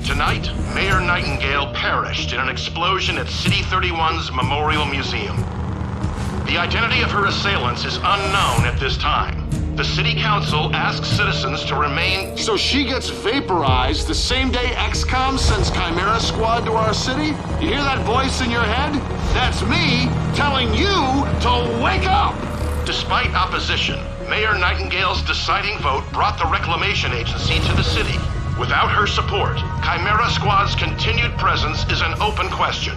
Tonight, Mayor Nightingale perished in an explosion at City 31's Memorial Museum. The identity of her assailants is unknown at this time. The City Council asks citizens to remain... So she gets vaporized the same day XCom sends Chimera squad to our city? You hear that voice in your head? That's me telling you to wake up! Despite opposition, Mayor Nightingale's deciding vote brought the Reclamation Agency to the city. Without her support, Chimera Squad's continued presence is an open question.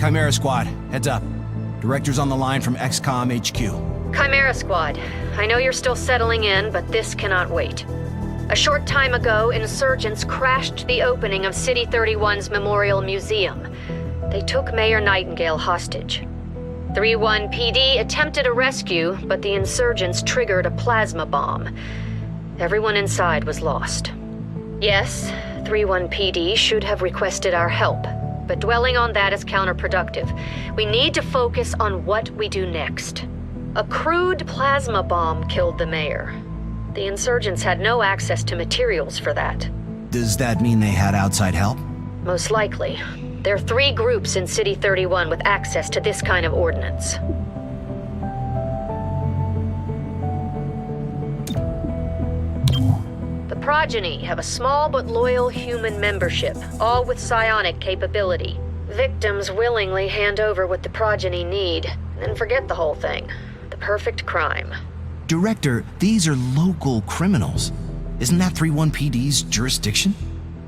Chimera Squad, heads up. Director's on the line from XCom HQ. Chimera Squad, I know you're still settling in, but this cannot wait. A short time ago, insurgents crashed the opening of City 31's Memorial Museum. They took Mayor Nightingale hostage. 31 PD attempted a rescue, but the insurgents triggered a plasma bomb. Everyone inside was lost. Yes, 31 PD should have requested our help, but dwelling on that is counterproductive. We need to focus on what we do next. A crude plasma bomb killed the mayor. The insurgents had no access to materials for that. Does that mean they had outside help? Most likely. There are 3 groups in City 31 with access to this kind of ordnance. The Progeny have a small but loyal human membership, all with psionic capability. Victims willingly hand over what the Progeny need, then forget the whole thing. The perfect crime. Director, these are local criminals. Isn't that 31PD's jurisdiction?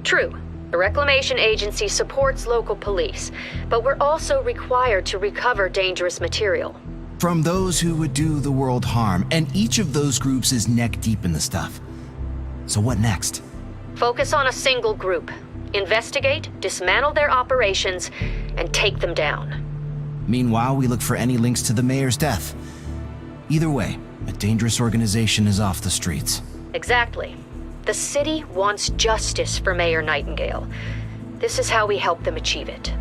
True. The Reclamation Agency supports local police, but we're also required to recover dangerous material. From those who would do the world harm, and each of those groups is neck deep in the stuff. So what next? Focus on a single group. Investigate, dismantle their operations, and take them down. Meanwhile, we look for any links to the mayor's death. Either way, a dangerous organization is off the streets. Exactly. The city wants justice for Mayor Nightingale. This is how we help them achieve it.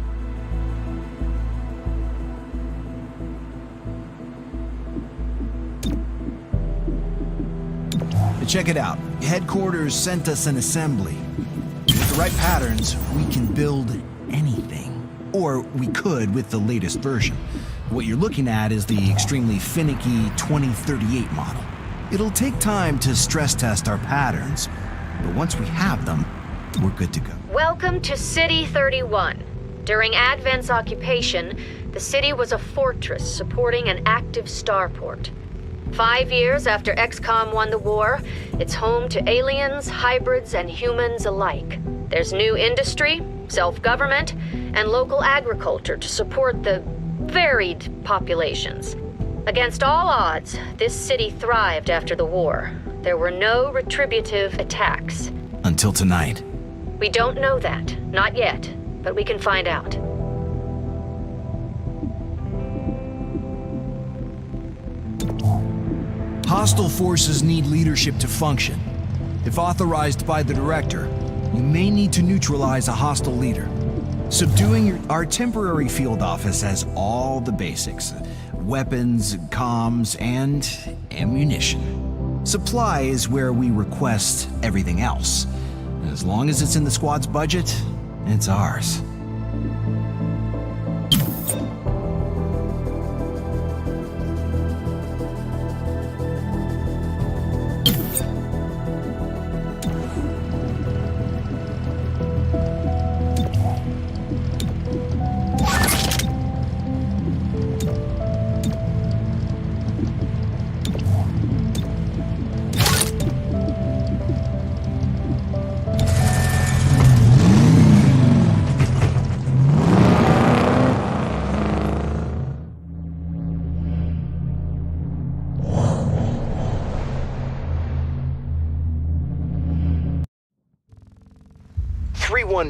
Check it out. Headquarters sent us an assembly. With the right patterns, we can build anything. Or we could with the latest version. What you're looking at is the extremely finicky 2038 model. It'll take time to stress test our patterns, but once we have them, we're good to go. Welcome to City 31. During Advent's occupation, the city was a fortress supporting an active starport. 5 years after XCom won the war, it's home to aliens, hybrids, and humans alike. There's new industry, self-government, and local agriculture to support the varied populations. Against all odds, this city thrived after the war. There were no retributive attacks. Until tonight. We don't know that, not yet, but we can find out. Hostile forces need leadership to function. If authorized by the director, you may need to neutralize a hostile leader. Subduing our temporary field office has all the basics. Weapons, comms, and ammunition. Supply is where we request everything else. As long as it's in the squad's budget, it's ours.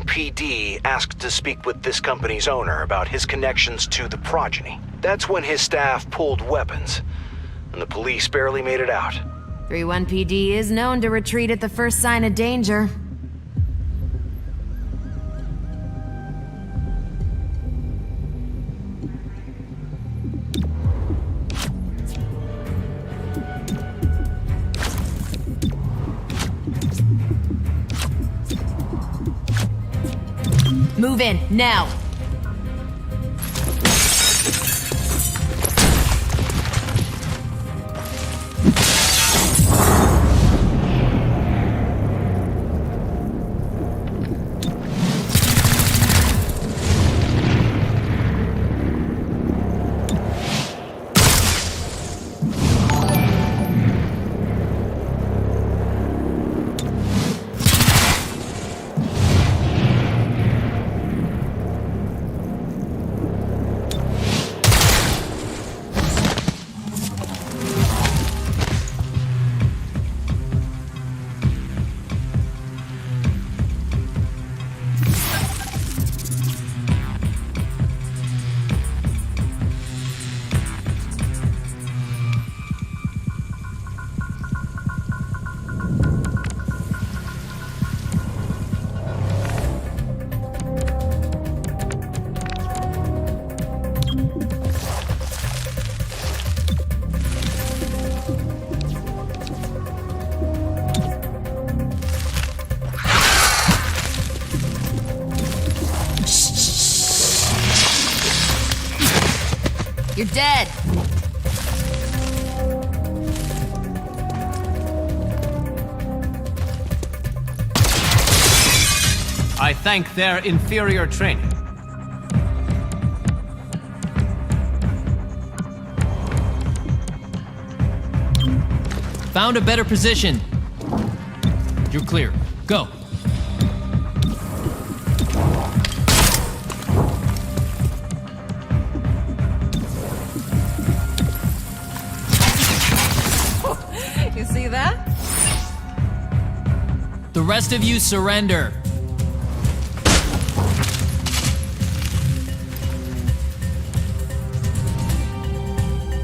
PD asked to speak with this company's owner about his connections to the progeny. That's when his staff pulled weapons, and the police barely made it out. 3-1 PD is known to retreat at the first sign of danger. Move in, now! You're dead! I thank their inferior training. Found a better position. You're clear. Go. You see that? The rest of you surrender.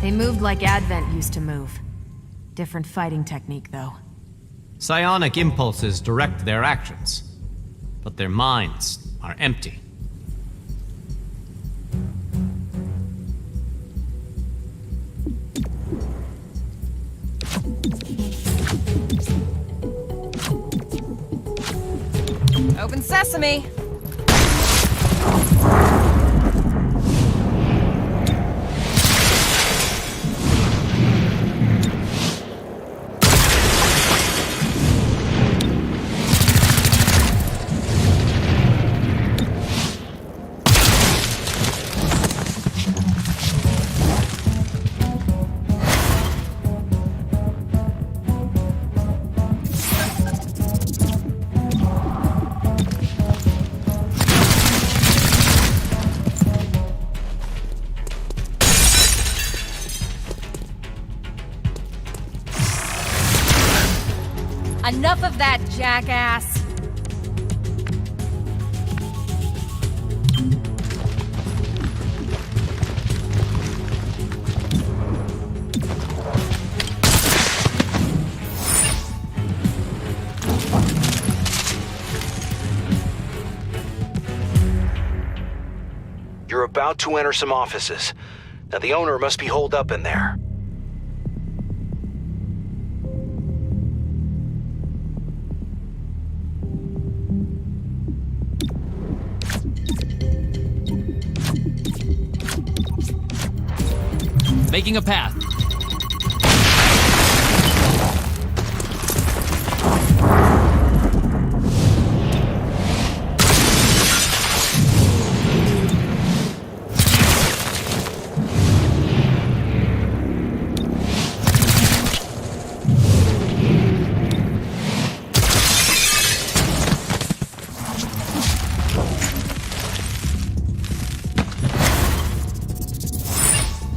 They moved like Advent used to move. Different fighting technique, though. Psionic impulses direct their actions, but their minds are empty. Open sesame! Enough of that, jackass! You're about to enter some offices. Now the owner must be holed up in there. Making a path.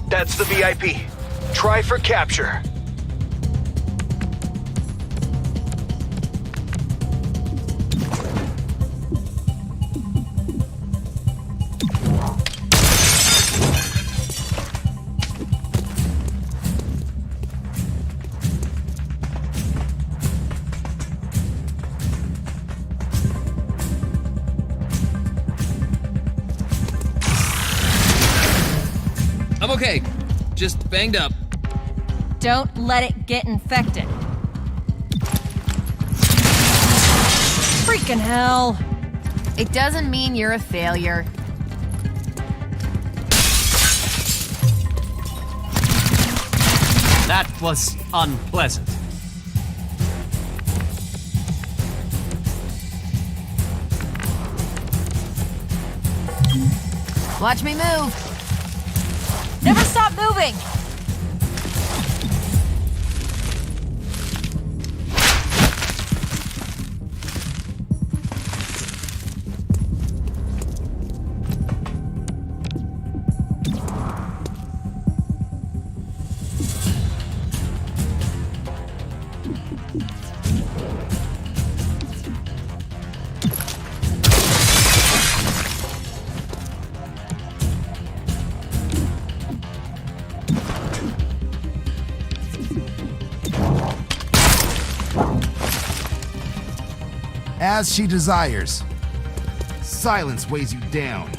That's the VIP. Try for capture. I'm okay. Just banged up. Don't let it get infected. Freaking hell! It doesn't mean you're a failure. That was unpleasant. Watch me move. Never stop moving! As she desires. Silence weighs you down.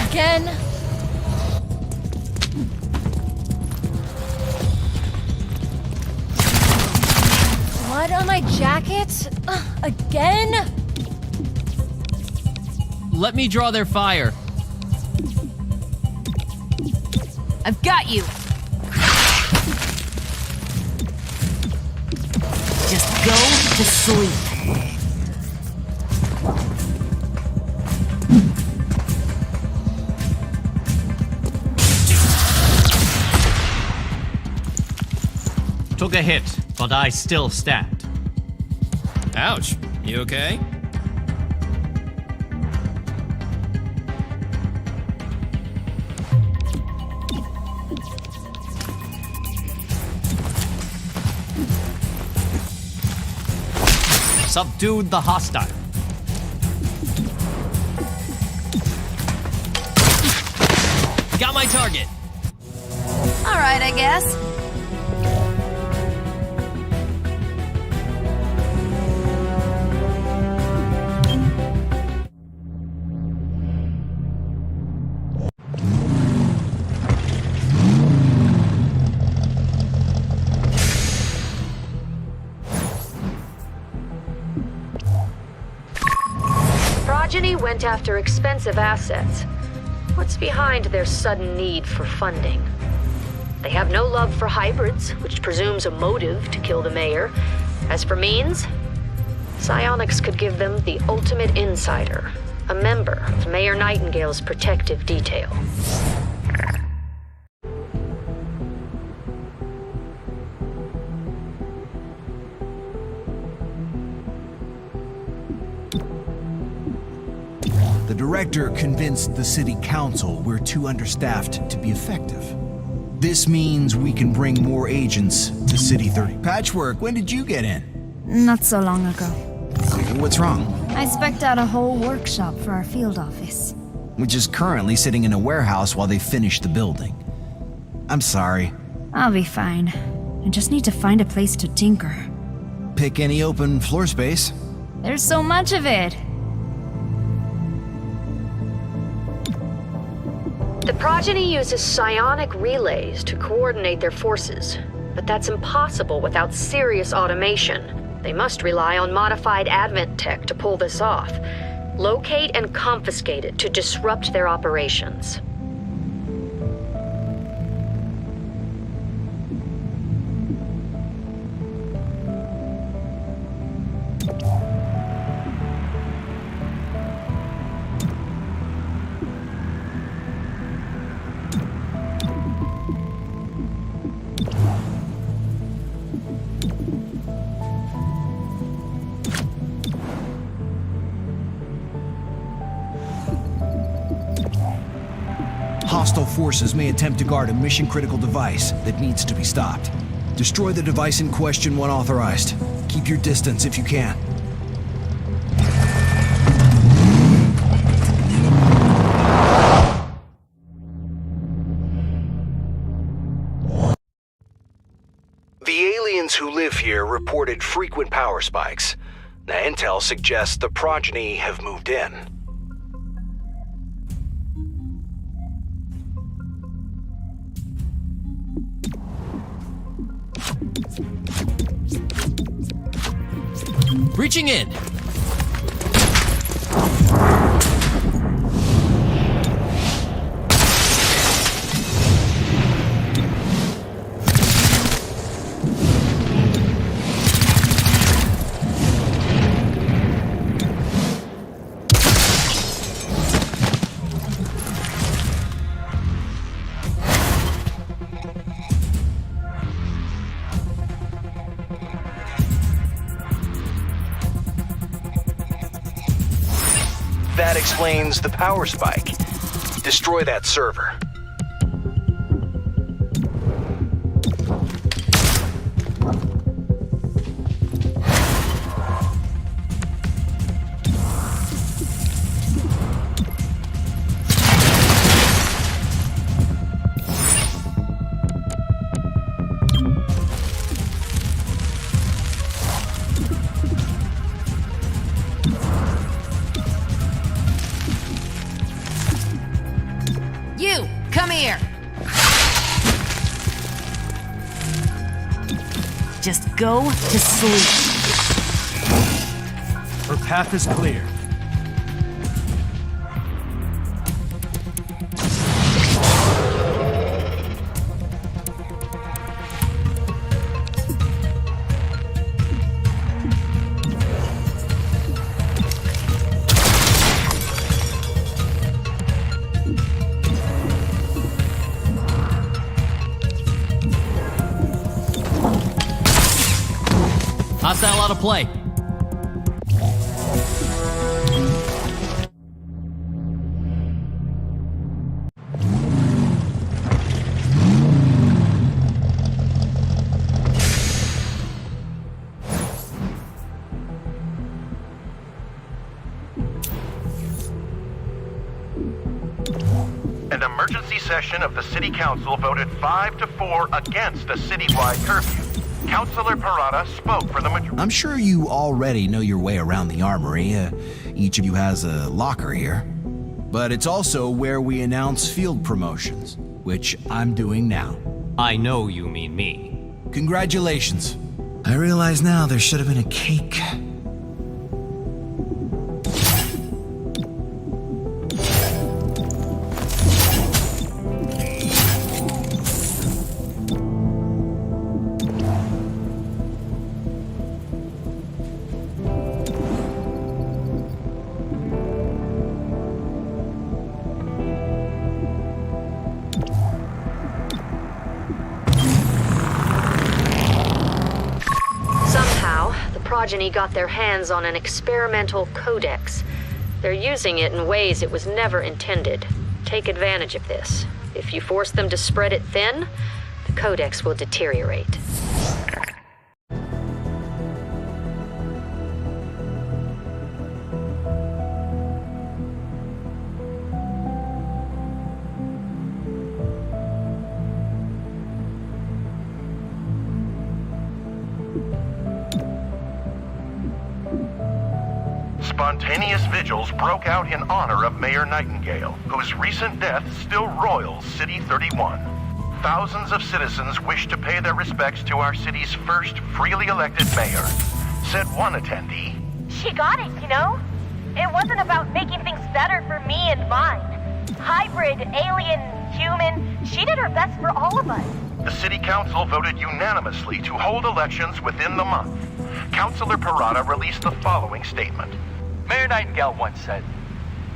Again? Blood on my jacket? Again? Let me draw their fire. I've got you. Just go to sleep. Took a hit, but I still stand. Ouch. You okay? Subdued the hostile. Got my target. All right, I guess. Progeny went after expensive assets. What's behind their sudden need for funding? They have no love for hybrids, which presumes a motive to kill the mayor. As for means, psionics could give them the ultimate insider, a member of Mayor Nightingale's protective detail. The director convinced the city council we're too understaffed to be effective. This means we can bring more agents to City 30. Patchwork, when did you get in? Not so long ago. What's wrong? I spec'd out a whole workshop for our field office. Which is currently sitting in a warehouse while they finish the building. I'm sorry. I'll be fine. I just need to find a place to tinker. Pick any open floor space. There's so much of it. The progeny uses psionic relays to coordinate their forces, but that's impossible without serious automation. They must rely on modified Advent tech to pull this off. Locate and confiscate it to disrupt their operations. Hostile forces may attempt to guard a mission-critical device that needs to be stopped. Destroy the device in question when authorized. Keep your distance if you can. The aliens who live here reported frequent power spikes. The intel suggests the progeny have moved in. Reaching in. That explains the power spike. Destroy that server. You, come here! Just go to sleep. Her path is clear. Hostile out of play. An emergency session of the City Council voted 5-4 against a citywide curfew. Councilor Parada spoke for the majority. I'm sure you already know your way around the armory. Each of you has a locker here. But it's also where we announce field promotions, which I'm doing now. I know you mean me. Congratulations. I realize now there should have been a cake. Progeny got their hands on an experimental codex. They're using it in ways it was never intended. Take advantage of this. If you force them to spread it thin, the Codex will deteriorate. Spontaneous vigils broke out in honor of Mayor Nightingale, whose recent death still roils City 31. Thousands of citizens wish to pay their respects to our city's first freely elected mayor, said one attendee. She got it, you know? It wasn't about making things better for me and mine. Hybrid, alien, human, she did her best for all of us. The city council voted unanimously to hold elections within the month. Councilor Parada released the following statement. Mayor Nightingale once said,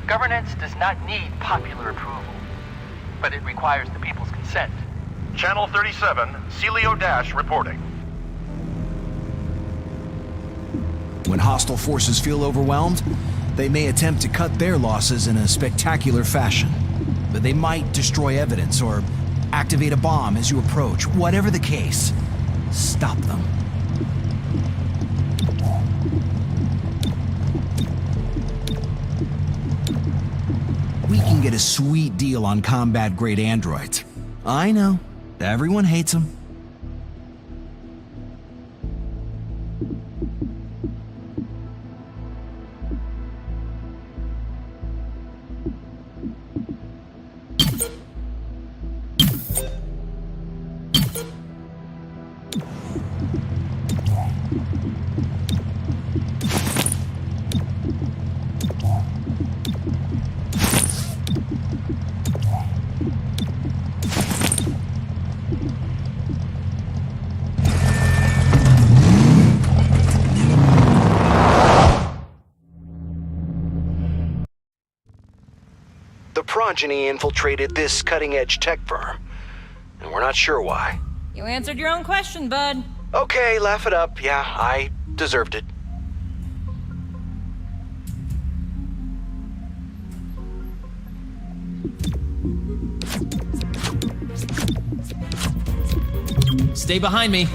"Governance does not need popular approval, but it requires the people's consent." Channel 37, Celio Dash reporting. When hostile forces feel overwhelmed, they may attempt to cut their losses in a spectacular fashion. But they might destroy evidence or activate a bomb as you approach. Whatever the case, stop them. We can get a sweet deal on combat-grade androids. I know, everyone hates them. The progeny infiltrated this cutting-edge tech firm, and we're not sure why. You answered your own question, bud. Okay, laugh it up. Yeah, I deserved it. Stay behind me.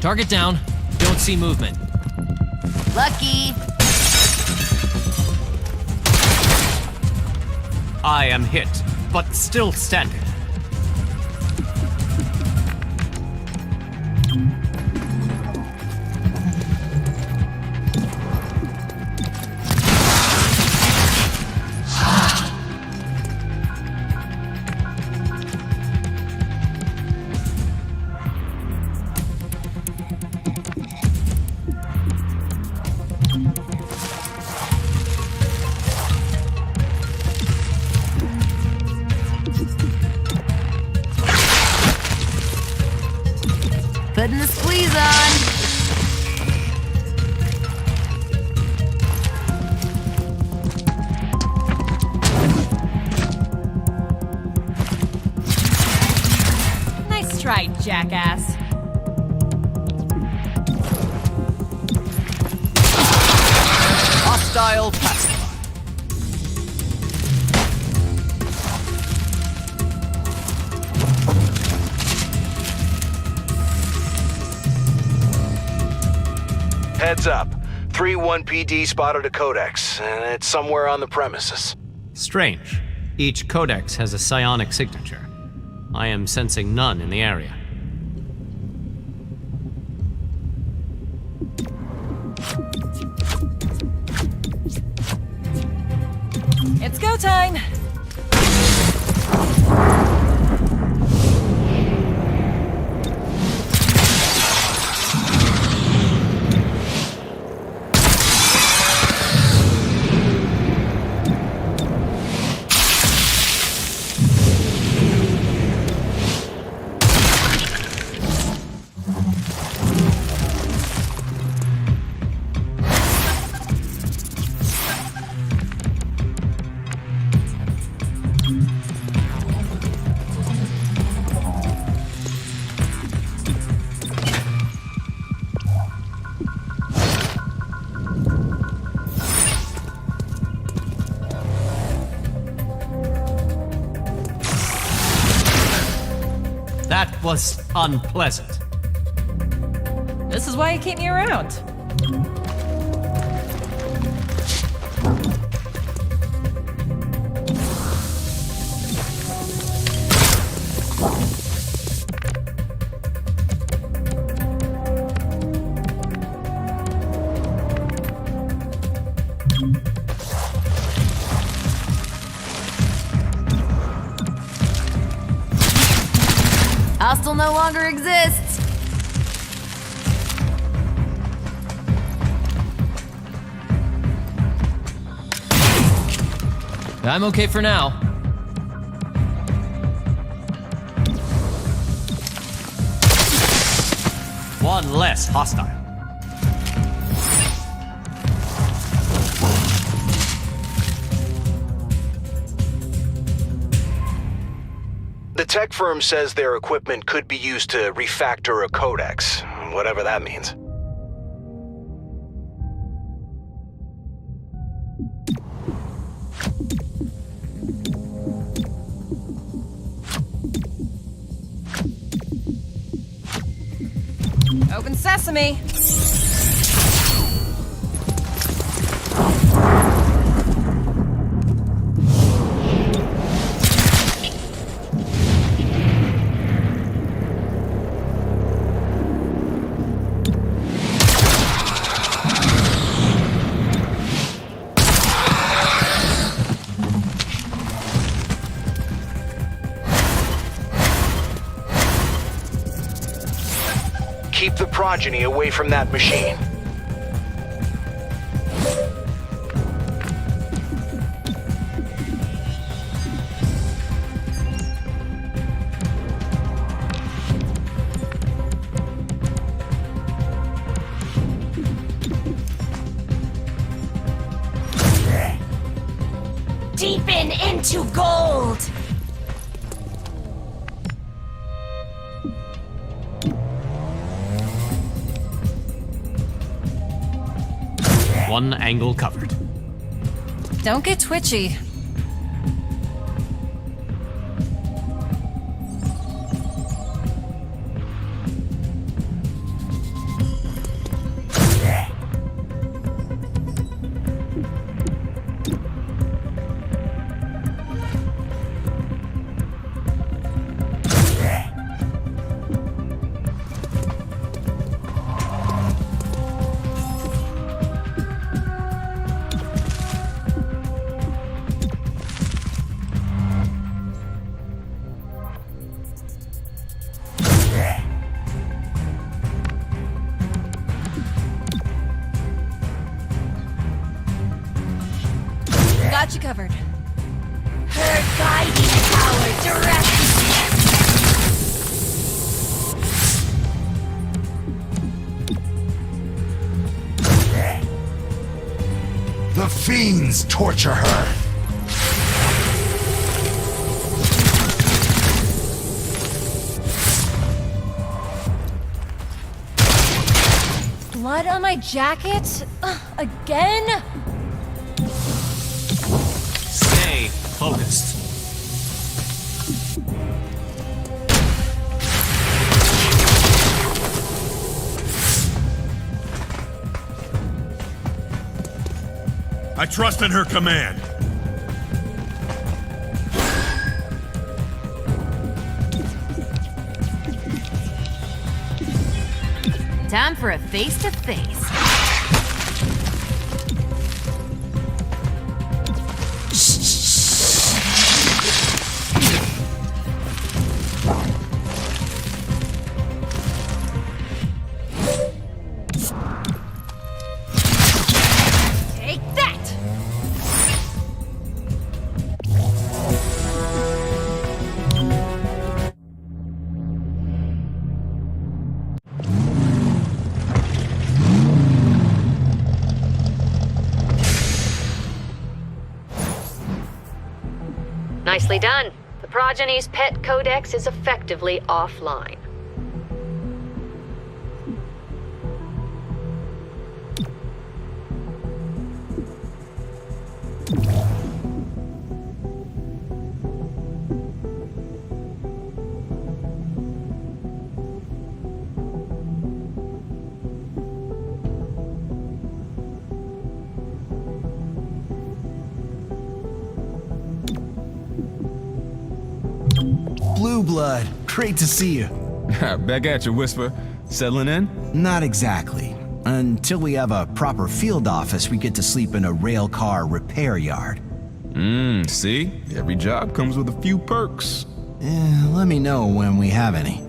Target down. Don't see movement. Lucky. I am hit, but still standing. Putting the squeeze on. Nice try, jackass. Hostile pacifier. Heads up. 3-1 PD spotted a codex, and it's somewhere on the premises. Strange. Each codex has a psionic signature. I am sensing none in the area. It's go time! That was unpleasant. This is why you keep me around. Hostile no longer exists. I'm okay for now. One less hostile. The tech firm says their equipment could be used to refactor a codex, whatever that means. Open sesame! Keep the progeny away from that machine. Deepen into gold! One angle covered. Don't get twitchy. Got you covered. Her guiding power directs The fiends torture her. Blood on my jacket? Again? Stay focused. I trust in her command. Time for a face-to-face. Take that! Nicely done. The Progeny's pet codex is effectively offline. Blue blood, great to see you. Back at you, Whisper. Settling in? Not exactly. Until we have a proper field office, we get to sleep in a rail car repair yard. See? Every job comes with a few perks. Let me know when we have any.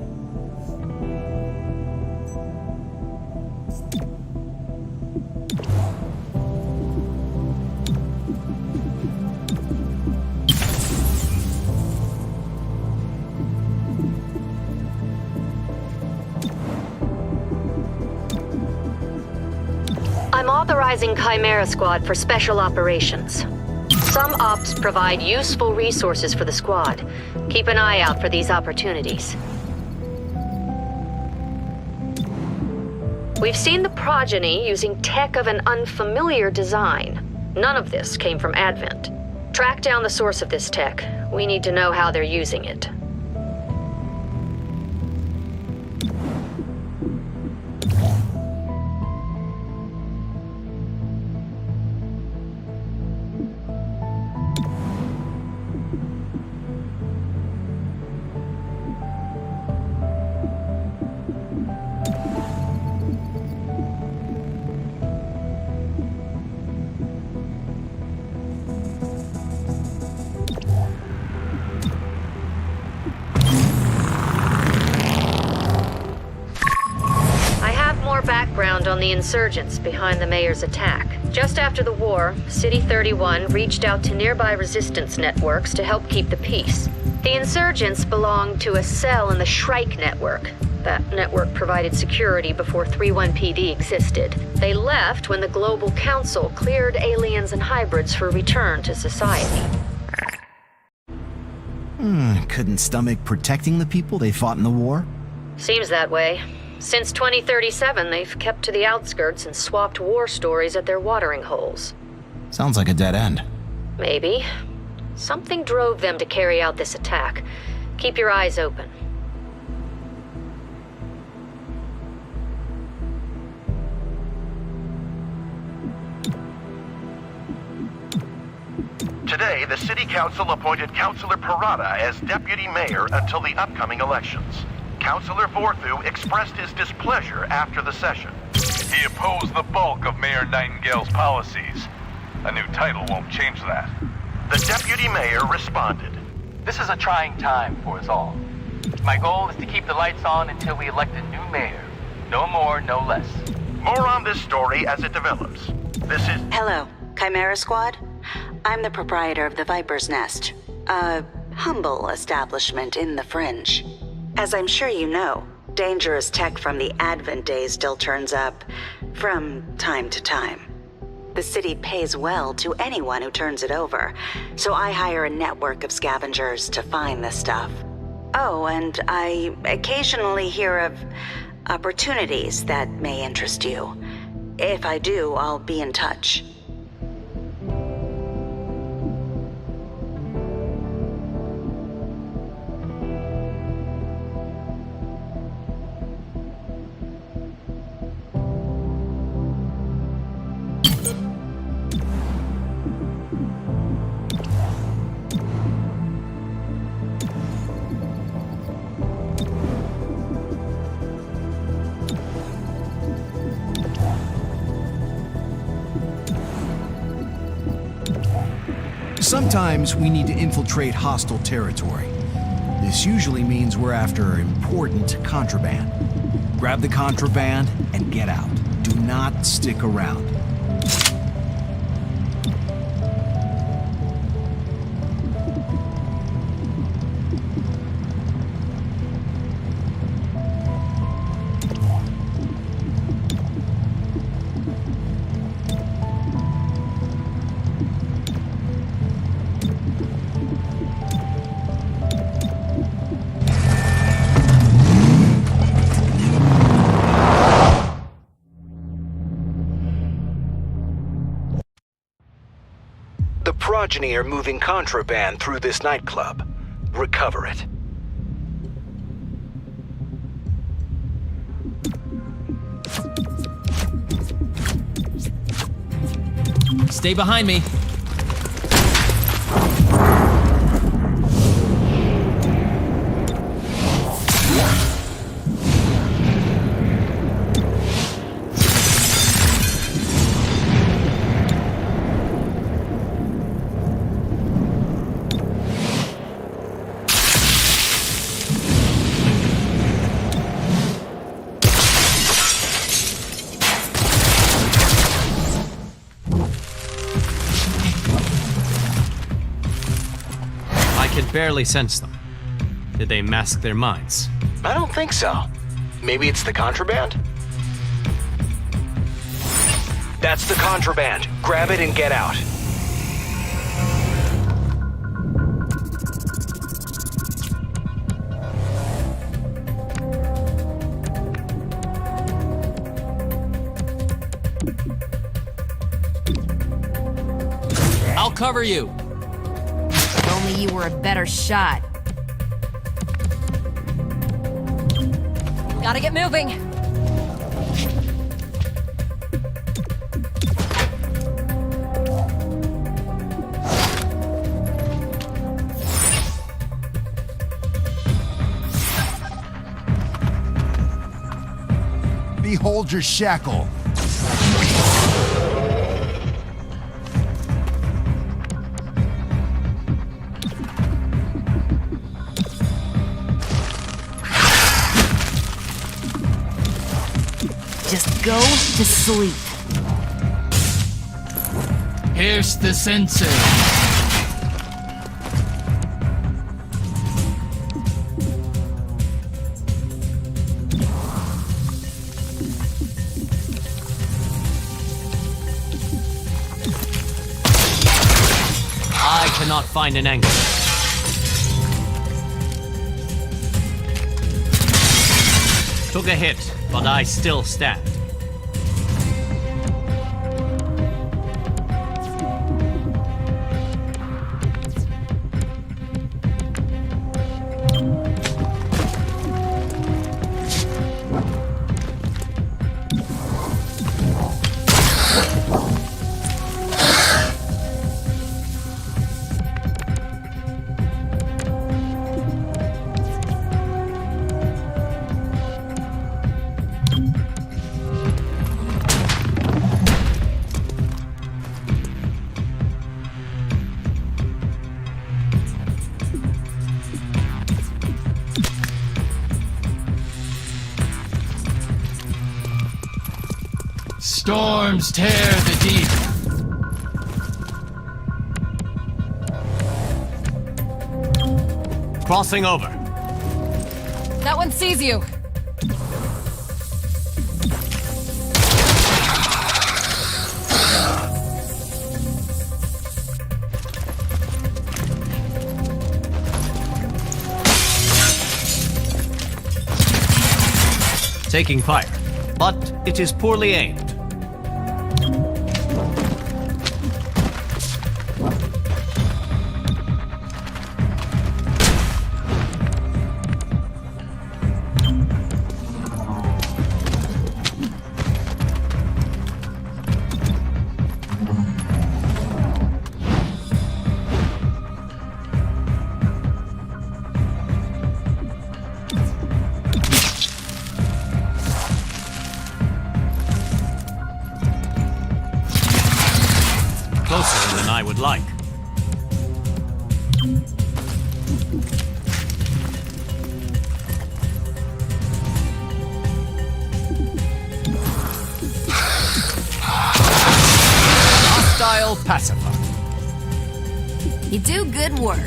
I'm authorizing Chimera Squad for special operations. Some ops provide useful resources for the squad. Keep an eye out for these opportunities. We've seen the Progeny using tech of an unfamiliar design. None of this came from Advent. Track down the source of this tech. We need to know how they're using it. Background on the insurgents behind the mayor's attack. Just after the war, City 31 reached out to nearby resistance networks to help keep the peace. The insurgents belonged to a cell in the Shrike network. That network provided security before 31PD existed. They left when the Global Council cleared aliens and hybrids for return to society. Couldn't stomach protecting the people they fought in the war? Seems that way. Since 2037, they've kept to the outskirts and swapped war stories at their watering holes. Sounds like a dead end. Maybe. Something drove them to carry out this attack. Keep your eyes open. Today, the City Council appointed Councilor Parada as Deputy Mayor until the upcoming elections. Councilor Vorthu expressed his displeasure after the session. He opposed the bulk of Mayor Nightingale's policies. A new title won't change that. The deputy mayor responded. This is a trying time for us all. My goal is to keep the lights on until we elect a new mayor. No more, no less. More on this story as it develops. This is... Hello, Chimera Squad. I'm the proprietor of the Viper's Nest, a humble establishment in the fringe. As I'm sure you know, dangerous tech from the Advent days still turns up from time to time. The city pays well to anyone who turns it over, so I hire a network of scavengers to find this stuff. Oh, and I occasionally hear of opportunities that may interest you. If I do, I'll be in touch. Sometimes we need to infiltrate hostile territory. This usually means we're after important contraband. Grab the contraband and get out. Do not stick around. The progeny are moving contraband through this nightclub. Recover it. Stay behind me. I can barely sense them. Did they mask their minds? I don't think so. Maybe it's the contraband? That's the contraband. Grab it and get out. I'll cover you. If only you were a better shot. Gotta get moving. Behold your shackle. Just go to sleep. Here's the sensor. I cannot find an angle. Took a hit, but I still stand. Storms tear the deep. Crossing over. That one sees you. Taking fire, but it is poorly aimed. Closer than I would like. Hostile pacifier. You do good work.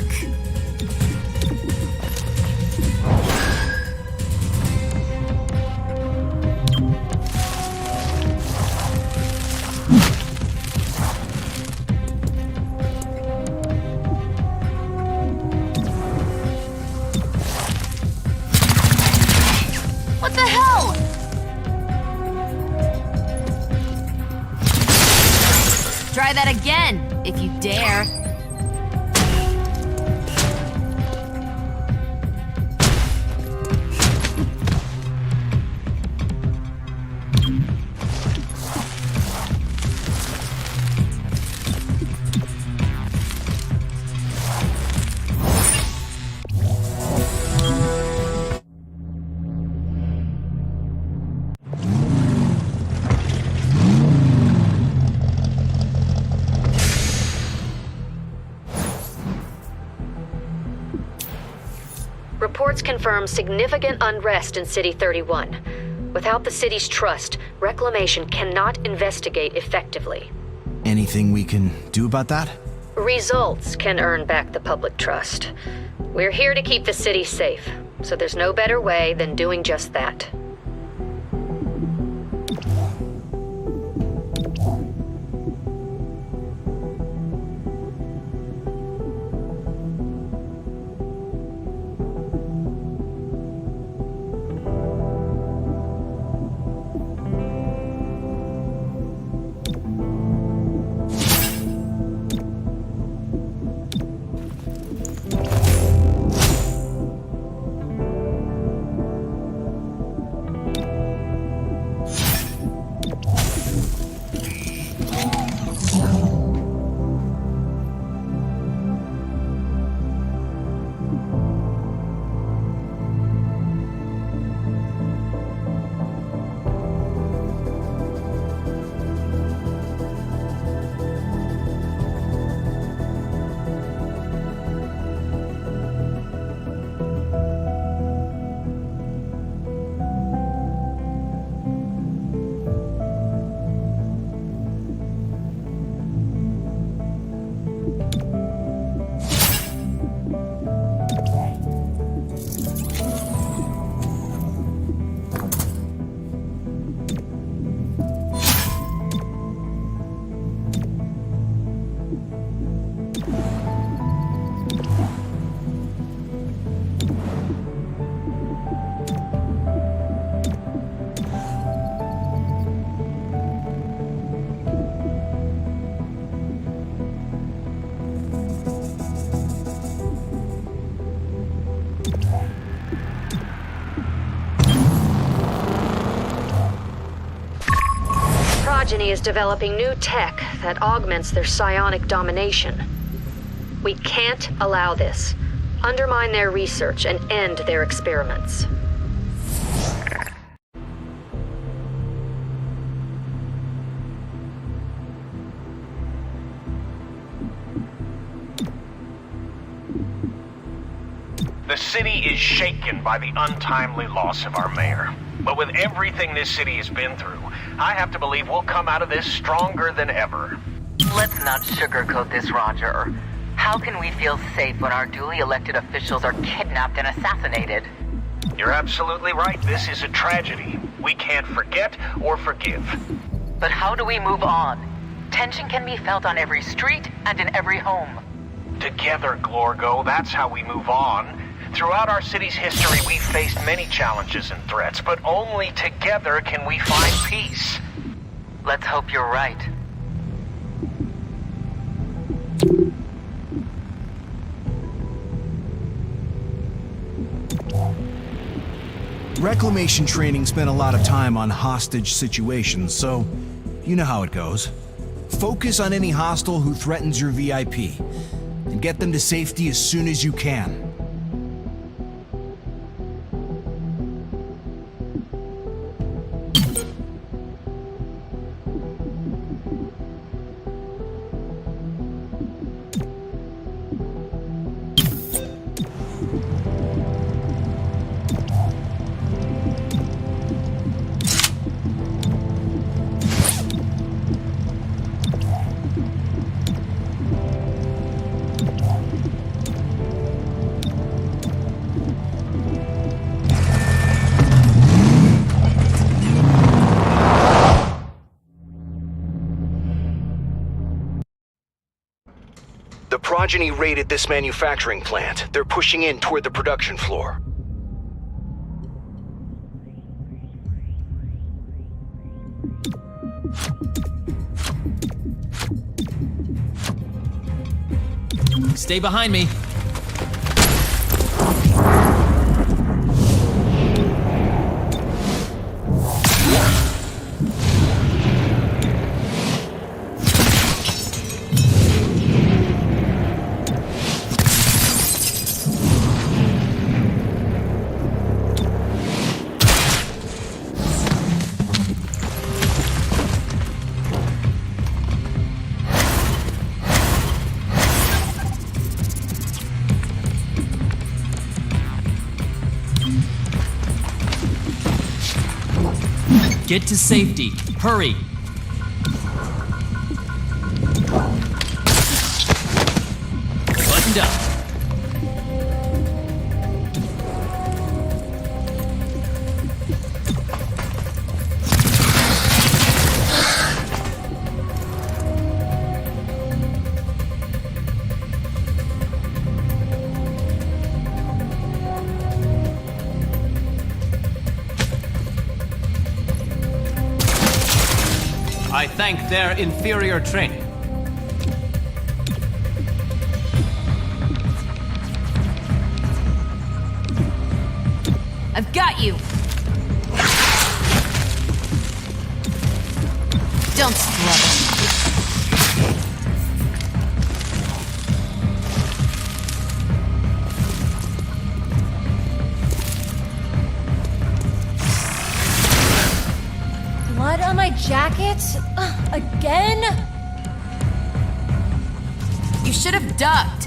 What the hell? Try that again, if you dare. Reports confirm significant unrest in City 31. Without the city's trust, Reclamation cannot investigate effectively. Anything we can do about that? Results can earn back the public trust. We're here to keep the city safe, so there's no better way than doing just that. Progeny is developing new tech that augments their psionic domination. We can't allow this. Undermine their research and end their experiments. The city is shaken by the untimely loss of our mayor. But with everything this city has been through, I have to believe we'll come out of this stronger than ever. Let's not sugarcoat this, Roger. How can we feel safe when our duly elected officials are kidnapped and assassinated? You're absolutely right. This is a tragedy. We can't forget or forgive. But how do we move on? Tension can be felt on every street and in every home. Together, Glorgo, that's how we move on. Throughout our city's history, we've faced many challenges and threats, but only together can we find peace. Let's hope you're right. Reclamation training spent a lot of time on hostage situations, so you know how it goes. Focus on any hostile who threatens your VIP, and get them to safety as soon as you can. The progeny raided this manufacturing plant. They're pushing in toward the production floor. Stay behind me. Get to safety. Hurry. Buttoned up. I thank their inferior training. I've got you! Don't scrub it. Blood on my jacket? Again? You should have ducked.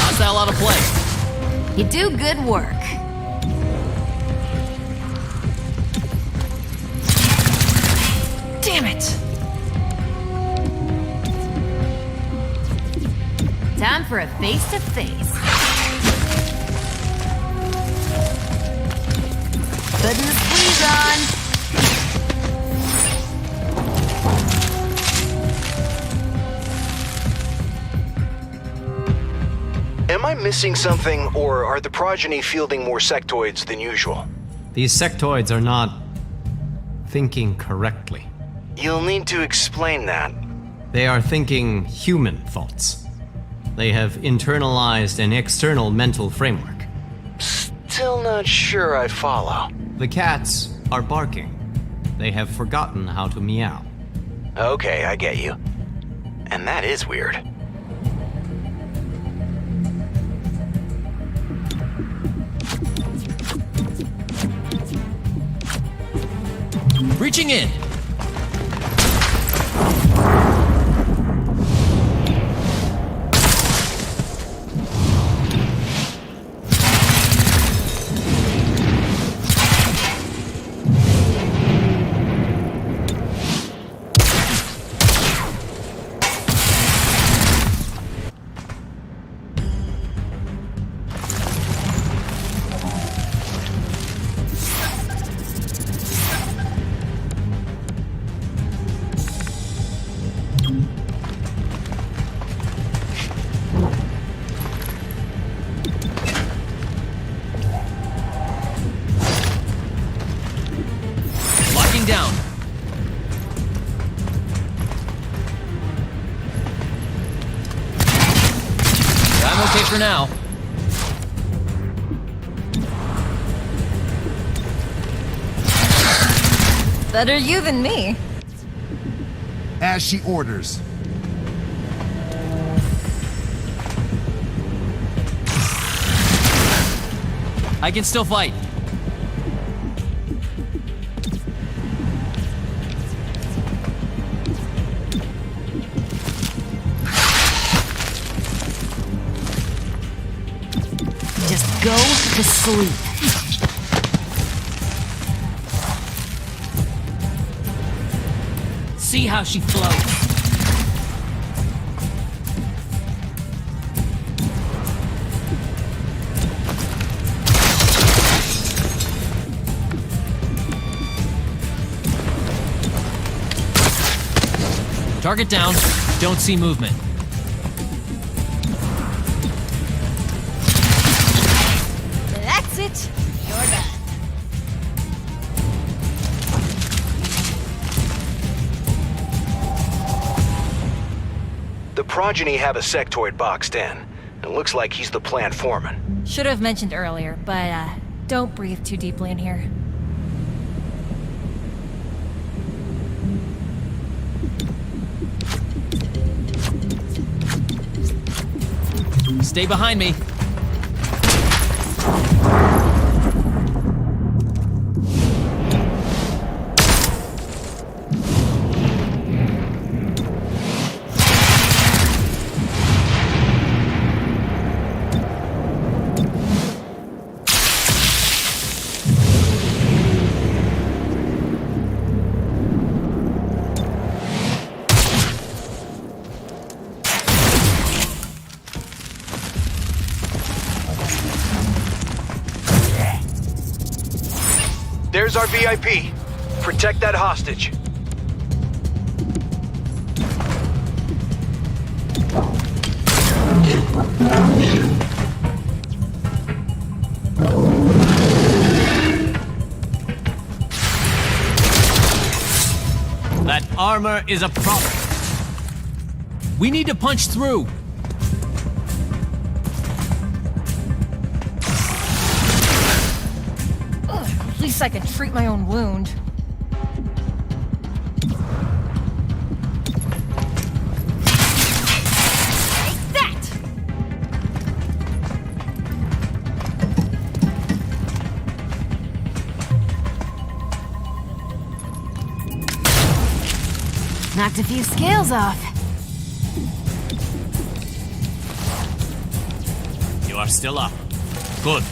Hostile out of play. You do good work. Damn it! Time for a face-to-face. Putting the squeeze on. Am I missing something, or are the progeny fielding more sectoids than usual? These sectoids are not thinking correctly. You'll need to explain that. They are thinking human thoughts. They have internalized an external mental framework. Still not sure I follow. The cats are barking. They have forgotten how to meow. Okay, I get you. And that is weird. Reaching in. Down. I'm okay for now. Better you than me. As she orders. I can still fight. Just go to sleep. see how she floats. Target down. Don't see movement. That's it. You're done. The progeny have a sectoid boxed in. It looks like he's the plant foreman. Should have mentioned earlier, but don't breathe too deeply in here. Stay behind me. There's our VIP. Protect that hostage. That armor is a problem. We need to punch through. At least I can treat my own wound. Take that! Knocked a few scales off. You are still up. Good.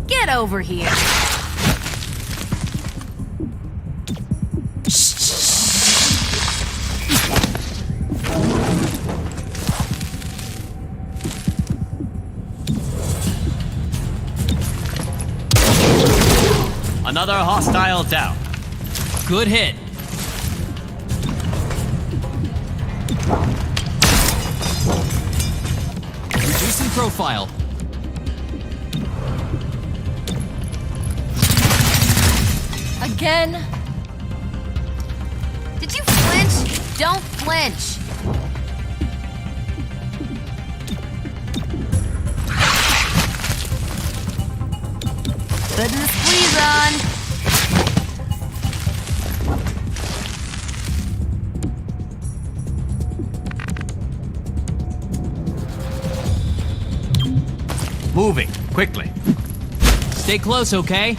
Get over here. Another hostile down. Good hit. Reducing profile. Again? Did you flinch? Don't flinch. Putting the squeeze on. Moving, quickly. Stay close, okay?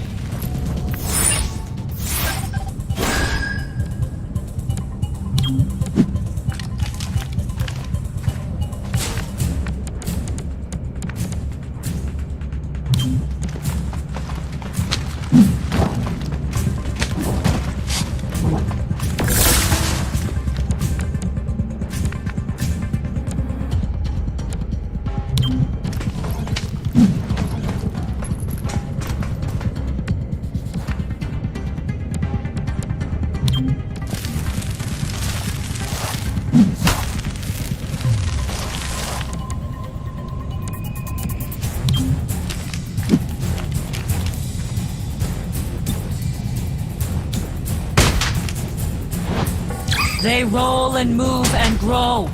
They roll and move and grow.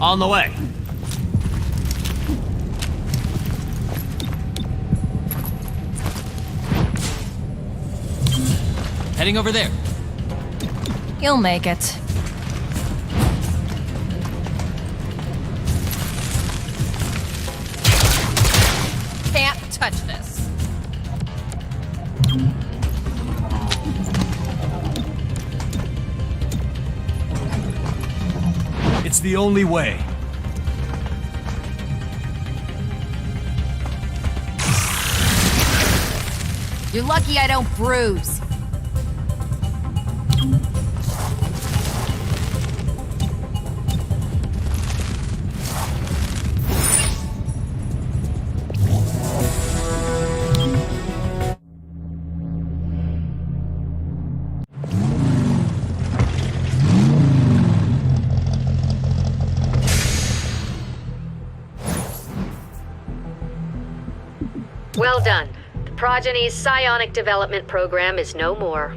On the way. Heading over there. You'll make it. Can't touch this. It's the only way. You're lucky I don't bruise. Well done. The Progeny's psionic development program is no more.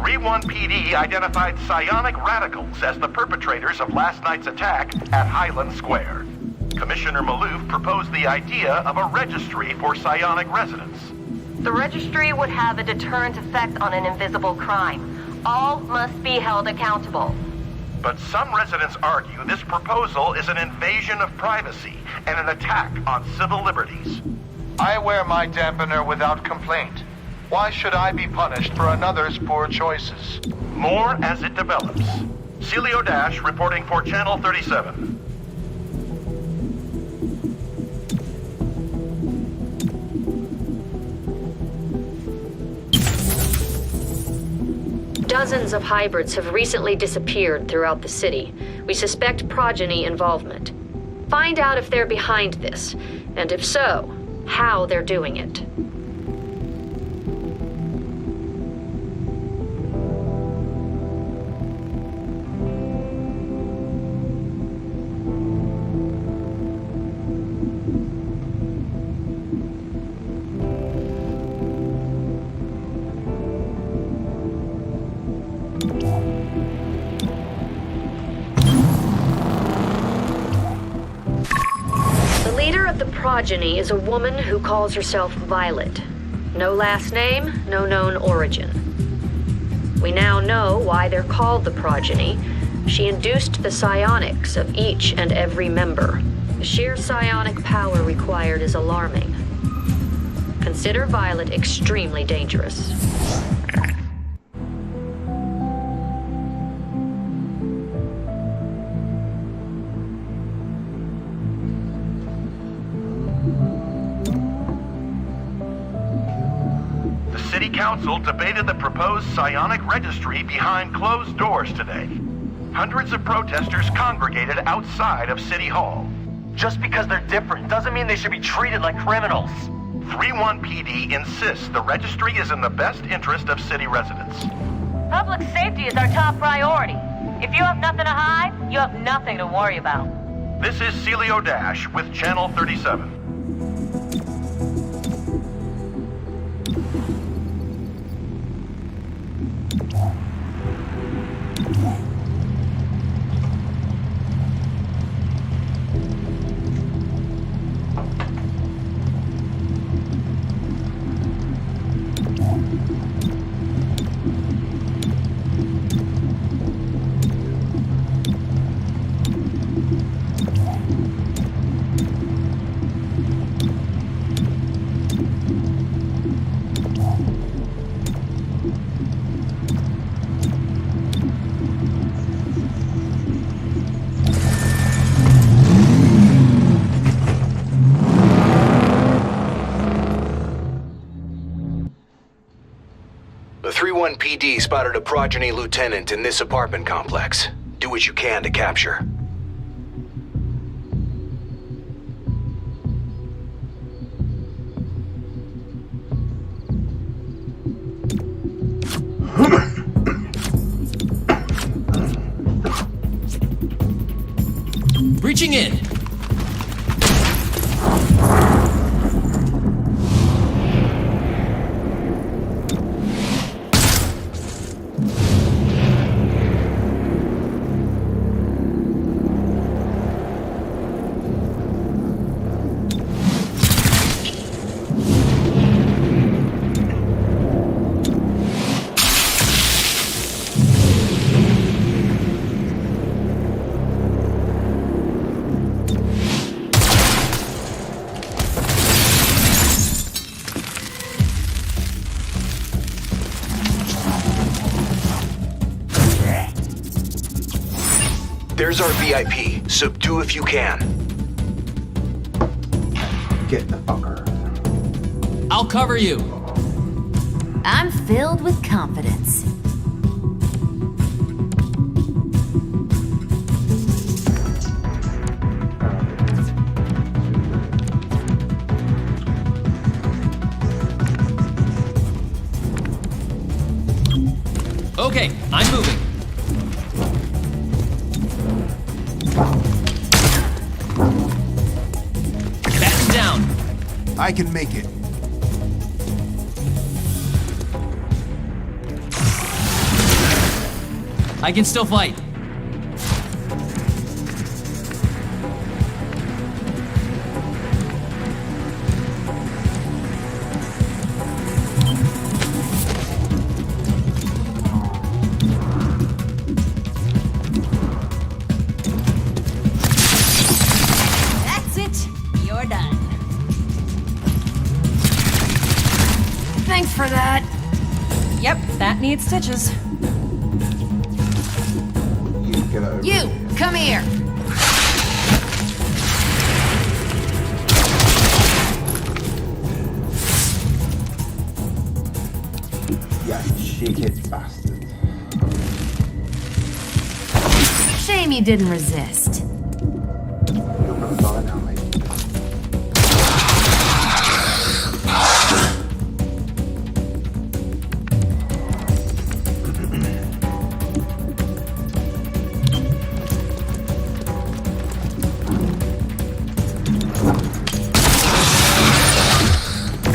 3-1 PD identified psionic radicals as the perpetrators of last night's attack at Highland Square. Commissioner Malouf proposed the idea of a registry for psionic residents. The registry would have a deterrent effect on an invisible crime. All must be held accountable. But some residents argue this proposal is an invasion of privacy and an attack on civil liberties. I wear my dampener without complaint. Why should I be punished for another's poor choices? More as it develops. Celio Dash reporting for Channel 37. Dozens of hybrids have recently disappeared throughout the city. We suspect progeny involvement. Find out if they're behind this, and if so, how they're doing it. Progeny is a woman who calls herself Violet. No last name, no known origin. We now know why they're called the Progeny. She induced the psionics of each and every member. The sheer psionic power required is alarming. Consider Violet extremely dangerous. City Council debated the proposed psionic registry behind closed doors today. Hundreds of protesters congregated outside of City Hall. Just because they're different doesn't mean they should be treated like criminals. 3-1 PD insists the registry is in the best interest of city residents. Public safety is our top priority. If you have nothing to hide, you have nothing to worry about. This is Celio Dash with Channel 37. The 3-1 PD spotted a progeny lieutenant in this apartment complex. Do what you can to capture. Reaching in. There's our VIP. Subdue if you can. Get the fucker. I'll cover you. I'm filled with confidence. Okay, I'm moving. Batten down. I can make it. I can still fight. That's it. You're done. Thanks for that. Yep, that needs stitches. You, come here. Yeah, cheeky bastard. Shame you didn't resist.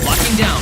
Locking down.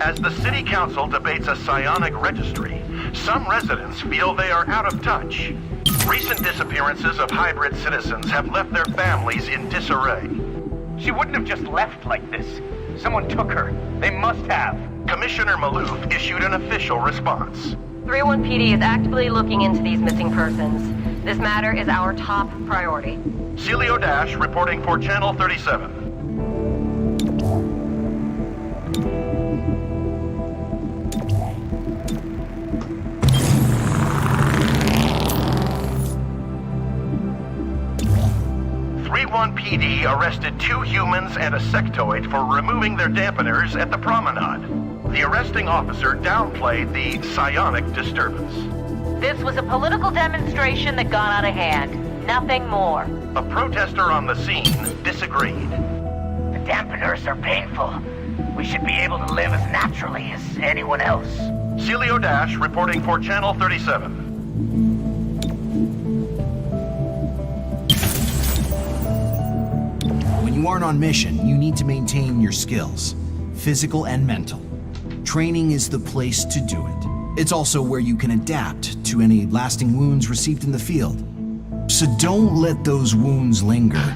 As the city council debates a psionic registry, some residents feel they are out of touch. Recent disappearances of hybrid citizens have left their families in disarray. She wouldn't have just left like this. Someone took her. They must have. Commissioner Maloof issued an official response. 3-1 PD is actively looking into these missing persons. This matter is our top priority. Celio Dash reporting for Channel 37. PD arrested 2 humans and a sectoid for removing their dampeners at the promenade. The arresting officer downplayed the psionic disturbance. This was a political demonstration that got out of hand. Nothing more. A protester on the scene disagreed. The dampeners are painful. We should be able to live as naturally as anyone else. Celio Dash reporting for Channel 37. When you aren't on mission, you need to maintain your skills, physical and mental. Training is the place to do it. It's also where you can adapt to any lasting wounds received in the field. So don't let those wounds linger.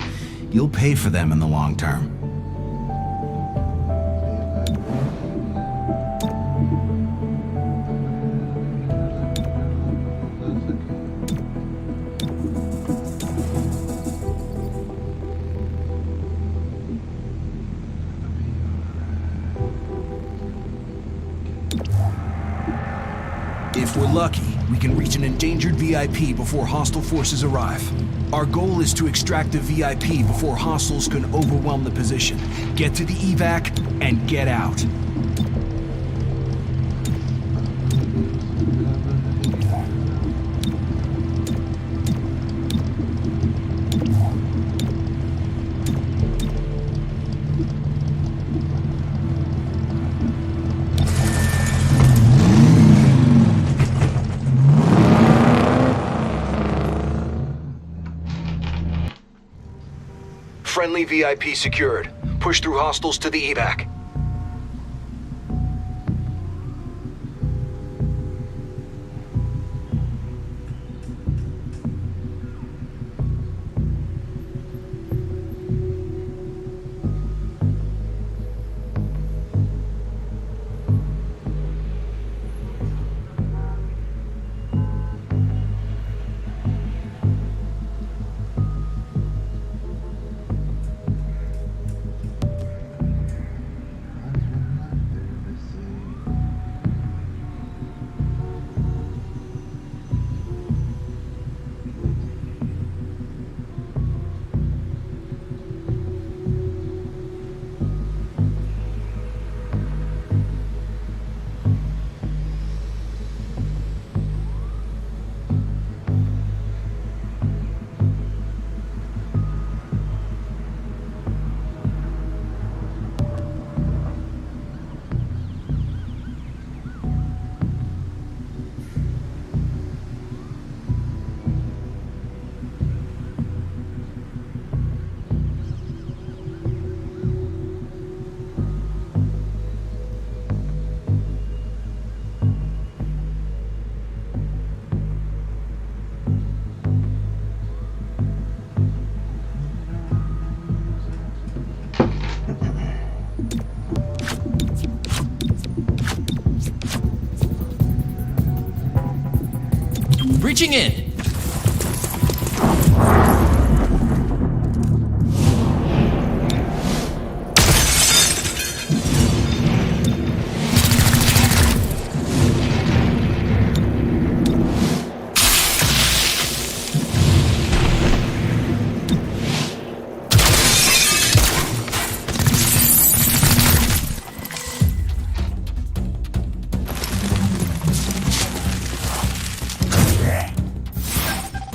You'll pay for them in the long term. If we're lucky, we can reach an endangered VIP before hostile forces arrive. Our goal is to extract the VIP before hostiles can overwhelm the position. Get to the evac and get out. Friendly VIP secured. Push through hostiles to the evac. Breaching in!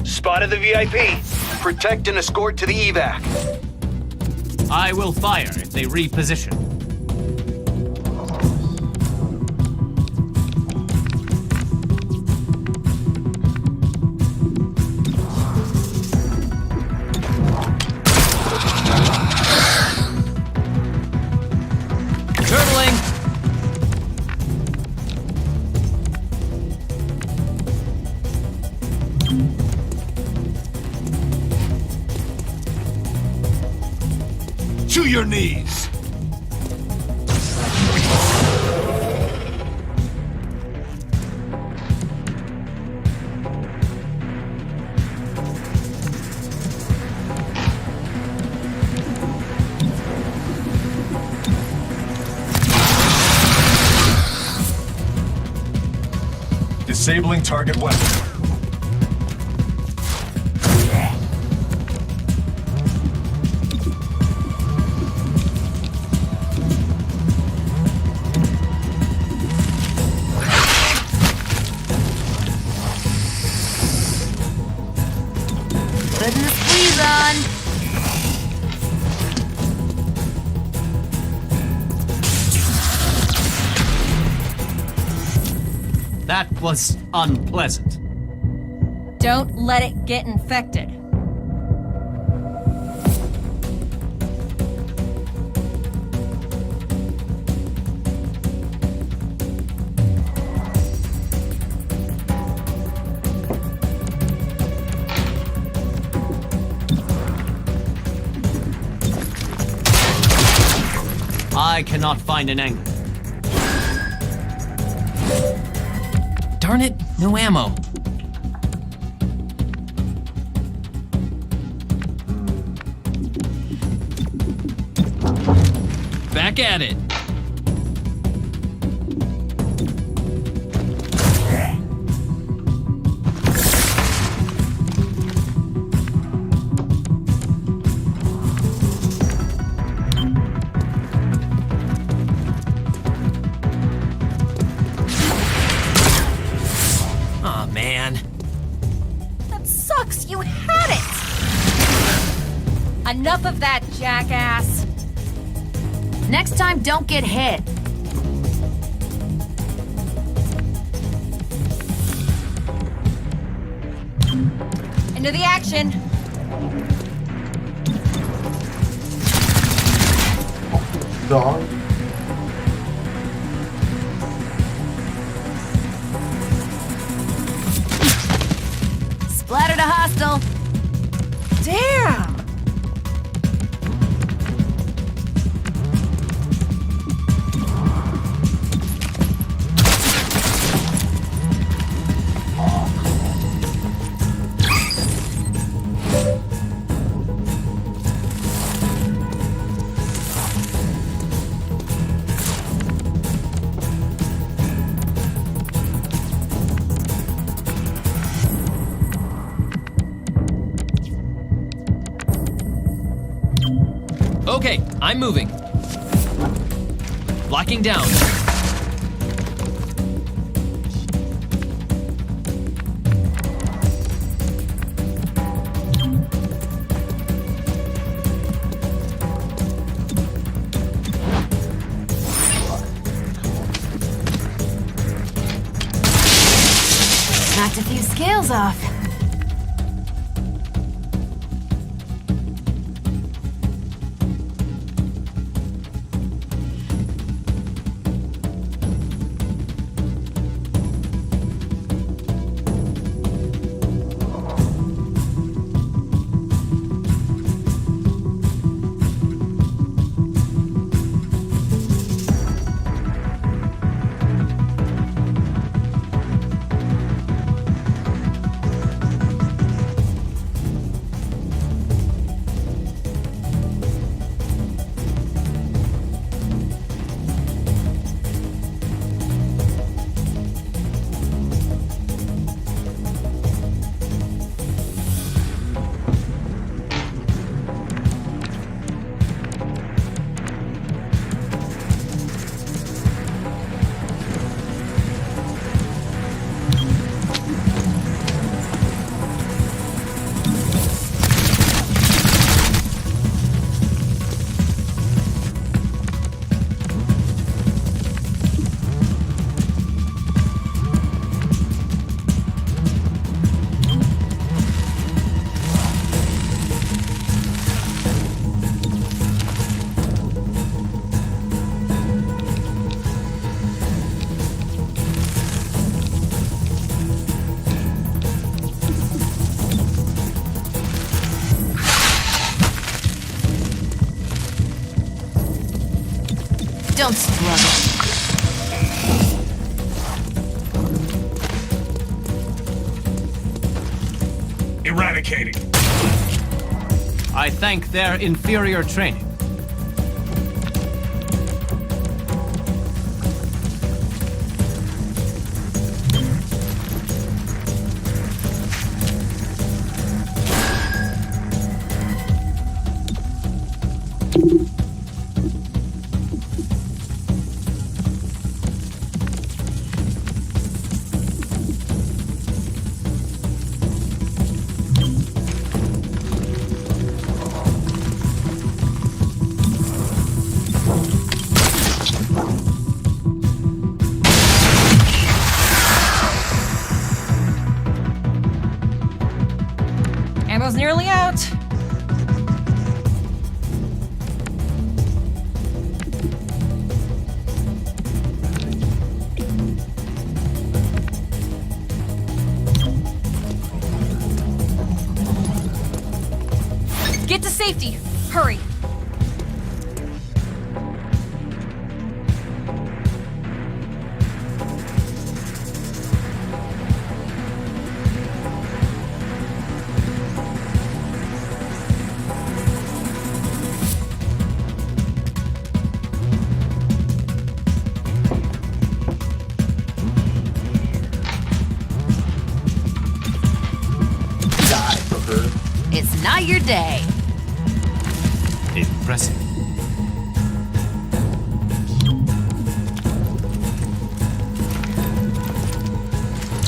Spotted the VIP. Protect and escort to the evac. I will fire if they reposition. Turtling! To your knees! Disabling target weapon. Putting the squeeze on. That was unpleasant. Don't let it get infected. I cannot find an angle. Darn it, no ammo. Back at it. Aw, man. That sucks, you had it! Enough of that, jackass! Next time, don't get hit. Into the action! Dog. Splattered a hostile. Damn! Okay, I'm moving. Locking down. Knocked a few scales off. Don't struggle. Eradicating. I thank their inferior training. Ammo's nearly out. Get to safety. Hurry. It's not your day. Impressive.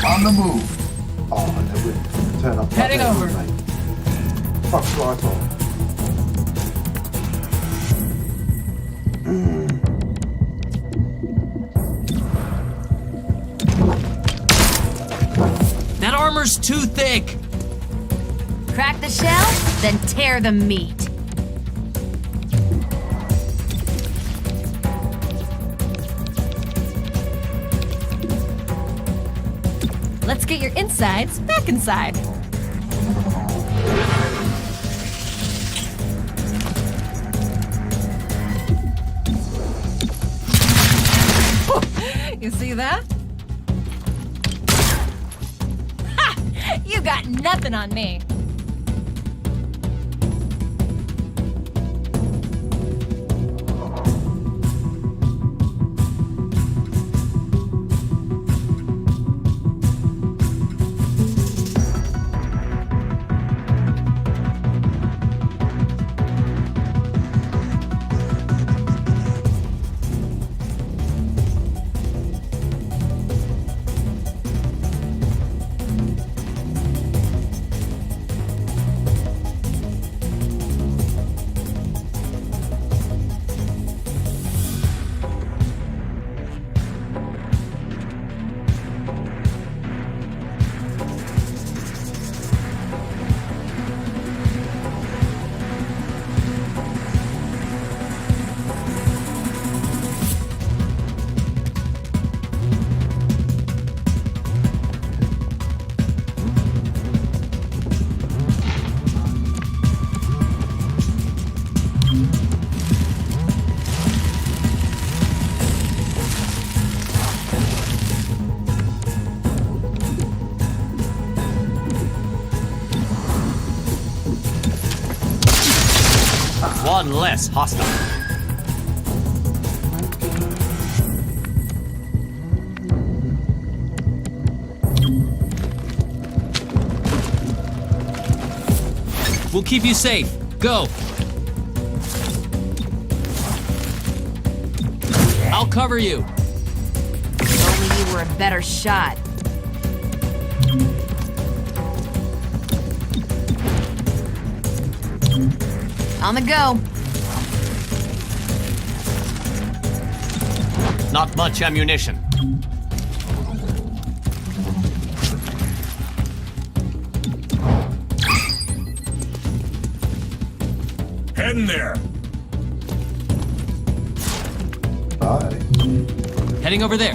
On the move. Oh, I never turn up. Heading over. Fuck's right on. That armor's too thick. Crack the shell, then tear the meat. Let's get your insides back inside. You see that? Ha! You got nothing on me. One less hostile. We'll keep you safe. Go. I'll cover you. If only you were a better shot. On the go. Not much ammunition. Heading there. Bye. Heading over there.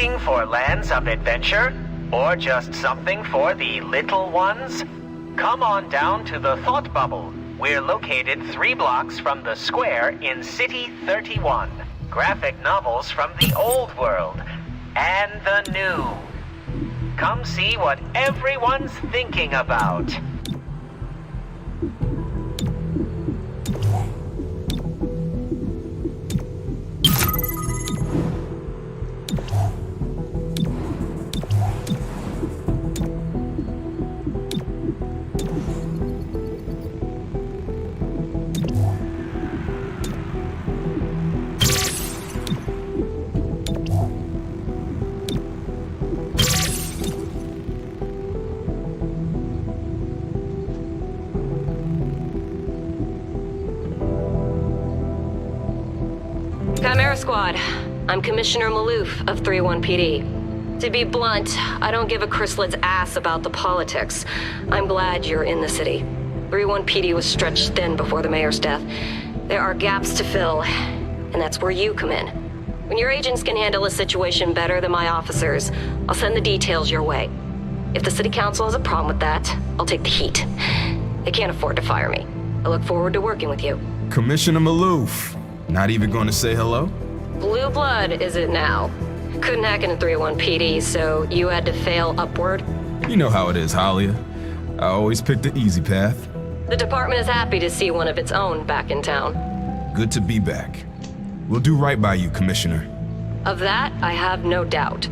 Looking for lands of adventure? Or just something for the little ones? Come on down to the Thought Bubble. We're located 3 blocks from the square in City 31. Graphic novels from the old world and the new. Come see what everyone's thinking about. Chimera Squad, I'm Commissioner Maloof of 31 PD. To be blunt, I don't give a chrysalid's ass about the politics. I'm glad you're in the city. 31 PD was stretched thin before the mayor's death. There are gaps to fill, and that's where you come in. When your agents can handle a situation better than my officers, I'll send the details your way. If the city council has a problem with that, I'll take the heat. They can't afford to fire me. I look forward to working with you. Commissioner Maloof. Not even going to say hello? Blue blood is it now? Couldn't hack into 31 PD, so you had to fail upward? You know how it is, Halia. I always pick the easy path. The department is happy to see one of its own back in town. Good to be back. We'll do right by you, Commissioner. Of that, I have no doubt.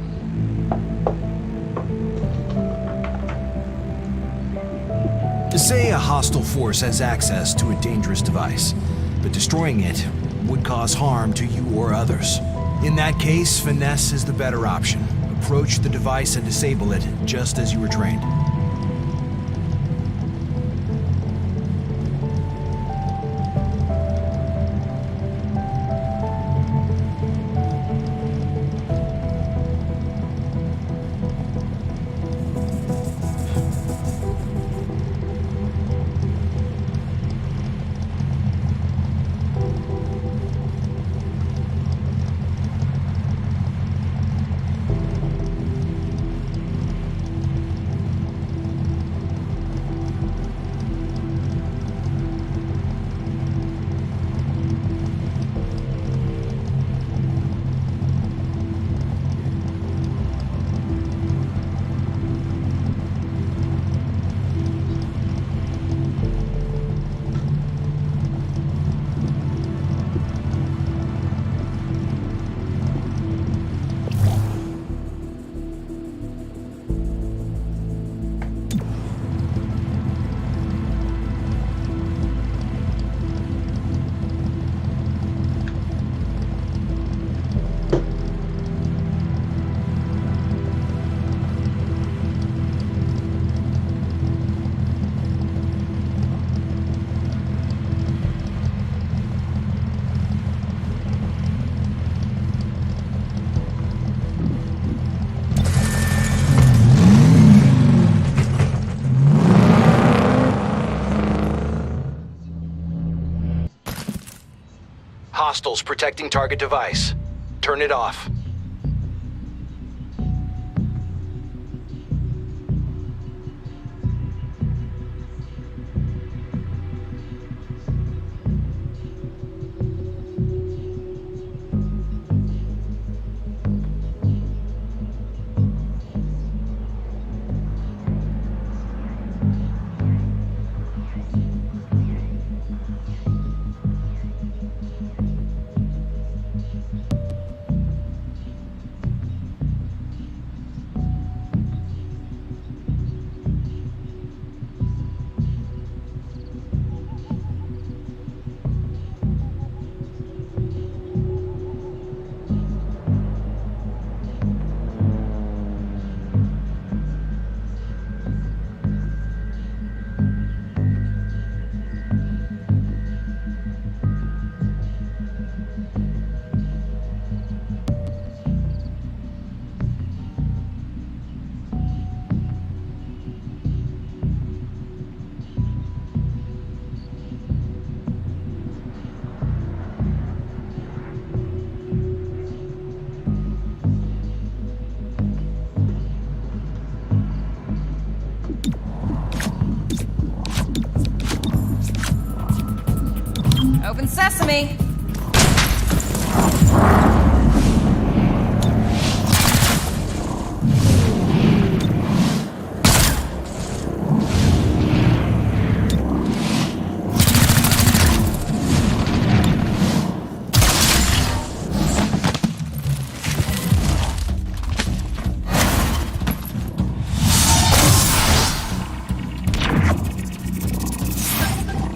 Say a hostile force has access to a dangerous device, but destroying it would cause harm to you or others. In that case, finesse is the better option. Approach the device and disable it, just as you were trained. Hostiles protecting target device. Turn it off. Open sesame.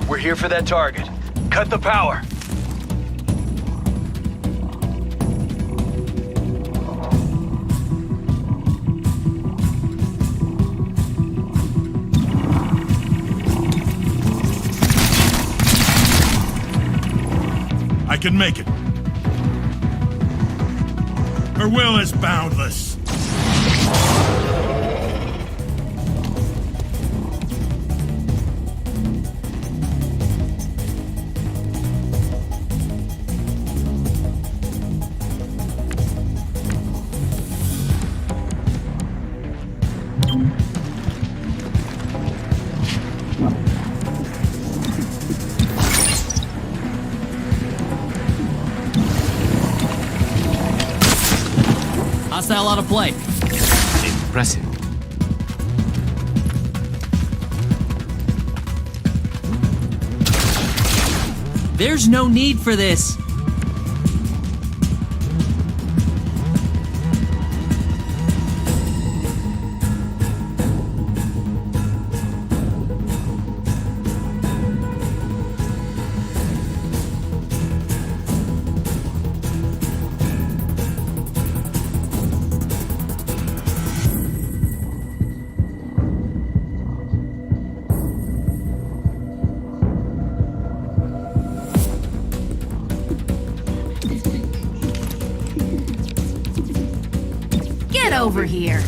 We're here for that target. Cut the power. I can make it. Her will is boundless. Hostile out of play. Impressive. There's no need for this. Get over here.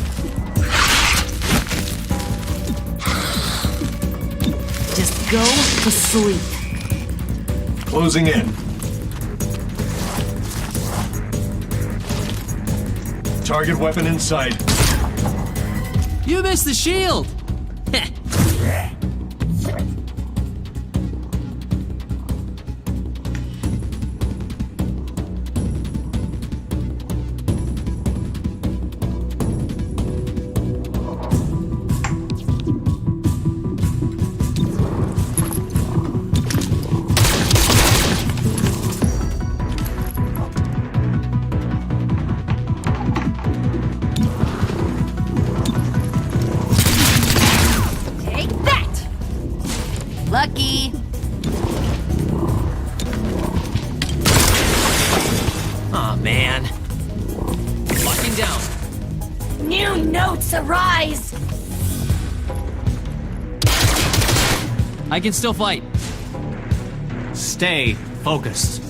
Just go to sleep. Closing in. Target weapon in sight. You missed the shield. Lucky. Aw, man. Locking down. New notes arise! I can still fight. Stay focused.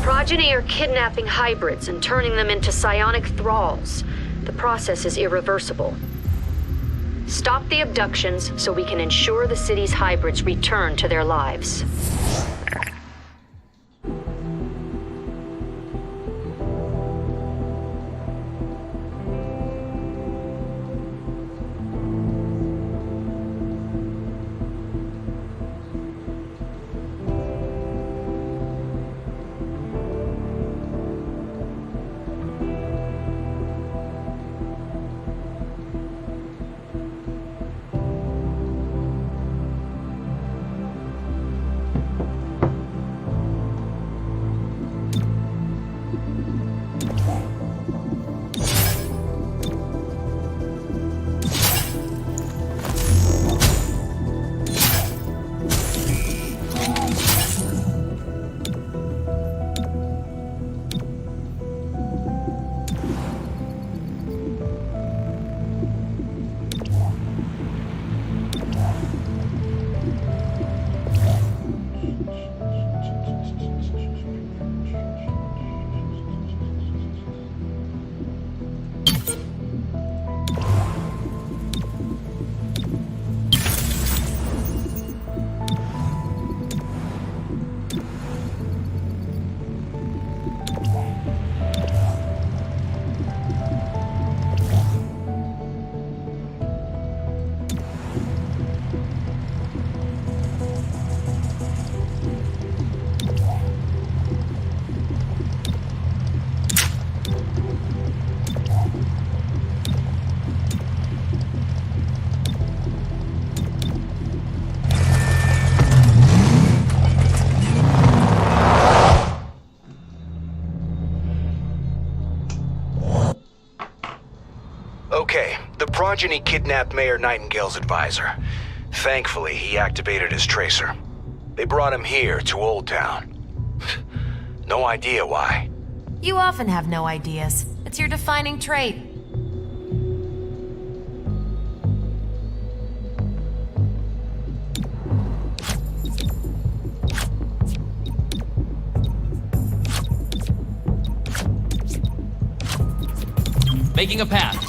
Progeny are kidnapping hybrids and turning them into psionic thralls. The process is irreversible. Stop the abductions so we can ensure the city's hybrids return to their lives. progeny kidnapped Mayor Nightingale's advisor. Thankfully, he activated his tracer. They brought him here to Old Town. No idea why. You often have no ideas. It's your defining trait. Making a path.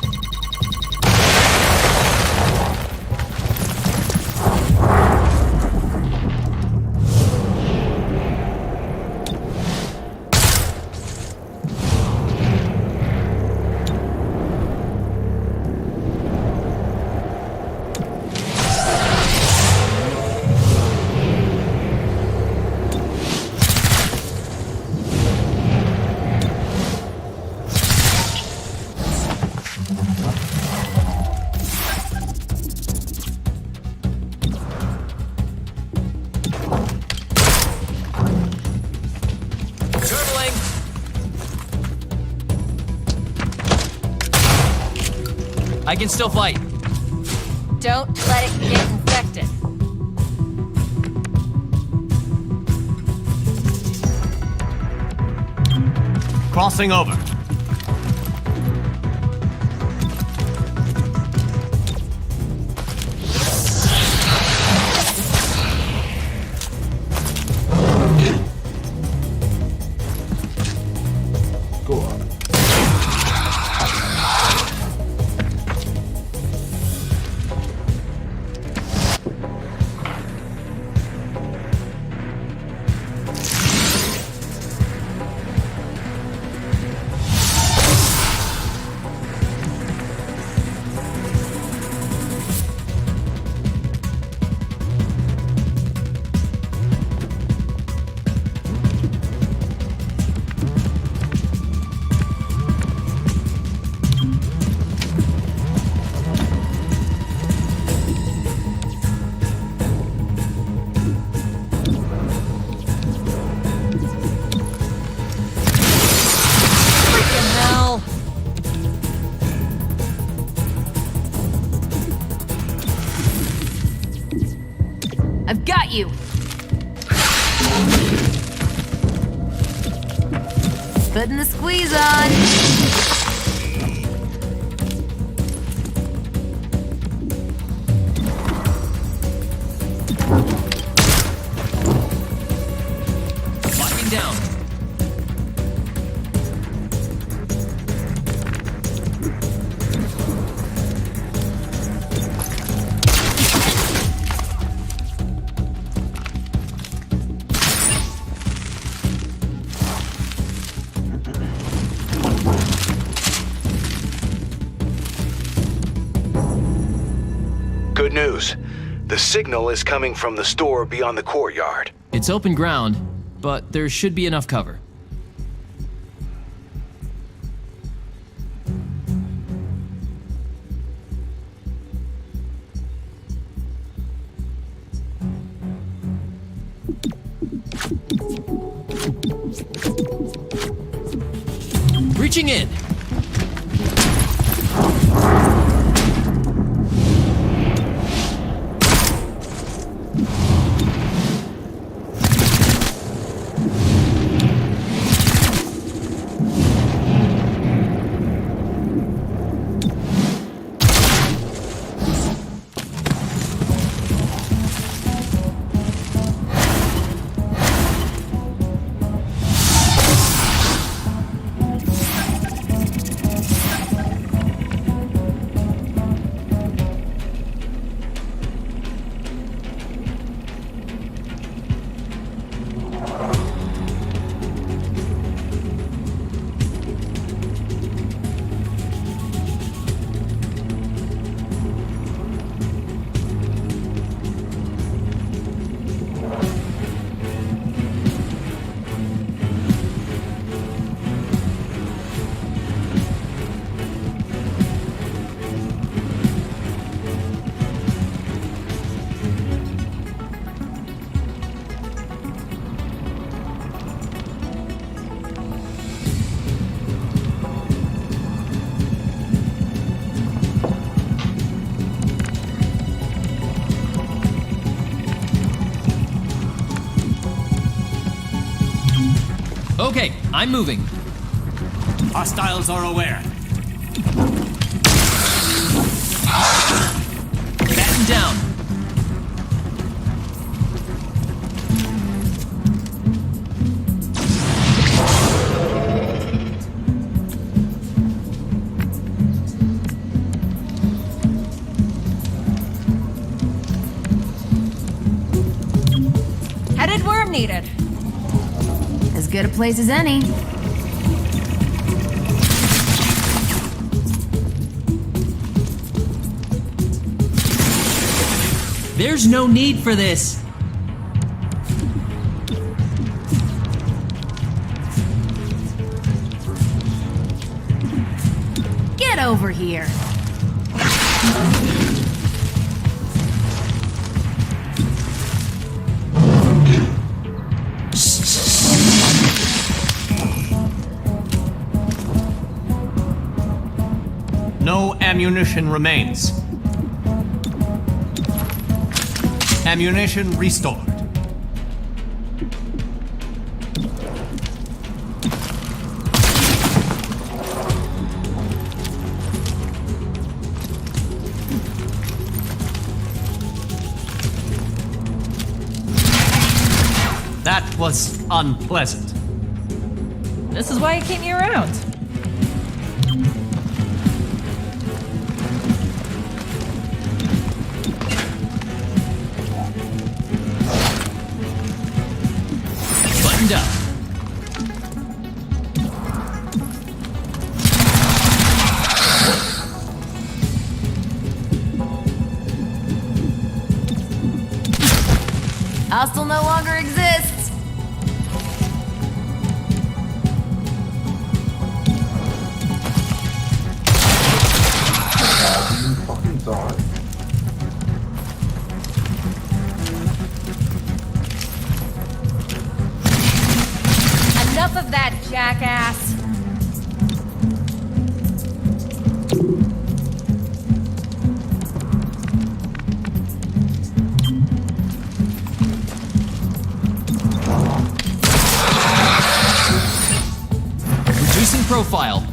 I can still fight. Don't let it get infected. Crossing over. Go on. I've got you! Putting the squeeze on! Locking down. Good news. The signal is coming from the store beyond the courtyard. It's open ground, but there should be enough cover. Reaching in. Okay, I'm moving. Hostiles are aware. Batten down. Headed where I'm needed. As good a place as any. There's no need for this. Get over here. No ammunition remains. Ammunition restored. That was unpleasant. This is why you keep me around. Buttoned up. Hostile no longer exists. You fucking die. Enough of that, jackass. Reducing profile.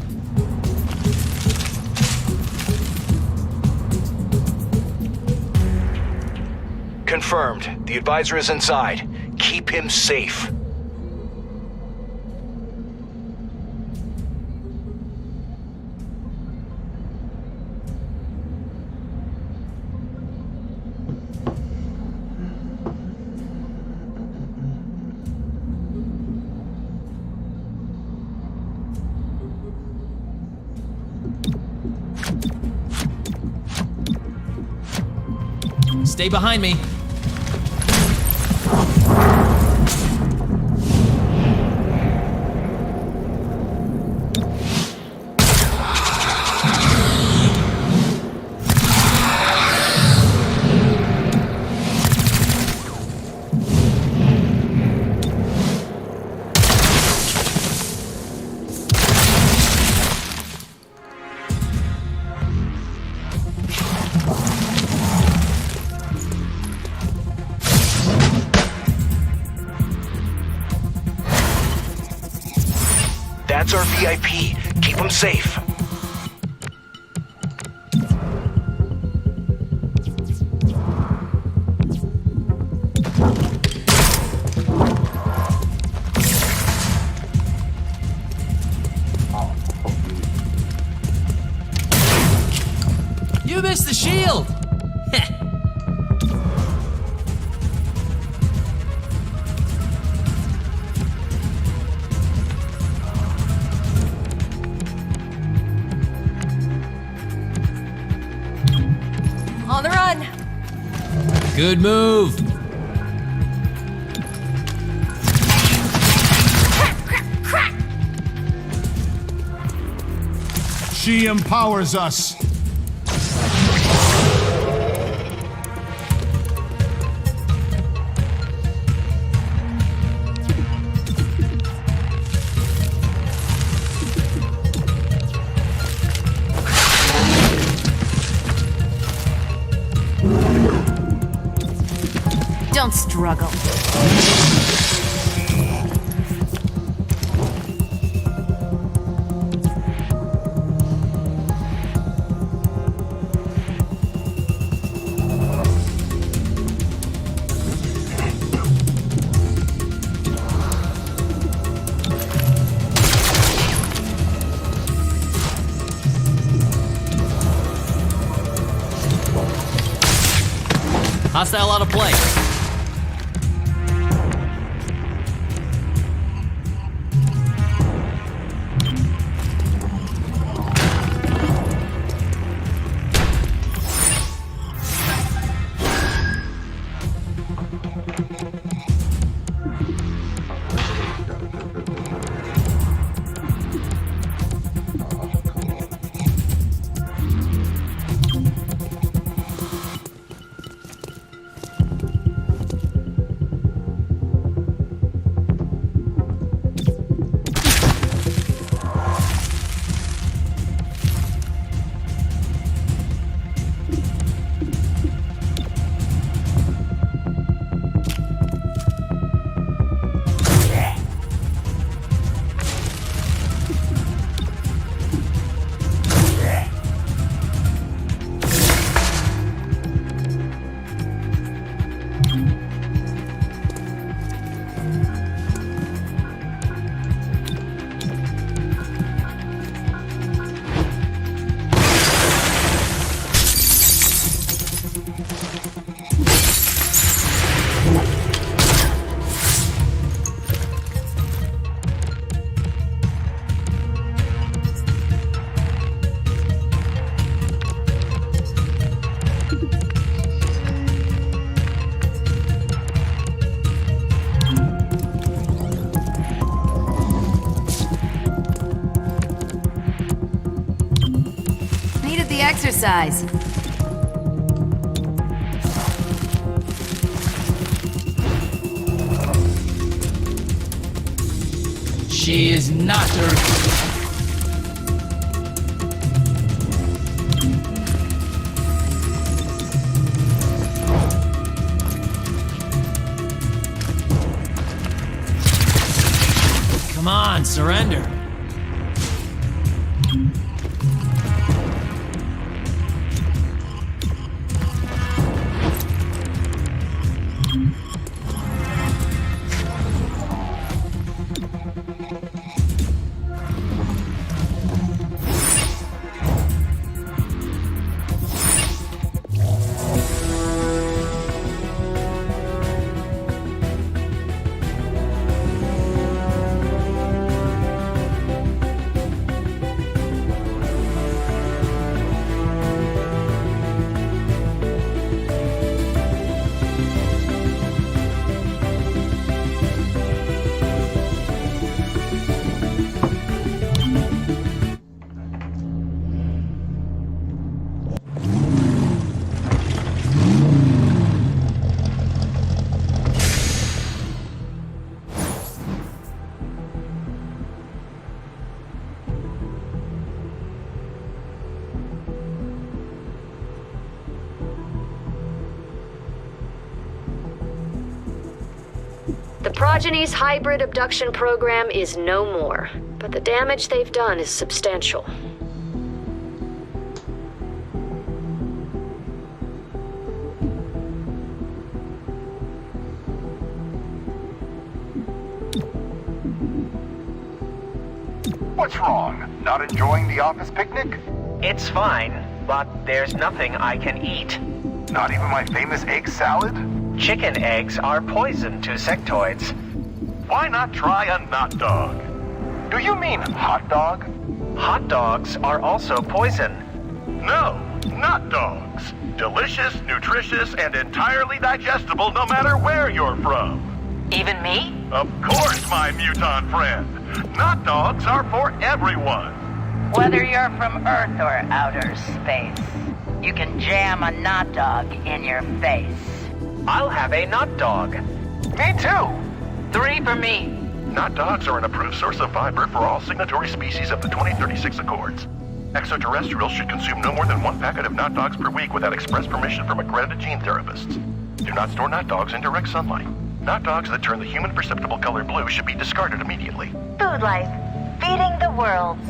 Confirmed. The advisor is inside. Keep him safe. Stay behind me. That's our VIP. Keep him safe. You missed the shield. On the run. Good move. She empowers us. Don't struggle. Hostile out of play. Exercise. She is not her. Come on, surrender. The Progeny's hybrid abduction program is no more, but the damage they've done is substantial. What's wrong? Not enjoying the office picnic? It's fine, but there's nothing I can eat. Not even my famous egg salad? Chicken eggs are poison to sectoids. Why not try a not dog? Do you mean hot dog? Hot dogs are also poison. No, not dogs. Delicious, nutritious, and entirely digestible no matter where you're from. Even me? Of course, my muton friend. Not dogs are for everyone. Whether you're from Earth or outer space, you can jam a not dog in your face. I'll have a not dog. Me too. 3 for me. Not dogs are an approved source of fiber for all signatory species of the 2036 Accords. Extraterrestrials should consume no more than 1 packet of not dogs per week without express permission from accredited gene therapists. Do not store not dogs in direct sunlight. Not dogs that turn the human perceptible color blue should be discarded immediately. Food life. Feeding the worlds.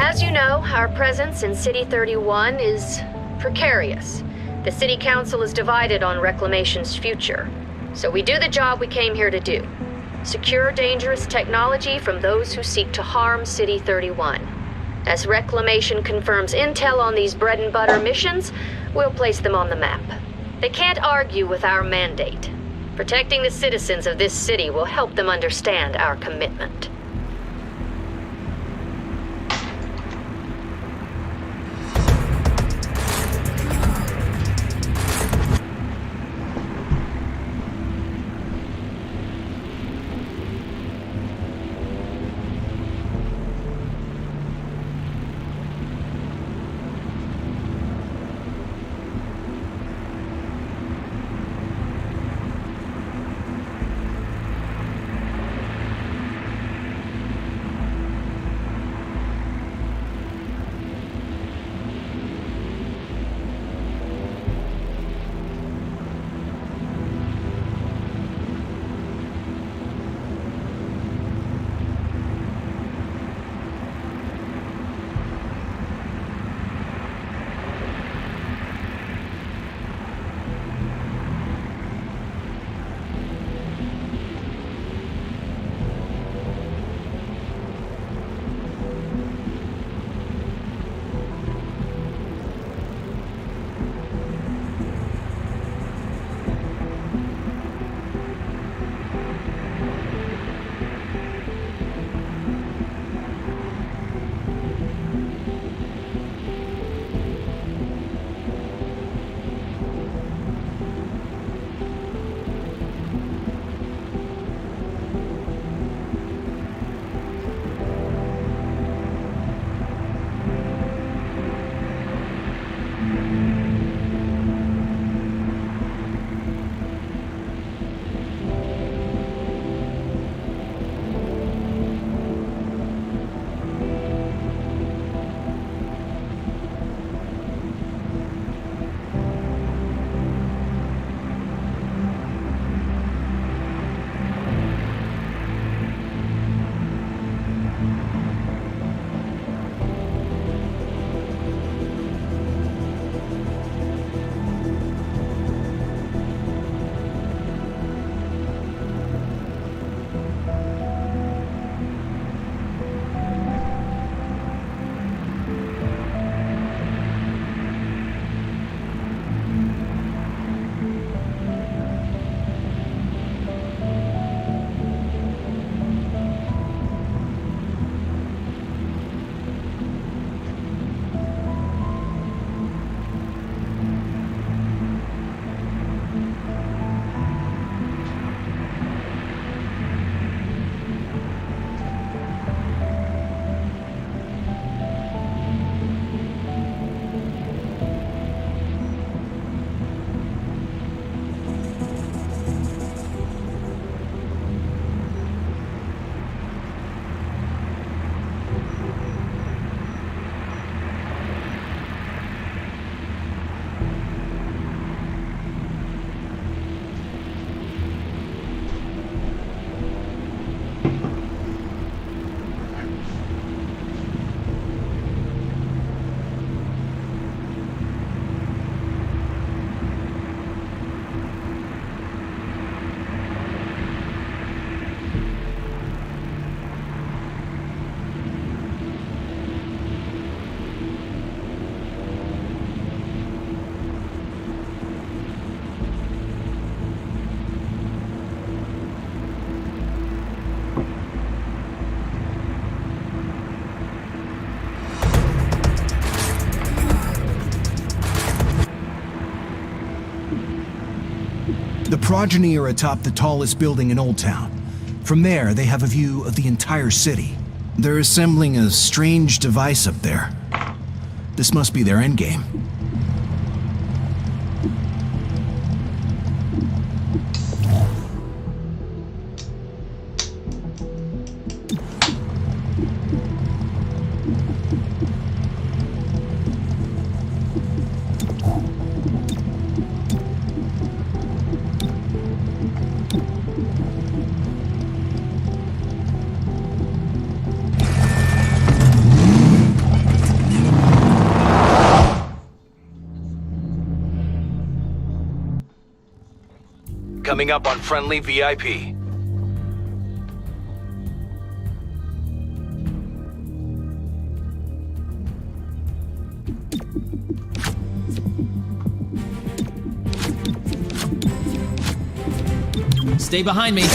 As you know, our presence in City 31 is precarious. The city council is divided on Reclamation's future, so we do the job we came here to do. Secure dangerous technology from those who seek to harm City 31. As Reclamation confirms intel on these bread-and-butter missions, we'll place them on the map. They can't argue with our mandate. Protecting the citizens of this city will help them understand our commitment. The Progeny are atop the tallest building in Old Town. From there, they have a view of the entire city. They're assembling a strange device up there. This must be their endgame. Coming up on Friendly VIP. Stay behind me.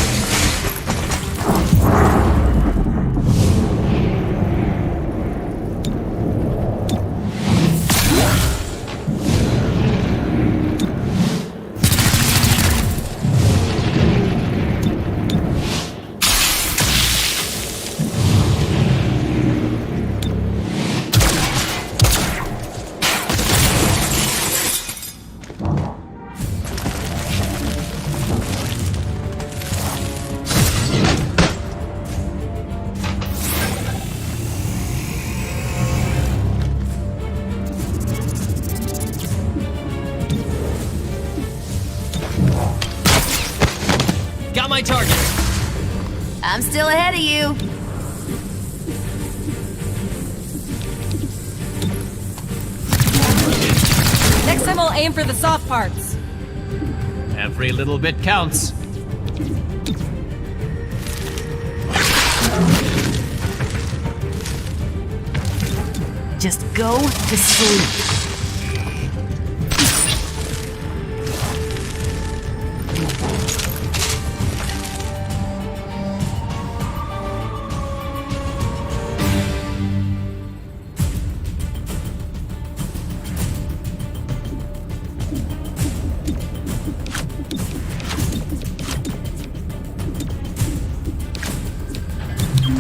Got my target. I'm still ahead of you. Next time we'll aim for the soft parts. Every little bit counts. Just go to sleep.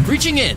Reaching in.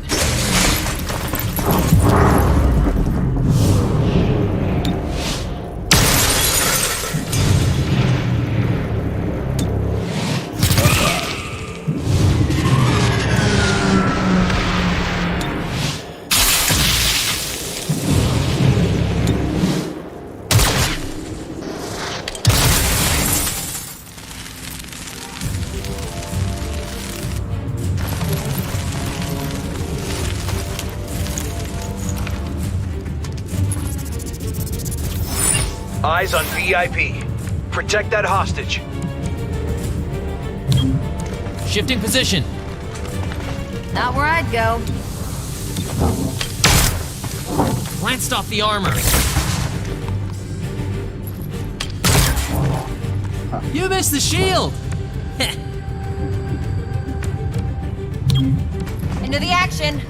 Eyes on VIP. Protect that hostage. Shifting position. Not where I'd go. Glanced off the armor. You missed the shield. Into the action.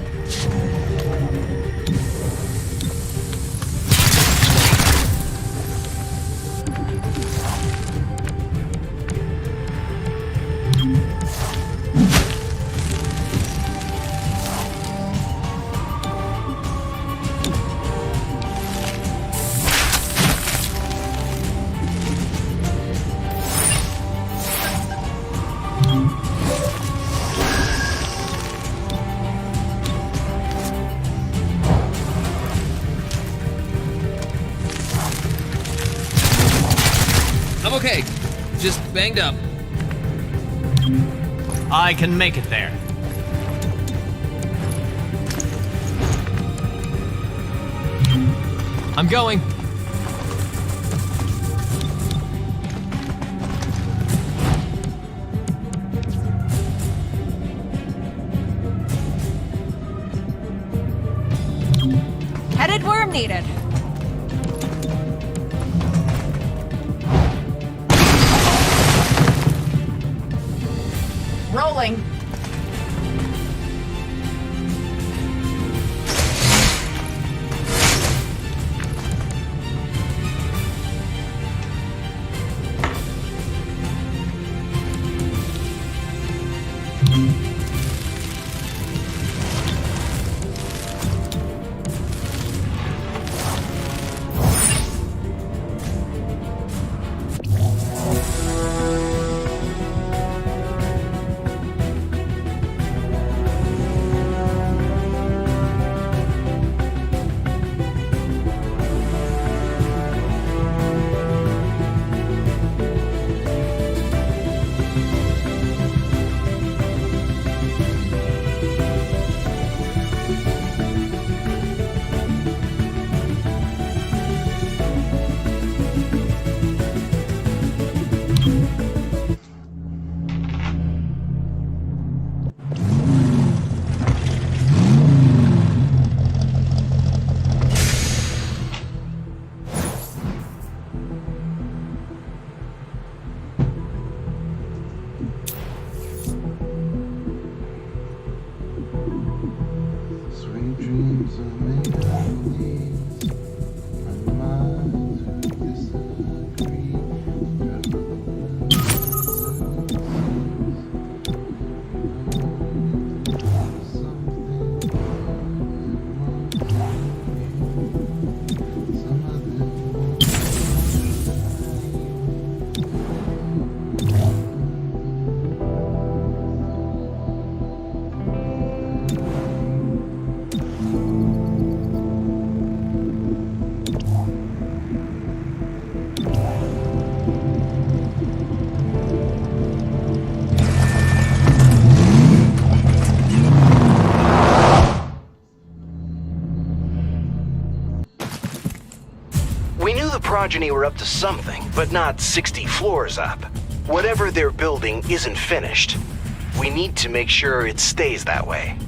I'm okay. Just banged up. I can make it there. I'm going. Headed where I'm needed. Rolling. progeny were up to something, but not 60 floors up. Whatever they're building isn't finished. We need to make sure it stays that way.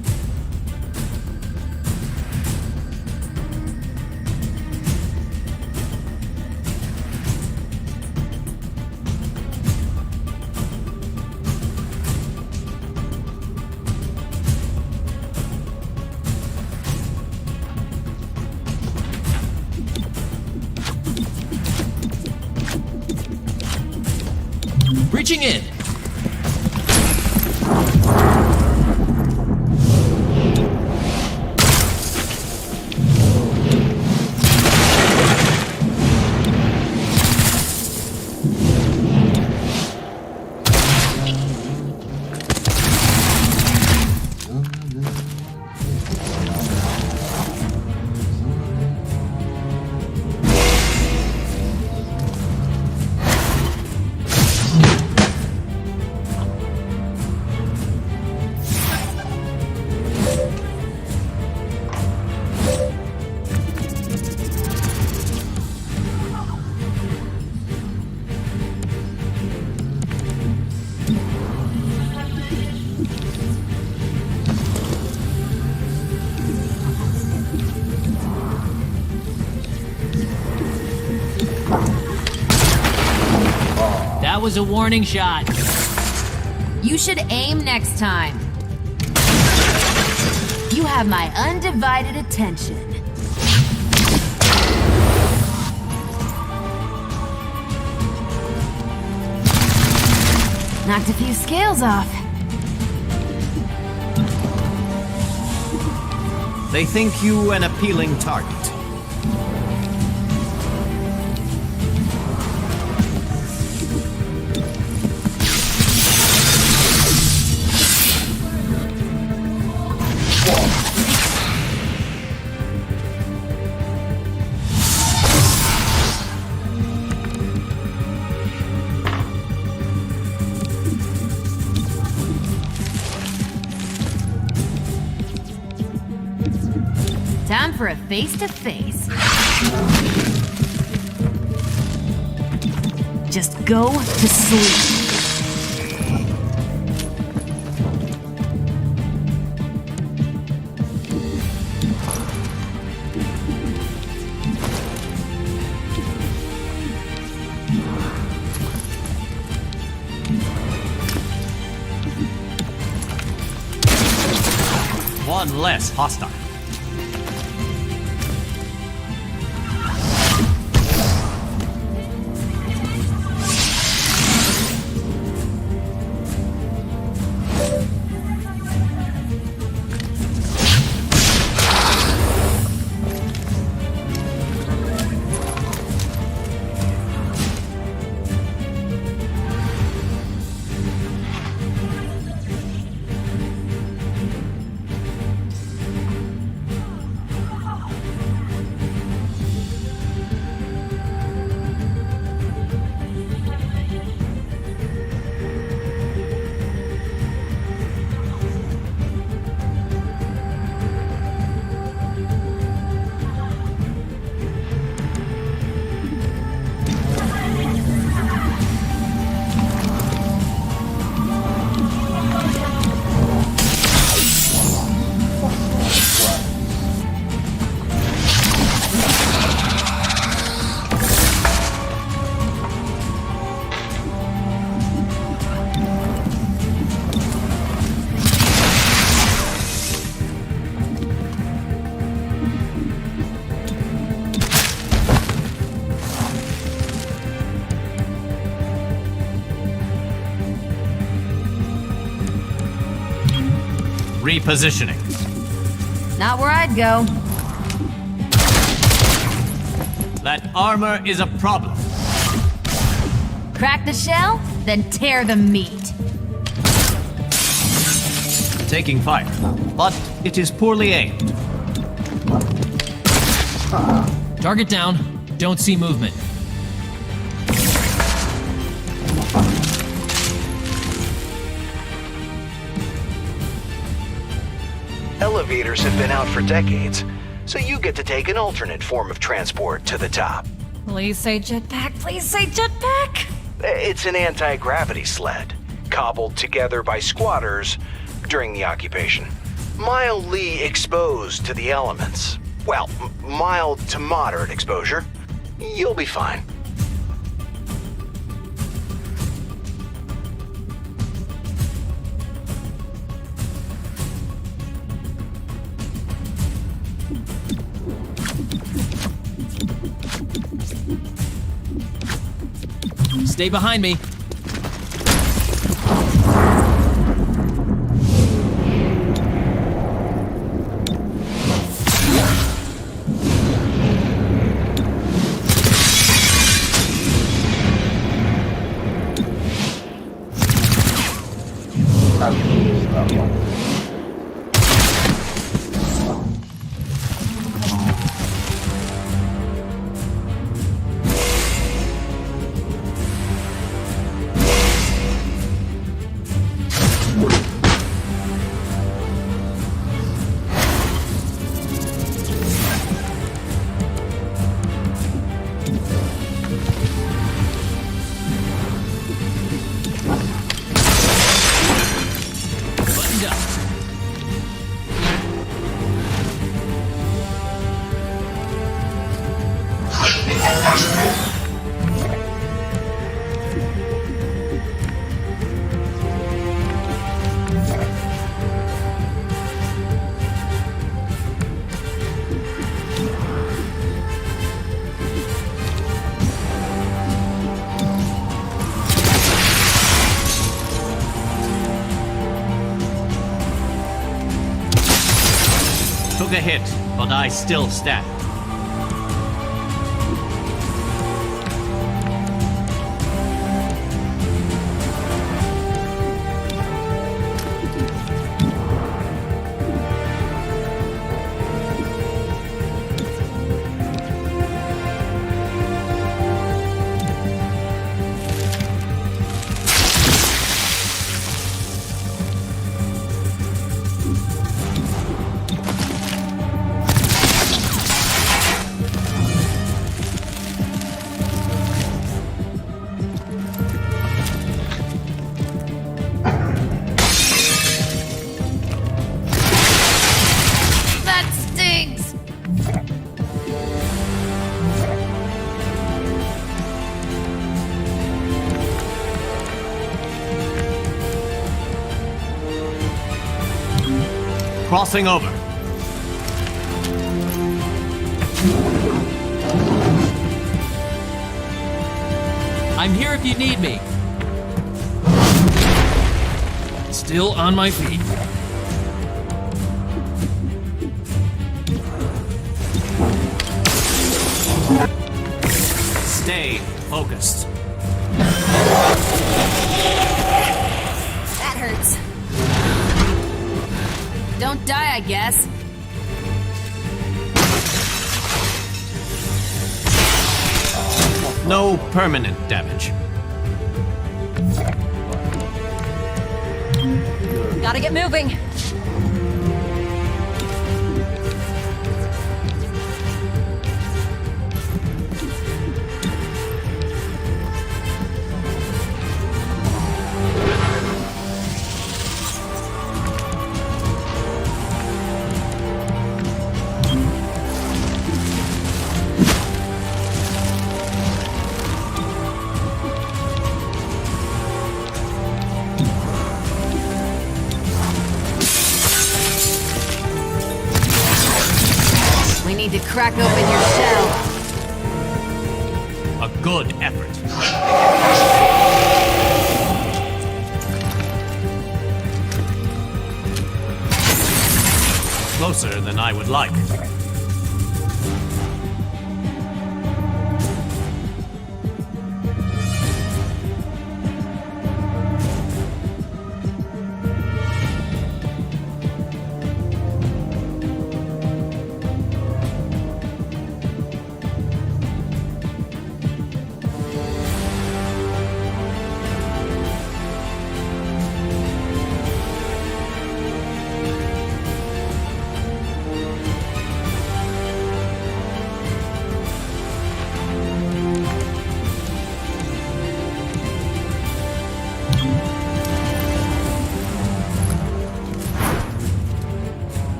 Reaching in. That was a warning shot. You should aim next time. You have my undivided attention. Knocked a few scales off. They think you an appealing target. Time for a face-to-face. Just go to sleep. One less hostile. Repositioning. Not where I'd go. That armor is a problem. Crack the shell, then tear the meat. Taking fire, but it is poorly aimed. Target down. Don't see movement. Elevators have been out for decades, so you get to take an alternate form of transport to the top. Please say jetpack. Please say jetpack. It's an anti-gravity sled, cobbled together by squatters during the occupation. Mildly exposed to the elements. Well, mild to moderate exposure. You'll be fine. Stay behind me. Took a hit, but I still stand. Crossing over. I'm here if you need me. Still on my feet. Stay focused. That hurts. Don't die, I guess. No permanent damage. Gotta get moving. Need to crack open your shell. A good effort. Closer than I would like.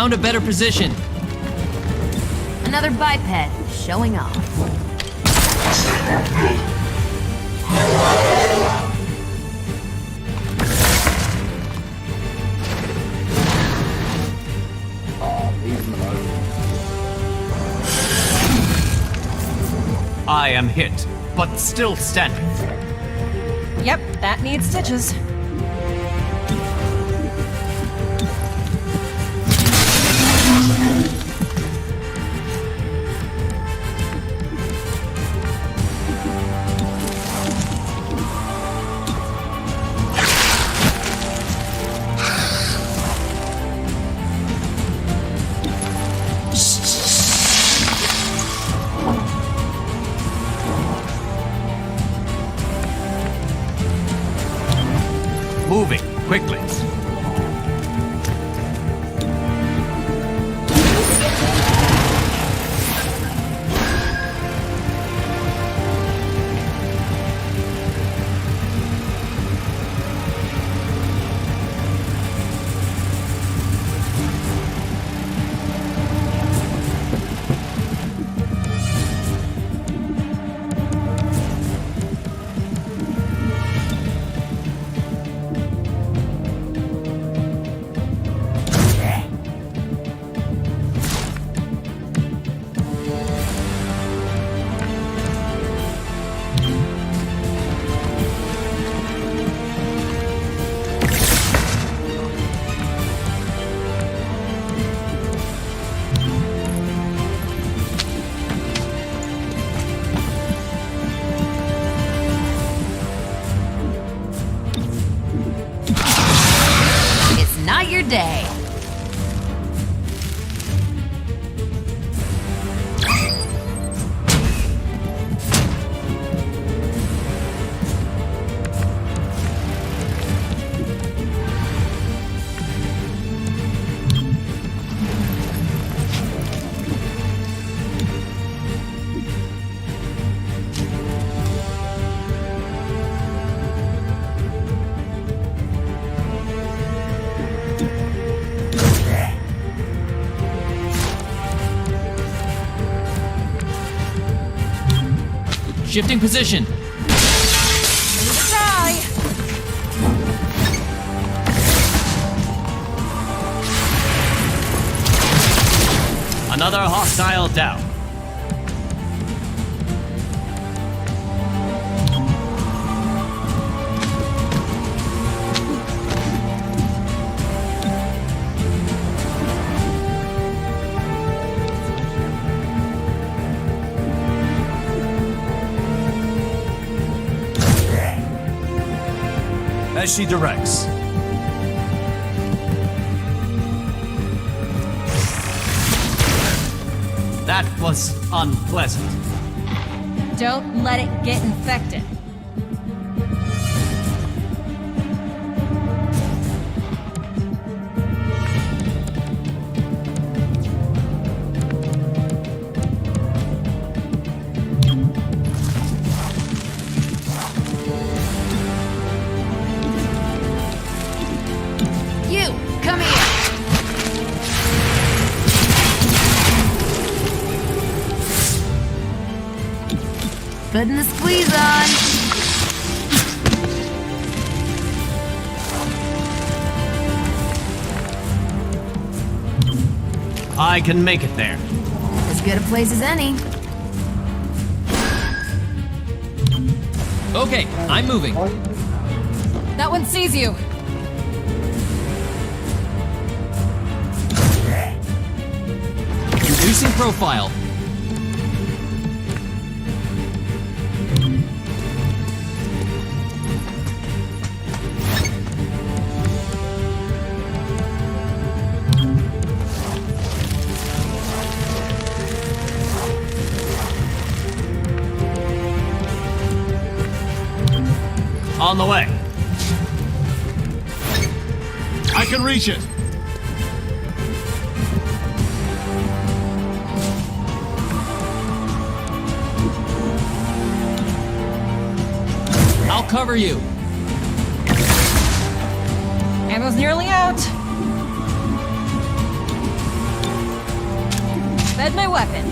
Found a better position. Another biped, showing off. I am hit, but still standing. Yep, that needs stitches. Moving quickly. Not your day. Shifting position. Try. Another hostile down. As she directs. That was unpleasant. Don't let it get infected. Come here! Putting the squeeze on. I can make it there. As good a place as any. Okay, I'm moving. That one sees you. Reducing profile. On the way. I can reach it. I'll cover you. Ammo's nearly out. Fed my weapon.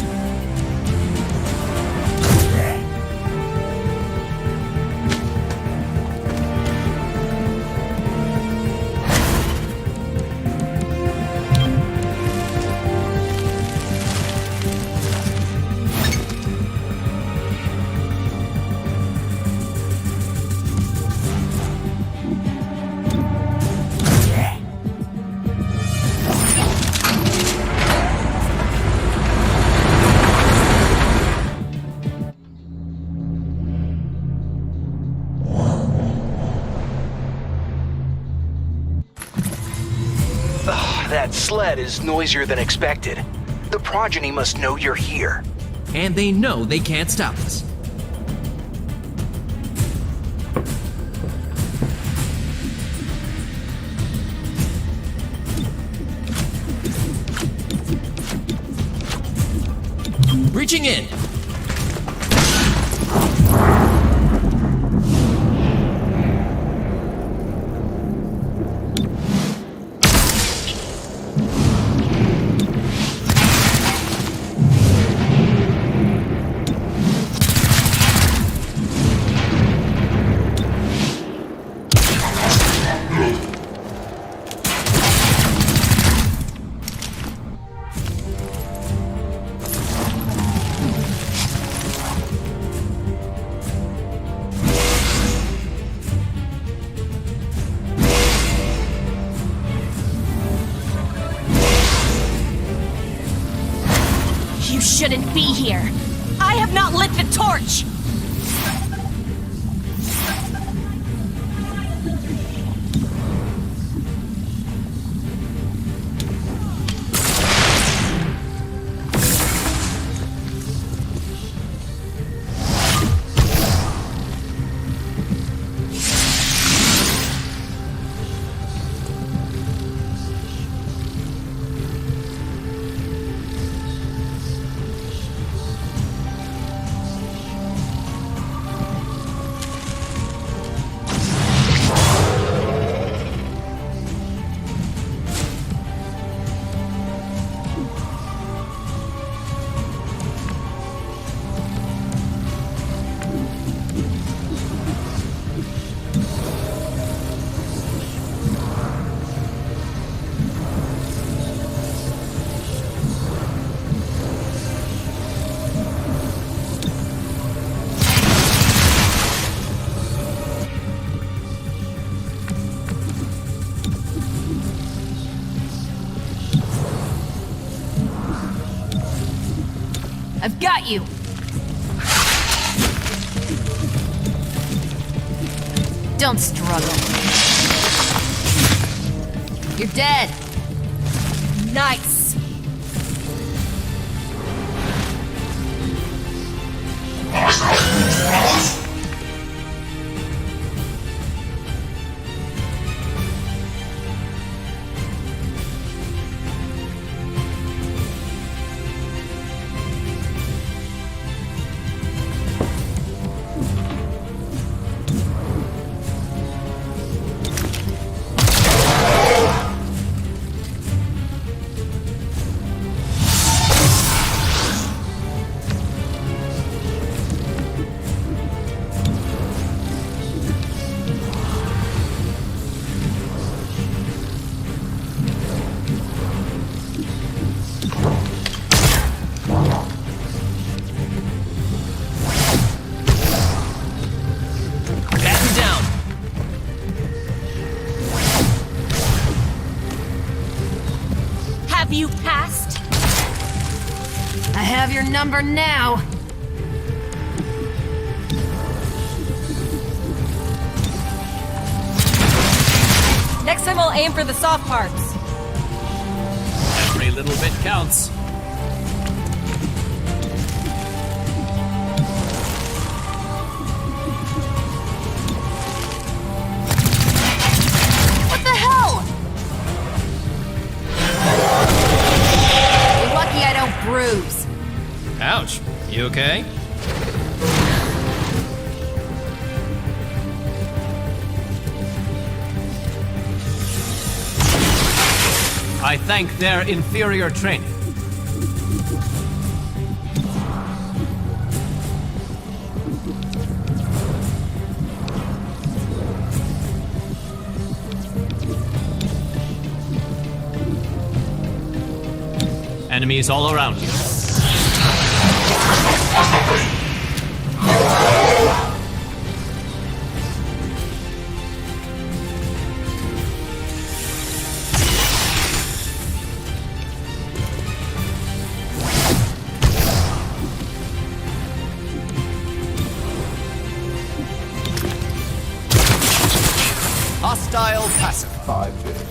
That sled is noisier than expected. The progeny must know you're here. And they know they can't stop us. Reaching in. You shouldn't be here. I have not lit the torch! I've got you! Don't struggle. You're dead. Nice! Have you passed? I have your number now. Next time I'll aim for the soft parts. Every little bit counts. What the hell? You're lucky I don't bruise. Ouch. You okay? I thank their inferior training. Enemies all around you. Hostile passive. 5 bitch.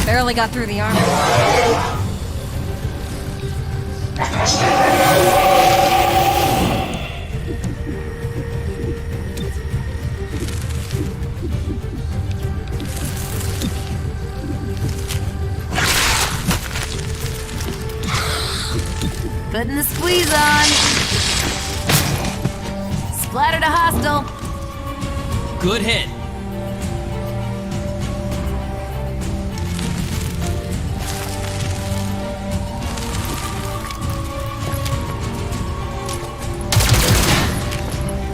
Barely got through the armor. Putting the squeeze on. Splattered a hostile. Good hit.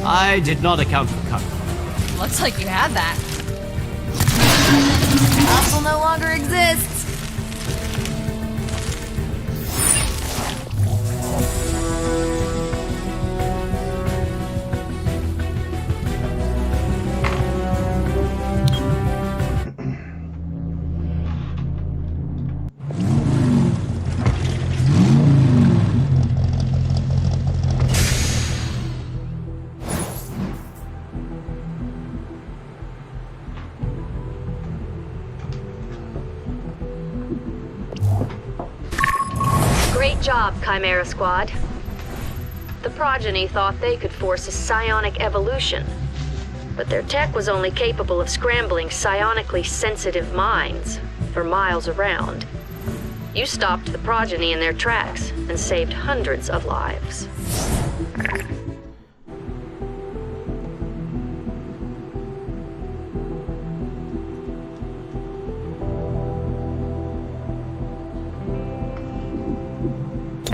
I did not account for cover. Looks like you had that. Hostile no longer exists. Great job, Chimera Squad. The progeny thought they could force a psionic evolution, but their tech was only capable of scrambling psionically sensitive minds for miles around. You stopped the progeny in their tracks and saved hundreds of lives.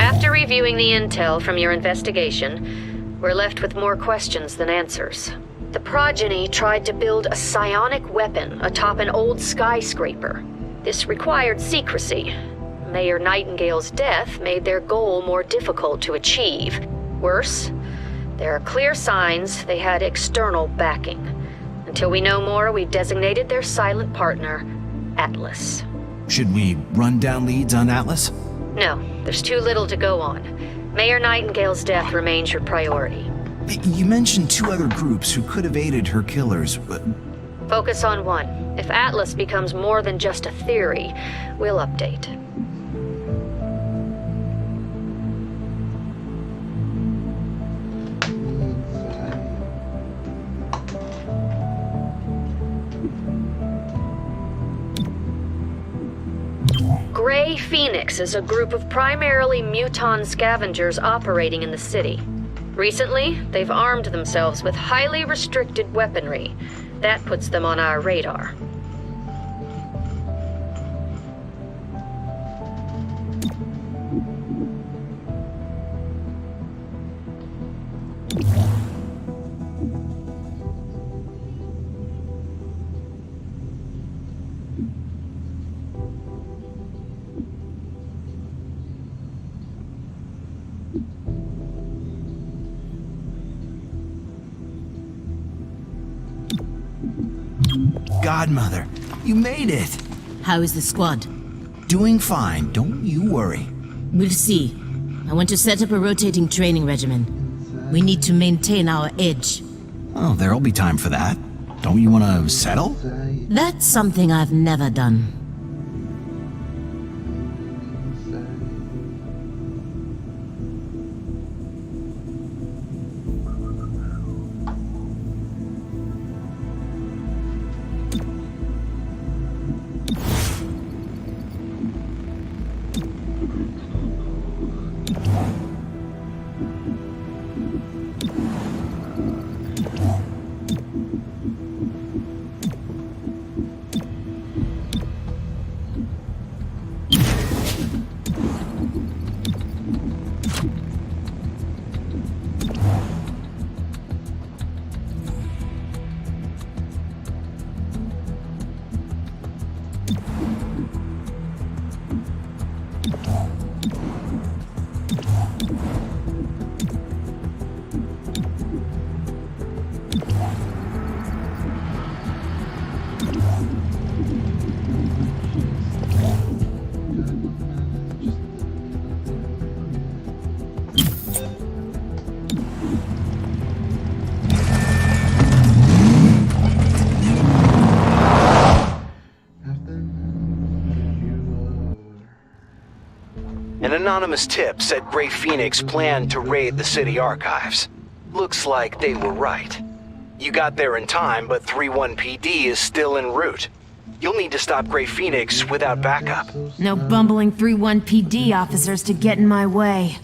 After reviewing the intel from your investigation, we're left with more questions than answers. The progeny tried to build a psionic weapon atop an old skyscraper. This required secrecy. Mayor Nightingale's death made their goal more difficult to achieve. Worse, there are clear signs they had external backing. Until we know more, we've designated their silent partner, Atlas. Should we run down leads on Atlas? No, there's too little to go on. Mayor Nightingale's death remains your priority. You mentioned 2 other groups who could have aided her killers. Focus on one. If Atlas becomes more than just a theory, we'll update. Grey Phoenix is a group of primarily muton scavengers operating in the city. Recently, they've armed themselves with highly restricted weaponry. That puts them on our radar. Godmother, you made it! How is the squad? Doing fine, don't you worry. We'll see. I want to set up a rotating training regimen. We need to maintain our edge. Oh, there'll be time for that. Don't you want to settle? That's something I've never done. An anonymous tip said Grey Phoenix planned to raid the city archives. Looks like they were right. You got there in time, but 3-1 PD is still en route. You'll need to stop Grey Phoenix without backup. No bumbling 3-1 PD officers to get in my way.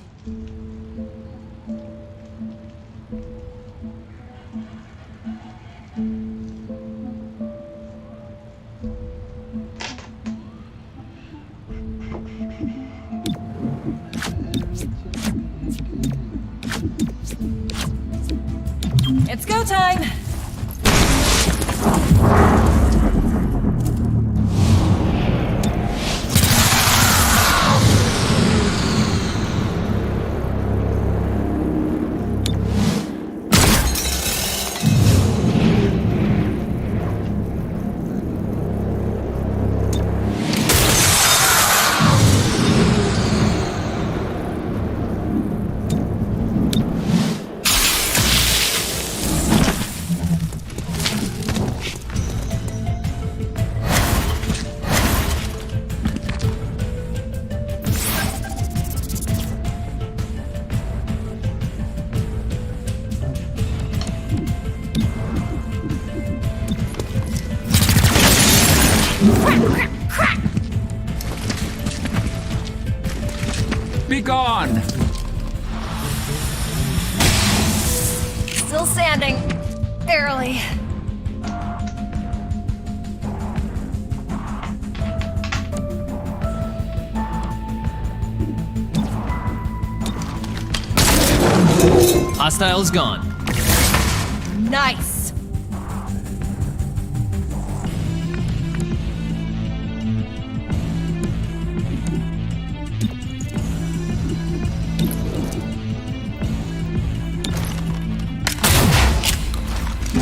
It's go time! Be gone! Still standing. Barely. Hostiles gone. Nice!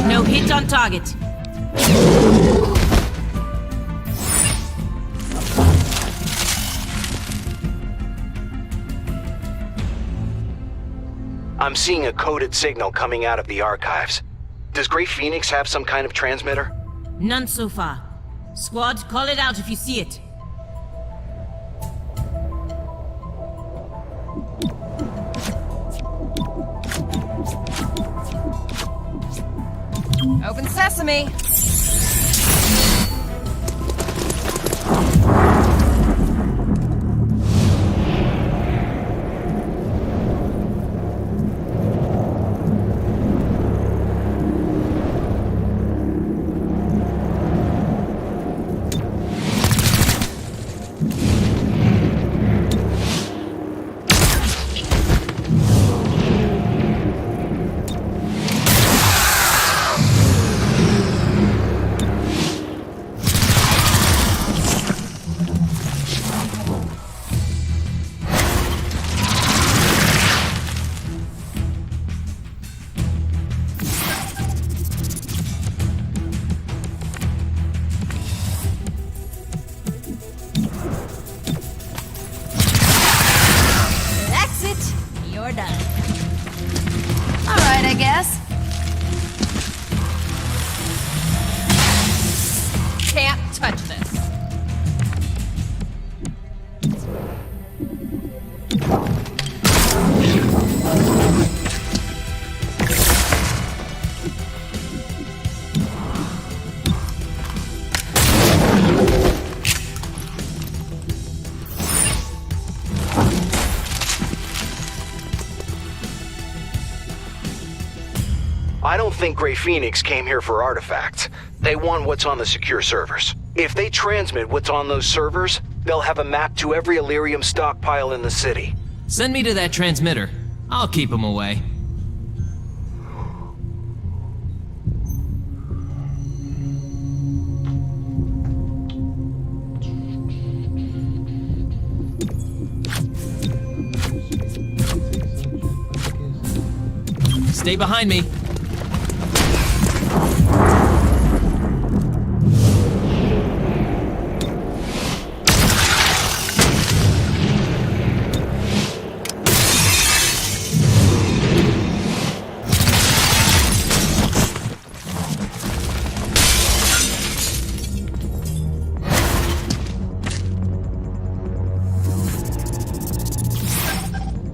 No hit on target. I'm seeing a coded signal coming out of the archives. Does Grey Phoenix have some kind of transmitter? None so far. Squad, call it out if you see it. Open sesame! You're done. Alright, I guess. Can't touch this. I don't think Grey Phoenix came here for artifacts. They want what's on the secure servers. If they transmit what's on those servers, they'll have a map to every Illyrium stockpile in the city. Send me to that transmitter. I'll keep him away. Stay behind me.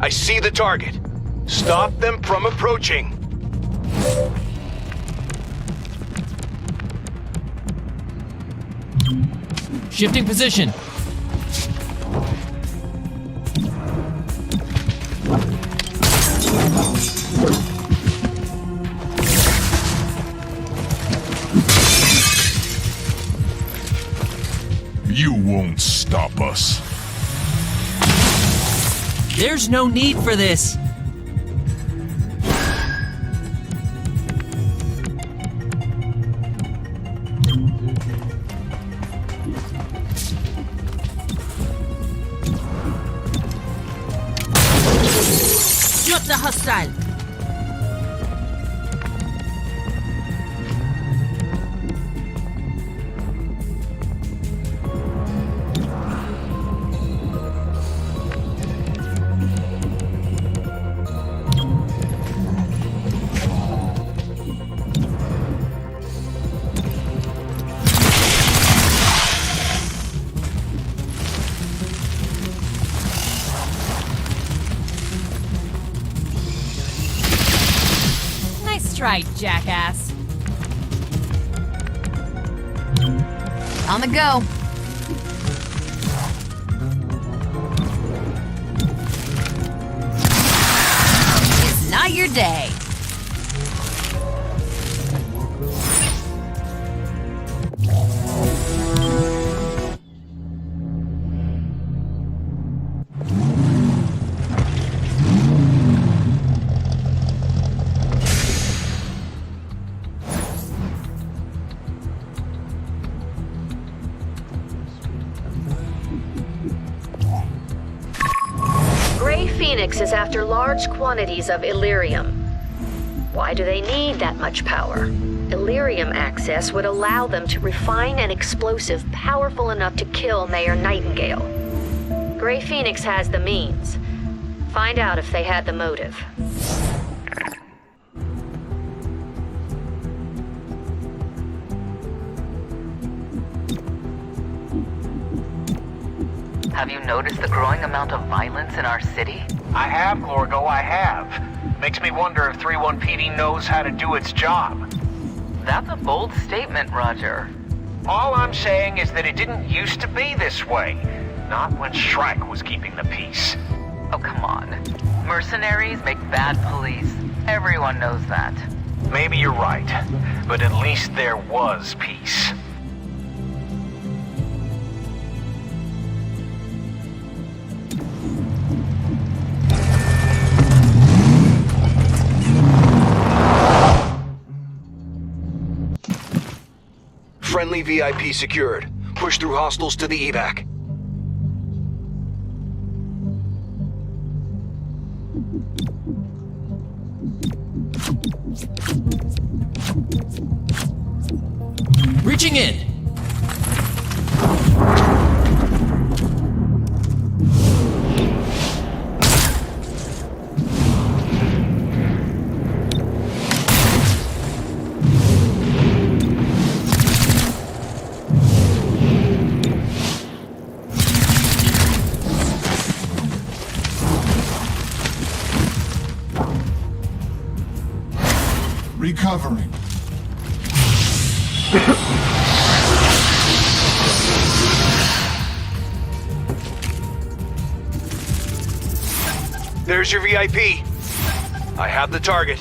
I see the target. Stop them from approaching. Shifting position. You won't stop us. There's no need for this. Drop the hostile. Nice try, jackass. On the go. It's not your day. Phoenix is after large quantities of Illyrium. Why do they need that much power? Illyrium access would allow them to refine an explosive powerful enough to kill Mayor Nightingale. Grey Phoenix has the means. Find out if they had the motive. Have you noticed the growing amount of violence in our city? I have, Glorgo, I have. Makes me wonder if 3-1 PD knows how to do its job. That's a bold statement, Roger. All I'm saying is that it didn't used to be this way. Not when Shrike was keeping the peace. Oh, come on. Mercenaries make bad police. Everyone knows that. Maybe you're right, but at least there was peace. Friendly VIP secured. Push through hostiles to the evac. Reaching in. Recovering. There's your VIP. I have the target.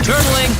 Turtling.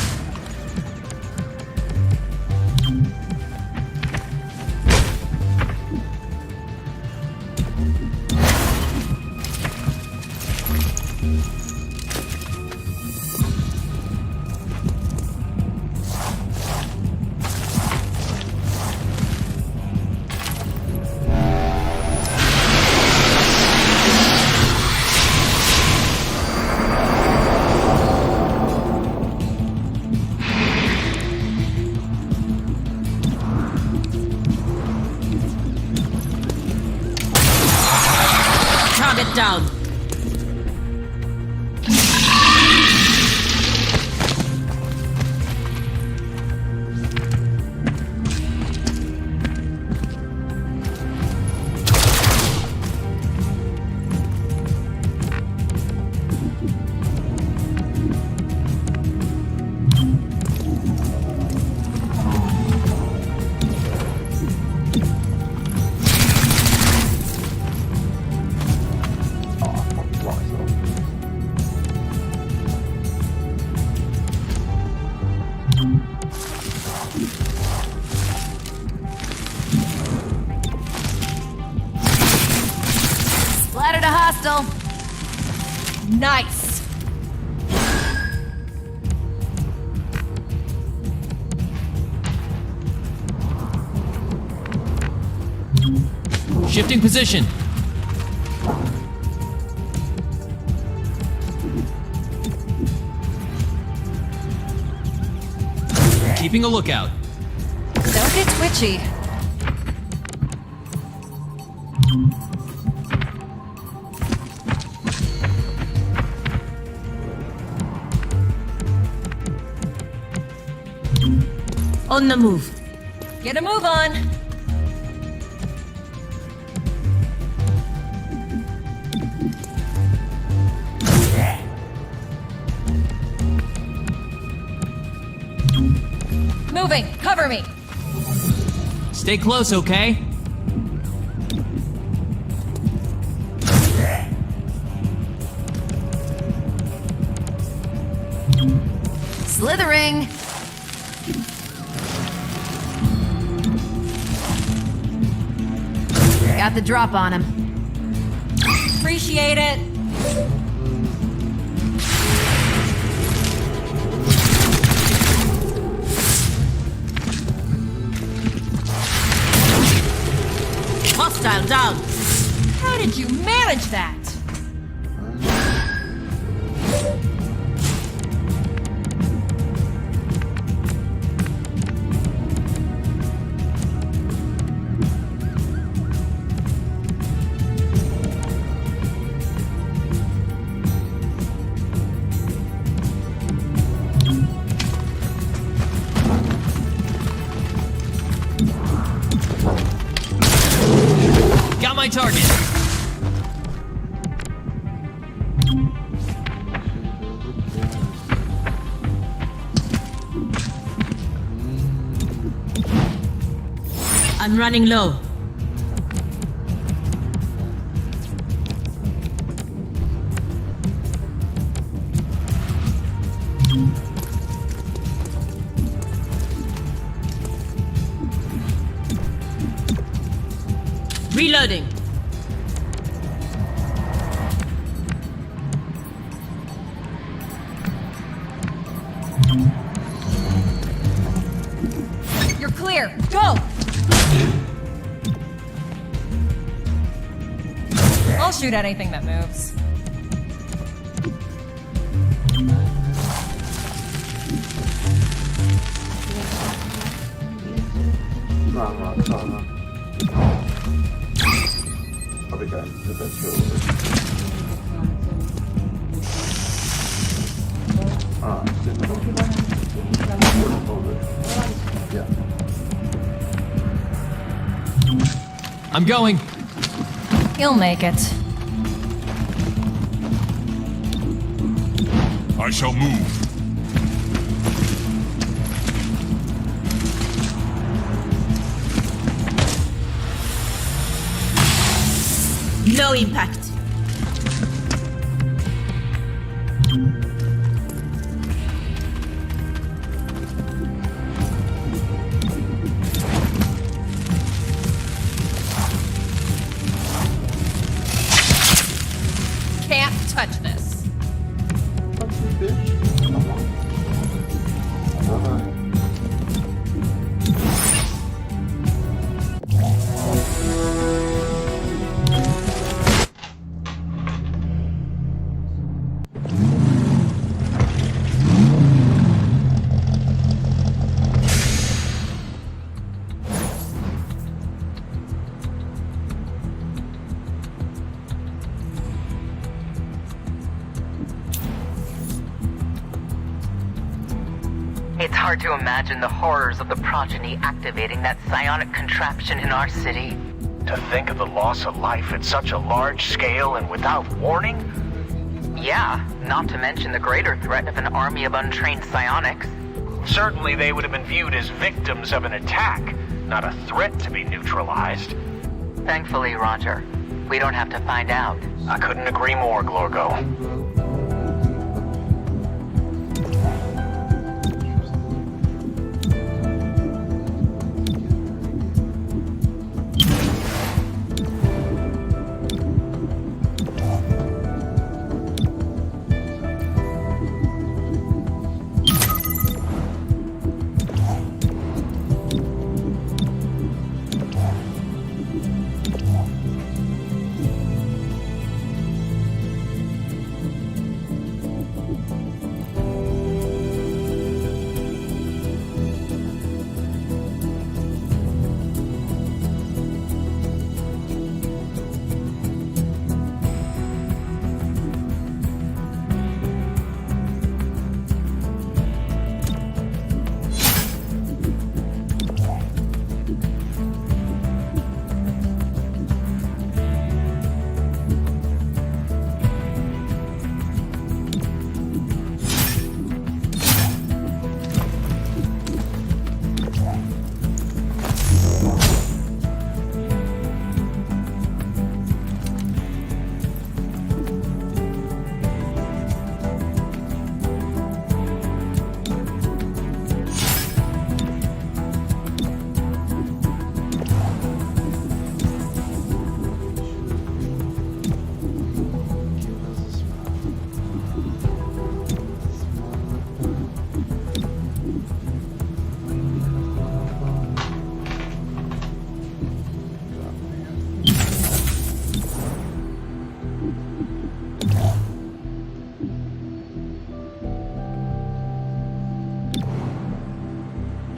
down. Splattered a hostile. Nice. Shifting position. Keeping a lookout. Don't get twitchy. On the move. Get a move on. Moving. Cover me. Stay close, okay? Slithering. Got the drop on him. Appreciate it. Hostile down. How did you manage that? Got my target. I'm running low. Reloading. You're clear. Go! I'll shoot at anything that moves. I'll be going eventually. I'm going. You'll make it. I shall move. No impact. Can't touch this. It's hard to imagine the horrors of the progeny activating that psionic contraption in our city. To think of the loss of life at such a large scale and without warning? Yeah, not to mention the greater threat of an army of untrained psionics. Certainly they would have been viewed as victims of an attack, not a threat to be neutralized. Thankfully, Roger, we don't have to find out. I couldn't agree more, Glorgo.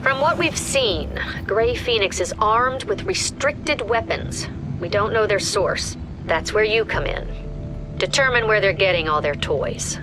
From what we've seen, Grey Phoenix is armed with restricted weapons. We don't know their source. That's where you come in. Determine where they're getting all their toys.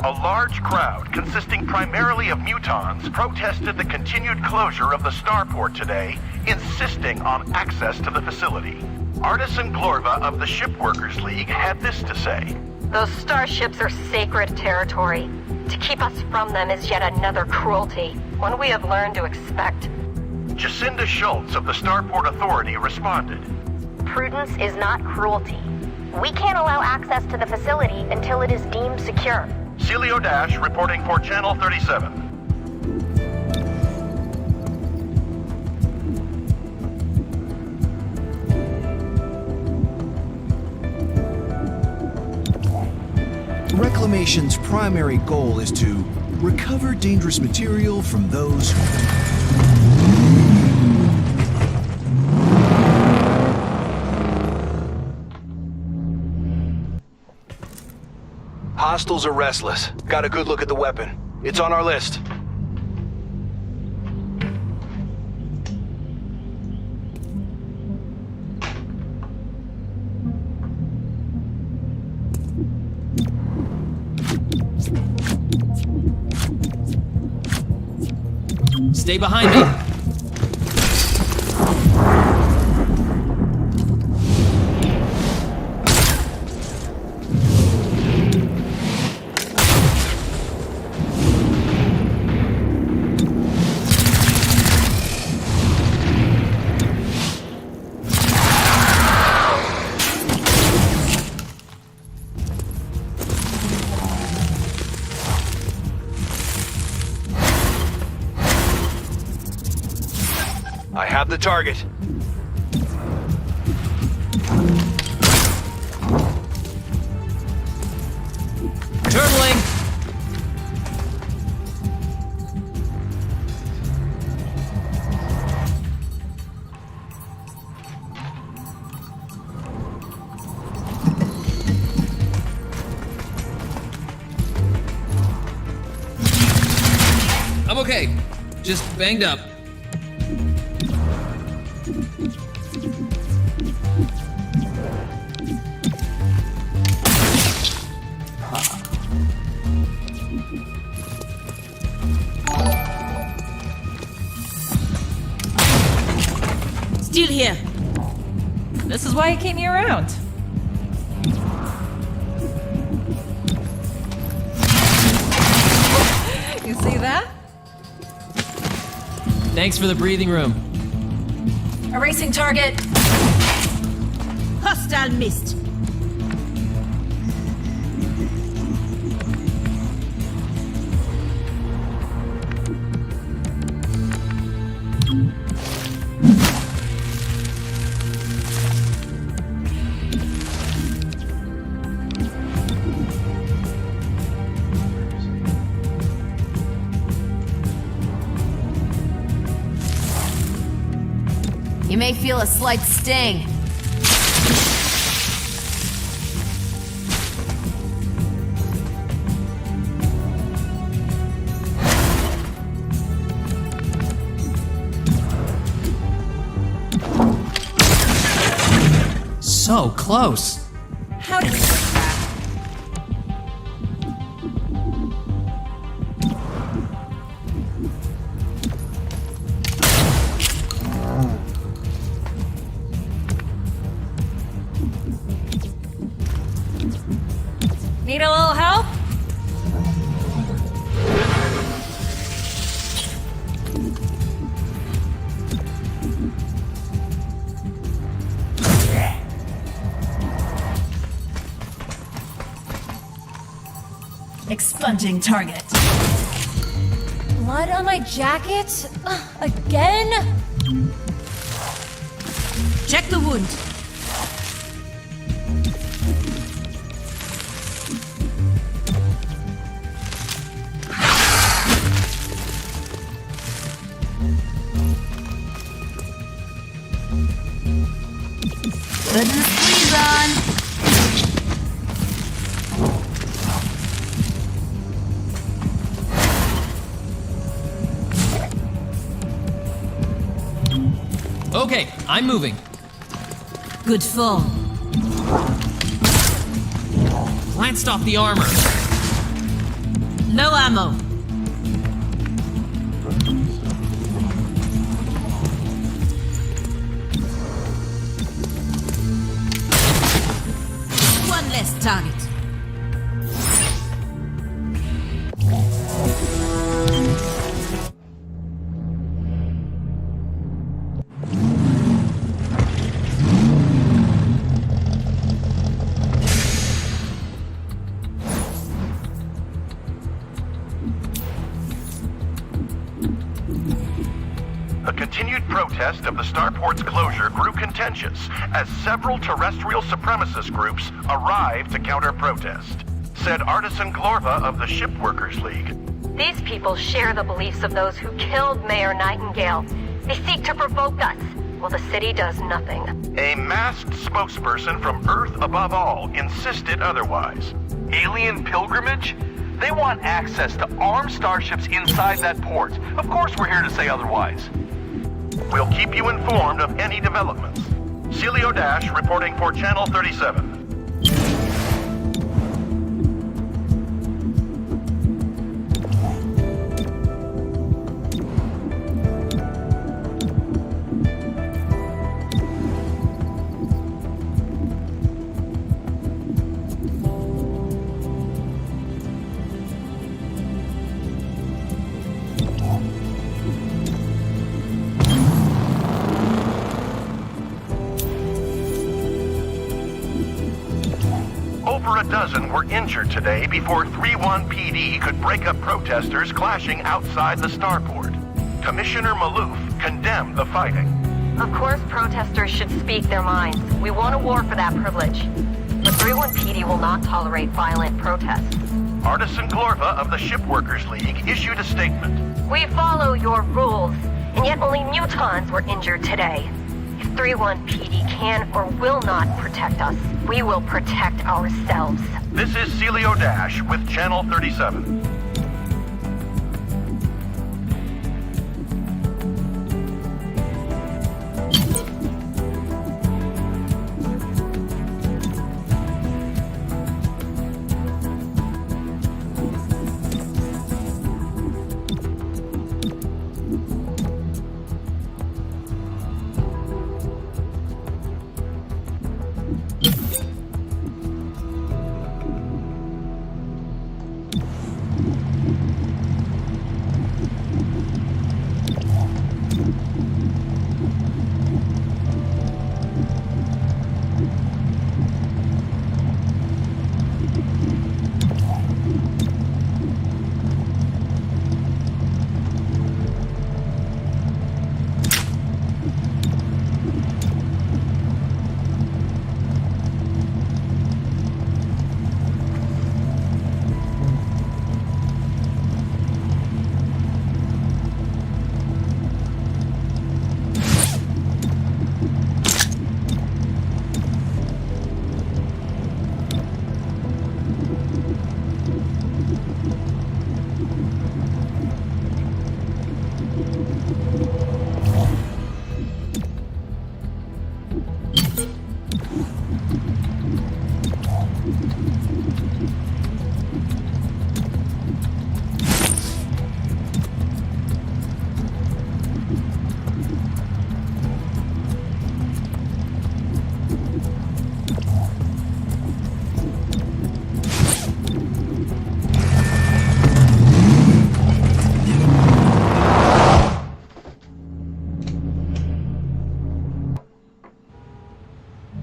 A large crowd, consisting primarily of mutons, protested the continued closure of the starport today, insisting on access to the facility. Artisan Glorva of the Shipworkers League had this to say. Those starships are sacred territory. To keep us from them is yet another cruelty, one we have learned to expect. Jacinda Schultz of the Starport Authority responded. Prudence is not cruelty. We can't allow access to the facility until it is deemed secure. Celio Dash reporting for Channel 37. Reclamation's primary goal is to recover dangerous material from those who... Hostiles are restless. Got a good look at the weapon. It's on our list. Stay behind me. I have the target. Turtling! I'm okay. Just banged up. Still here. This is why you keep me around. You see that? Thanks for the breathing room. Erasing target. Hostile missed. You may feel a slight sting. So close. How did you... Need a little help? Expunging target. Blood on my jacket? Again? Check the wound. Putting the squeeze on. Okay, I'm moving. Good fall. Glanced off the armor. No ammo. One less target. A continued protest of the starport's closure grew contentious as several terrestrial supremacist groups arrived to counter-protest, said Artisan Glorva of the Shipworkers League. These people share the beliefs of those who killed Mayor Nightingale. They seek to provoke us, while the city does nothing. A masked spokesperson from Earth Above All insisted otherwise. Alien pilgrimage? They want access to armed starships inside that port. Of course we're here to say otherwise. We'll keep you informed of any developments. Celio Dash reporting for Channel 37. Over a dozen were injured today before 3-1 PD could break up protesters clashing outside the starport. Commissioner Maloof condemned the fighting. Of course, protesters should speak their minds. We won a war for that privilege. The 31 PD will not tolerate violent protests. Artisan Glorva of the Shipworkers League issued a statement. We follow your rules, and yet only mutons were injured today. If 31 PD can or will not protect us, we will protect ourselves. This is Celio Dash with Channel 37.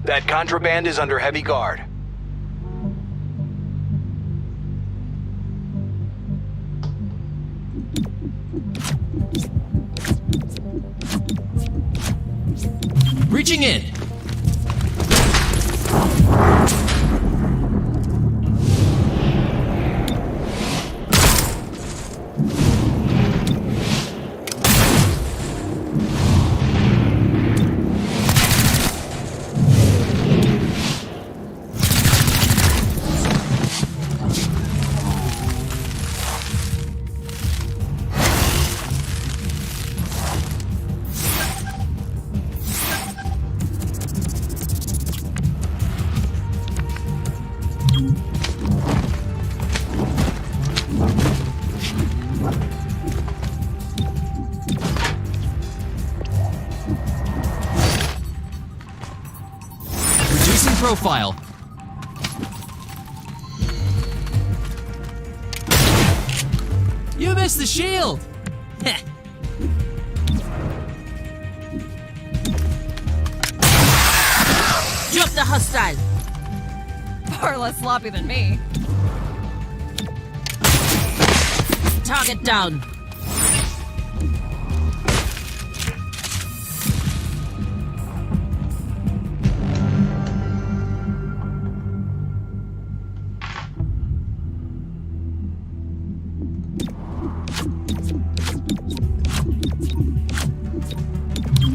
That contraband is under heavy guard. Reaching in. Reducing profile. You missed the shield! Heh. Drop the hostile! Far less sloppy than me. Target down.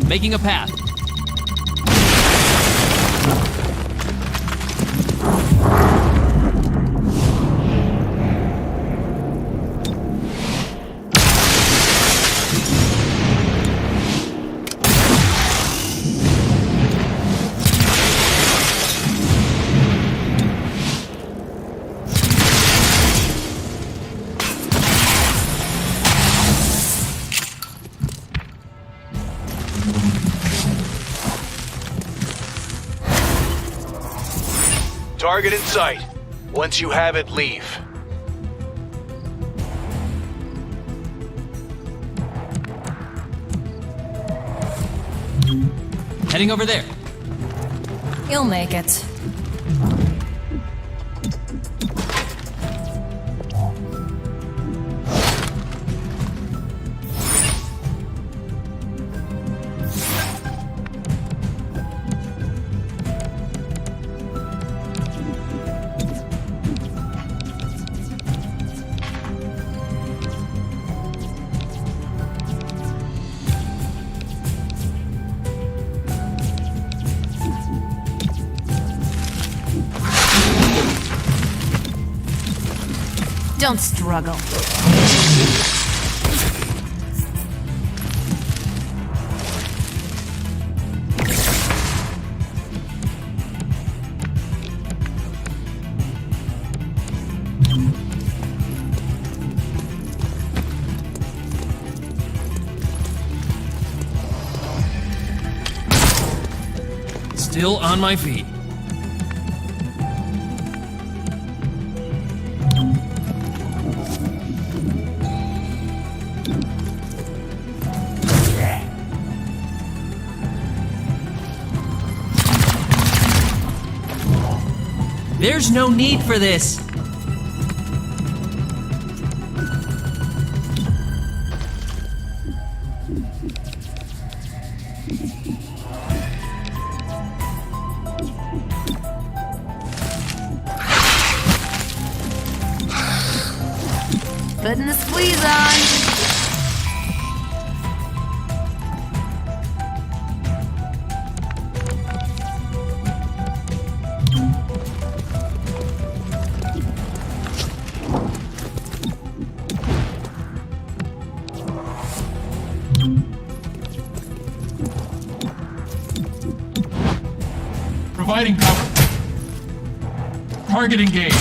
Making a path. Target in sight. Once you have it, leave. Heading over there. You'll make it. Don't struggle. Still on my feet. There's no need for this. Putting the squeeze on. Providing cover. Target engaged.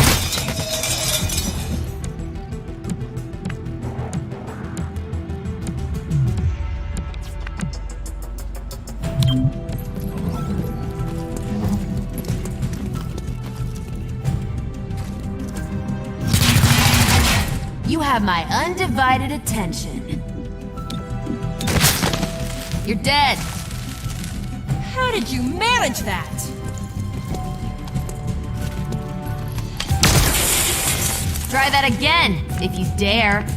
You have my undivided attention. You're dead. How did you manage that? Try that again, if you dare.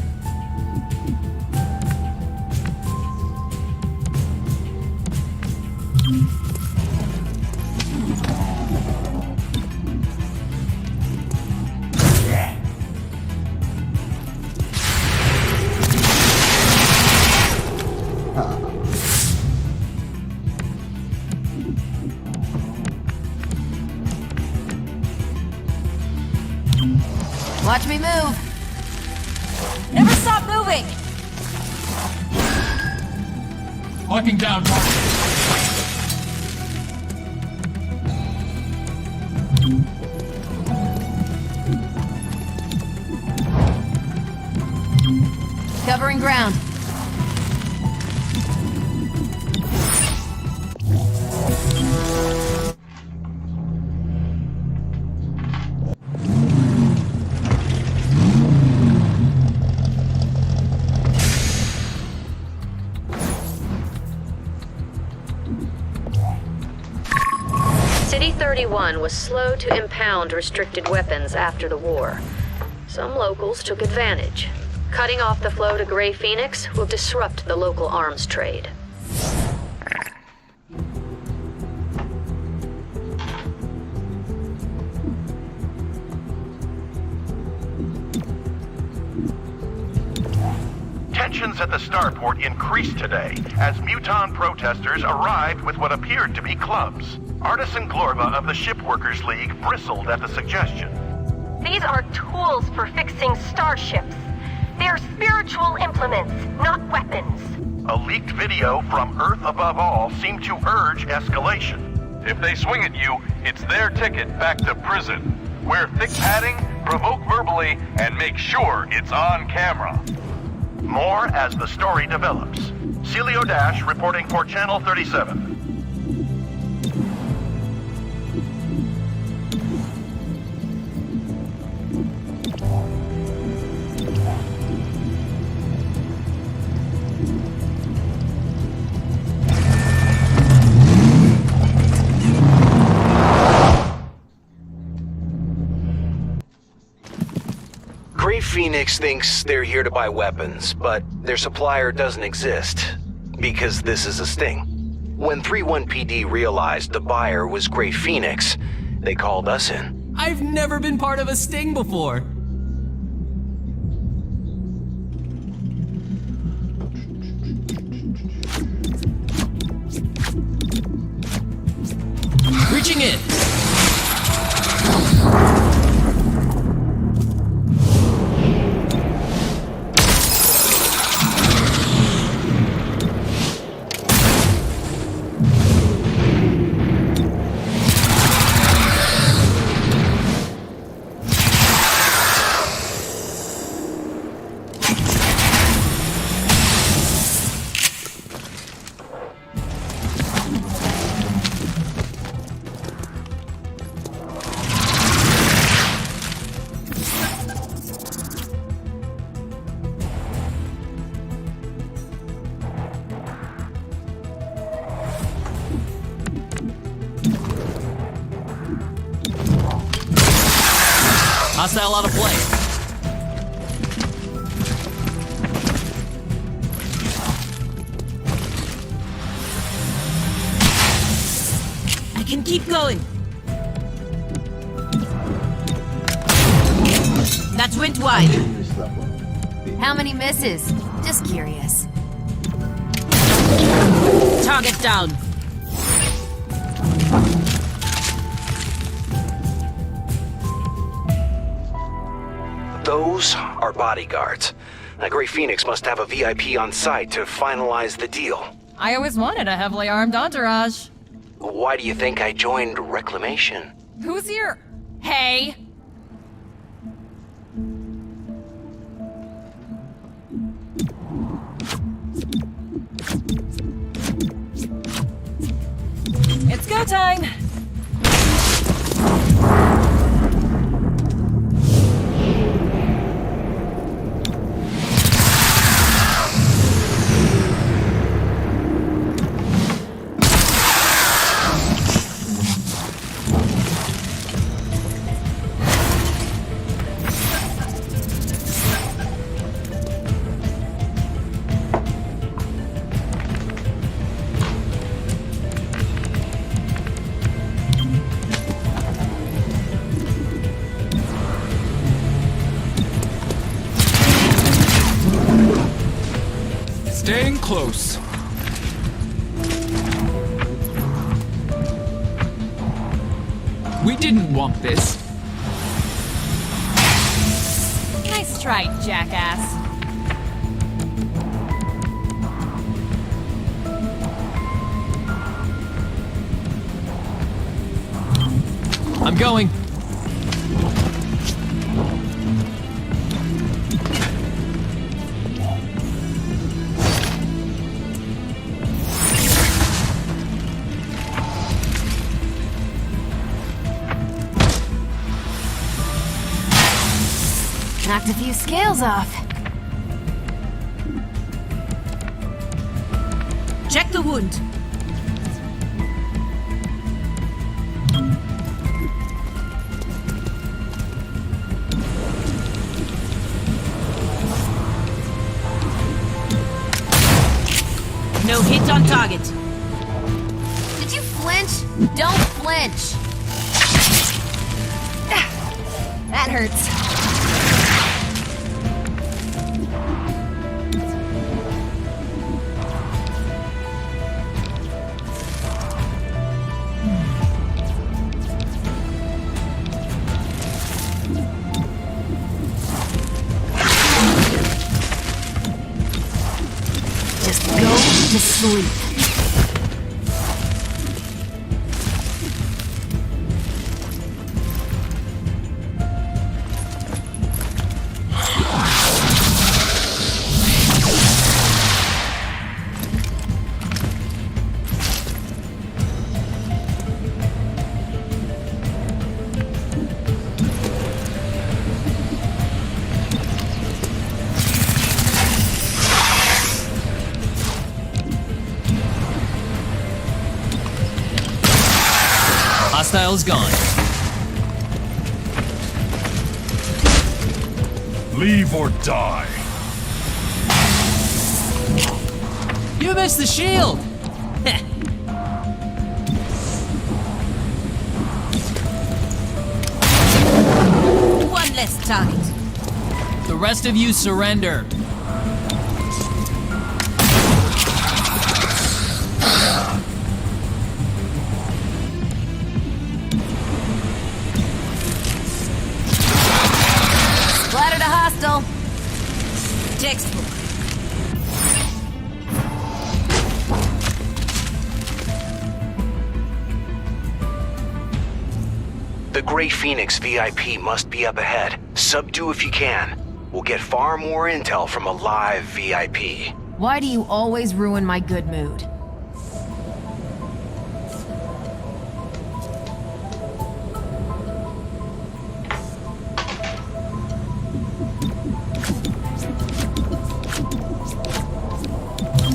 Watch me move. Never stop moving! Locking down target. Covering ground. City 31 was slow to impound restricted weapons after the war. Some locals took advantage. Cutting off the flow to Grey Phoenix will disrupt the local arms trade. Tensions at the starport increased today as Muton protesters arrived with what appeared to be clubs. Artisan Glorva of the Shipworkers League bristled at the suggestion. These are tools for fixing starships. They are spiritual implements, not weapons. A leaked video from Earth Above All seemed to urge escalation. If they swing at you, it's their ticket back to prison. Wear thick padding, provoke verbally, and make sure it's on camera. More as the story develops. Celio Dash reporting for Channel 37. Grey Phoenix thinks they're here to buy weapons, but their supplier doesn't exist, because this is a sting. When 3-1 PD realized the buyer was Grey Phoenix, they called us in. I've never been part of a sting before. Reaching in. Hostile out of play. I can keep going. That went wide. How many misses? Just curious. Target down. Those are bodyguards. That Grey Phoenix must have a VIP on site to finalize the deal. I always wanted a heavily armed entourage. Why do you think I joined Reclamation? Who's here? Hey! It's go time! Staying close. We didn't want this. Nice try, jackass. I'm going. Knocked a few scales off. Check the wound. No hit on target. Did you flinch? Don't flinch. That hurts. Just go to sleep. Hostile's gone. Leave or die. You missed the shield! One less target. The rest of you surrender. Splattered a hostile. Textbook. The Grey Phoenix VIP must be up ahead. Subdue if you can. We'll get far more intel from a live VIP. Why do you always ruin my good mood?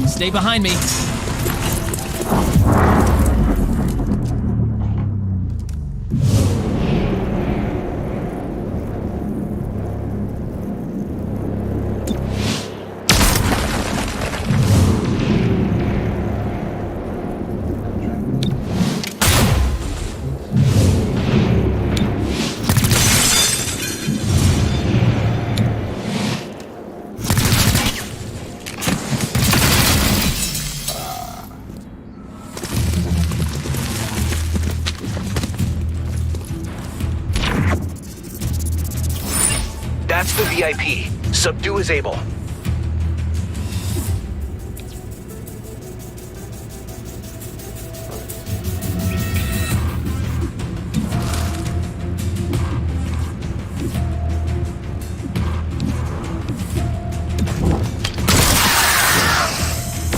Stay behind me. Reach the VIP. Subdue as able.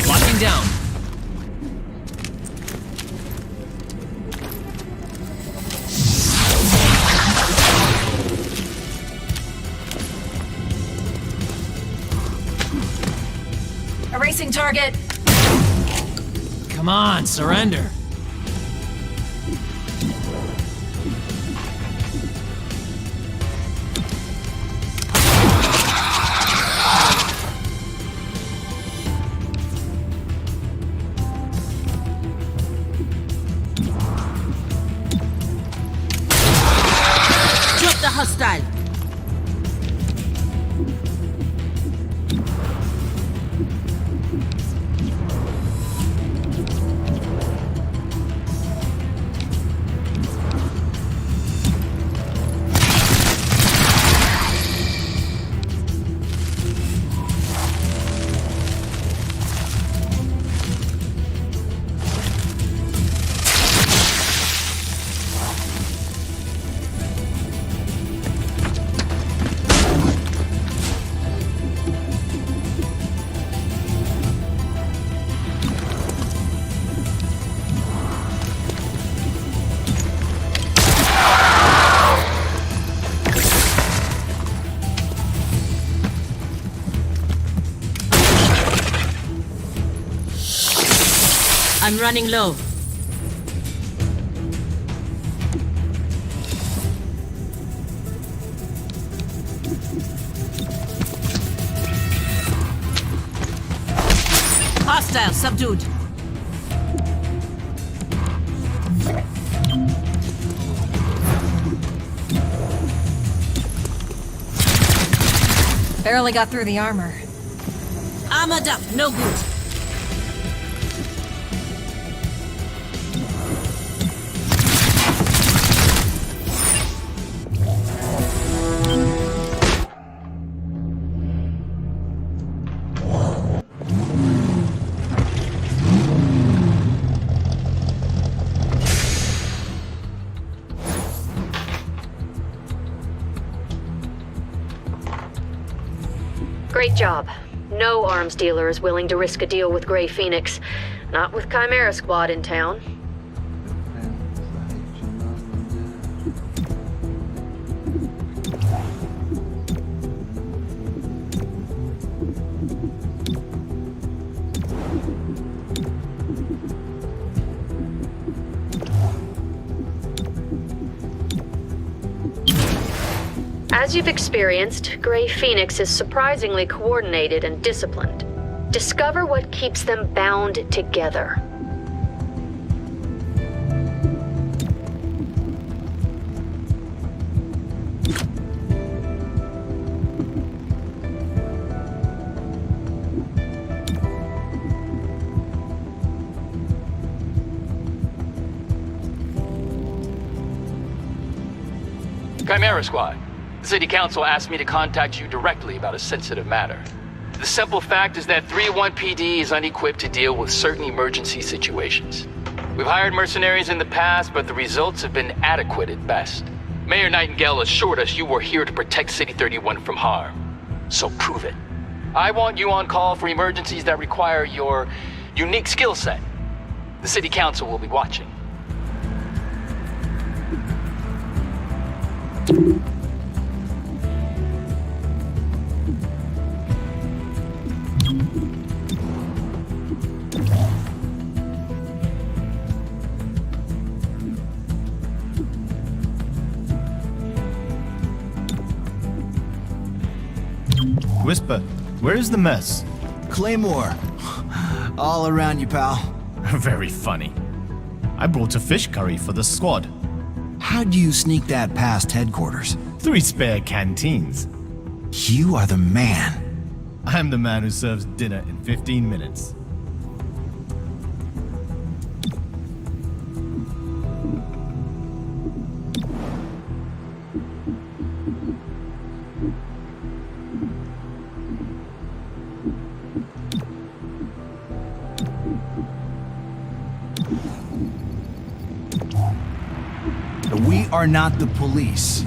Locking down. Erasing target. Come on, surrender. Drop the hostile. I'm running low. Hostile subdued. Barely got through the armor. Armored up, no good. Great job. No arms dealer is willing to risk a deal with Grey Phoenix. Not with Chimera Squad in town. As you've experienced, Grey Phoenix is surprisingly coordinated and disciplined. Discover what keeps them bound together. Chimera Squad. The City Council asked me to contact you directly about a sensitive matter. The simple fact is that 301 PD is unequipped to deal with certain emergency situations. We've hired mercenaries in the past, but the results have been adequate at best. Mayor Nightingale assured us you were here to protect City 31 from harm. So prove it. I want you on call for emergencies that require your unique skill set. The City Council will be watching. Whisper, where is the mess? Claymore. All around you, pal. Very funny. I brought a fish curry for the squad. How'd you sneak that past headquarters? 3 spare canteens. You are the man. I'm the man who serves dinner in 15 minutes. We are not the police.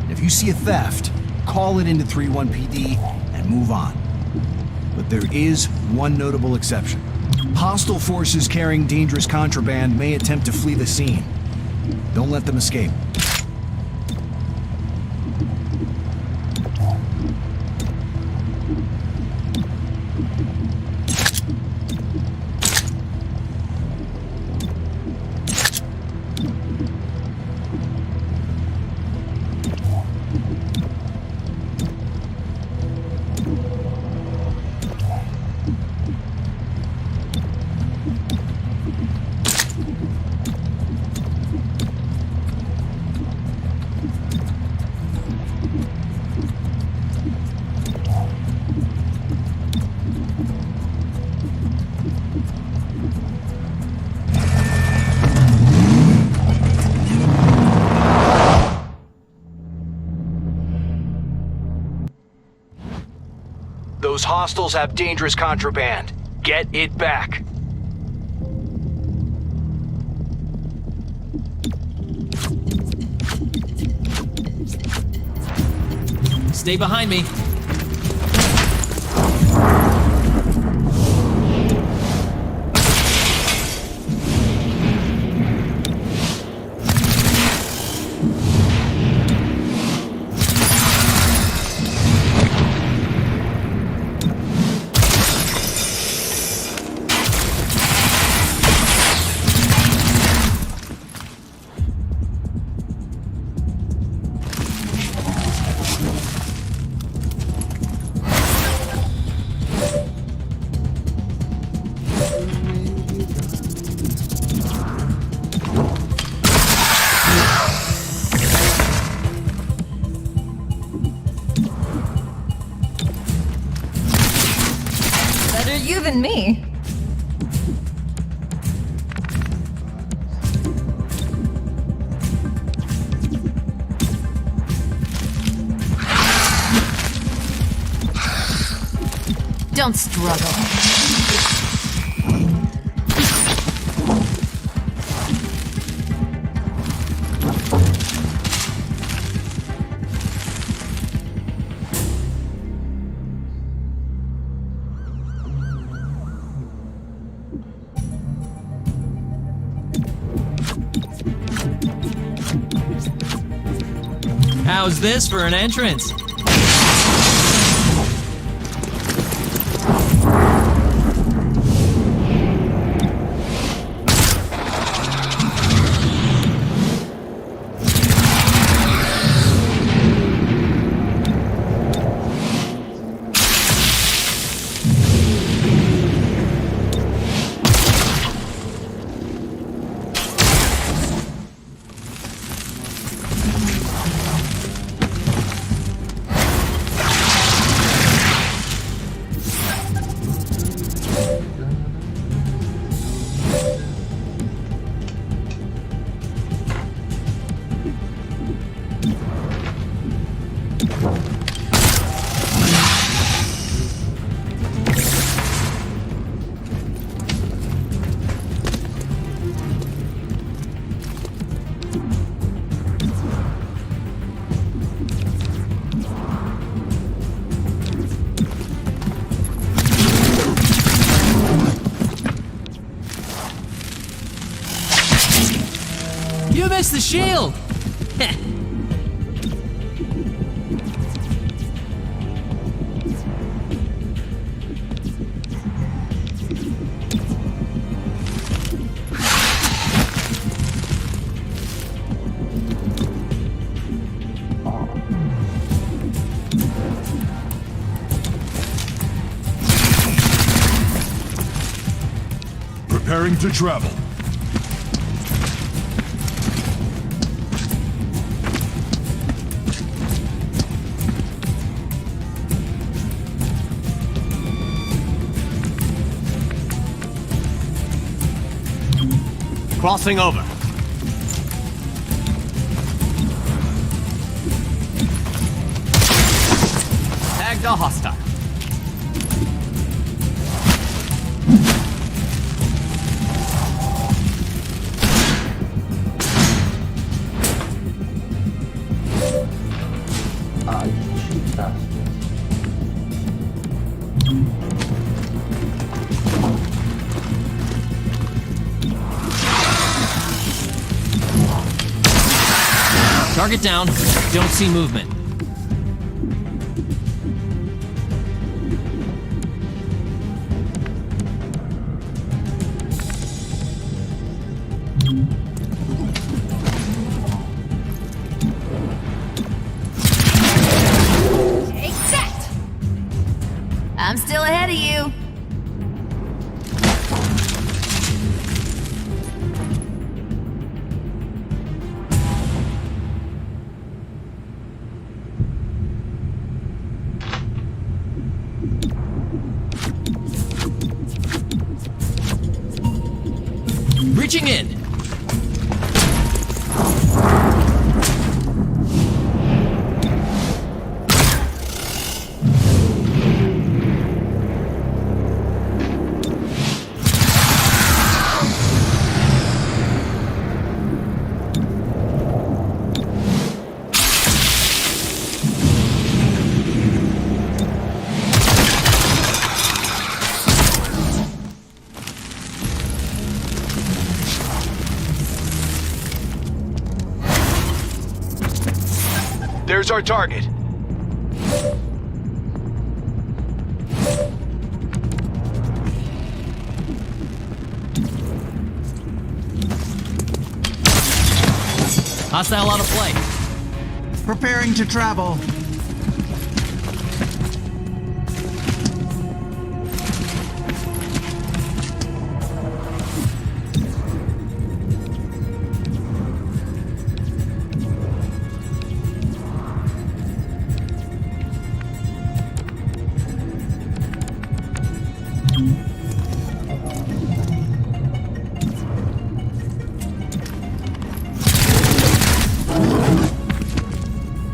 If you see a theft, call it into 3-1 PD and move on. But there is one notable exception. Hostile forces carrying dangerous contraband may attempt to flee the scene. Don't let them escape. Those hostiles have dangerous contraband. Get it back. Stay behind me. Better you than me. Don't struggle. How's this for an entrance? You missed the shield! Preparing to travel. Crossing over. Tagged a hostile. Target down. Don't see movement. Take that! I'm still ahead of you. Reaching in. There's our target. Hostile out of play. Preparing to travel.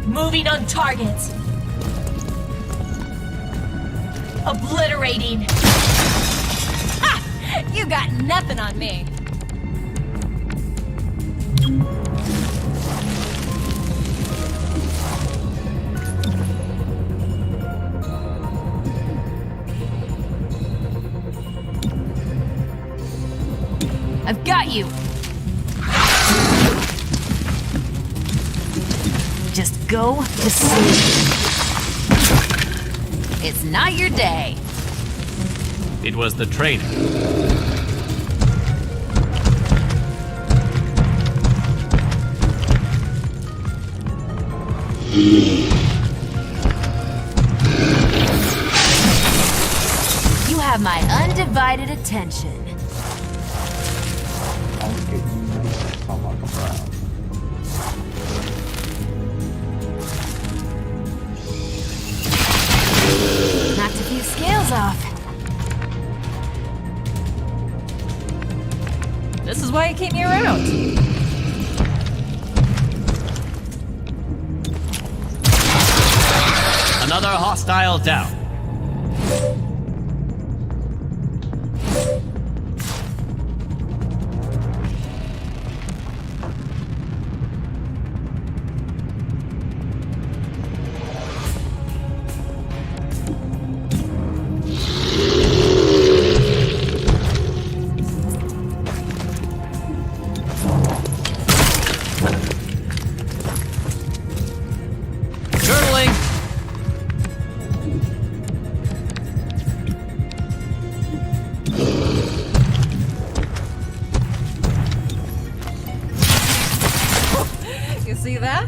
Moving on targets. Obliterating. Ha! You got nothing on me. I've got you. Just go to sleep. It's not your day. It was the trainer. You have my undivided attention. Knocked a few scales off. This is why you keep me around. Another hostile down. You see that?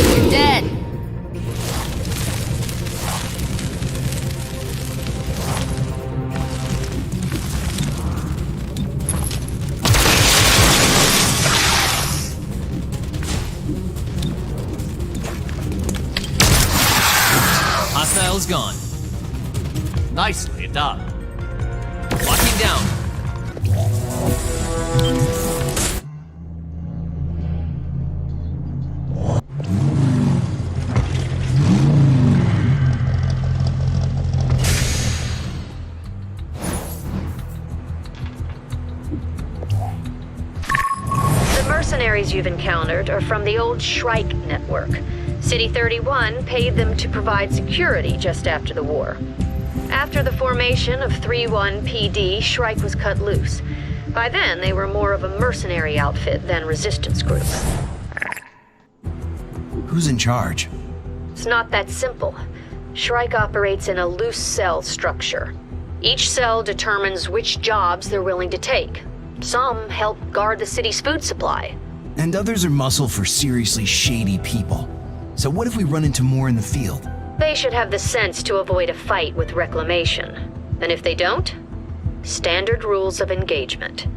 You're dead. Hostile's gone. Nicely done. Locking down. mercenaries you've encountered are from the old Shrike network. City 31 paid them to provide security just after the war. After the formation of 3-1 PD, Shrike was cut loose. By then, they were more of a mercenary outfit than resistance group. Who's in charge? It's not that simple. Shrike operates in a loose cell structure. Each cell determines which jobs they're willing to take. Some help guard the city's food supply. And others are muscle for seriously shady people. So what if we run into more in the field? They should have the sense to avoid a fight with Reclamation. And if they don't, standard rules of engagement.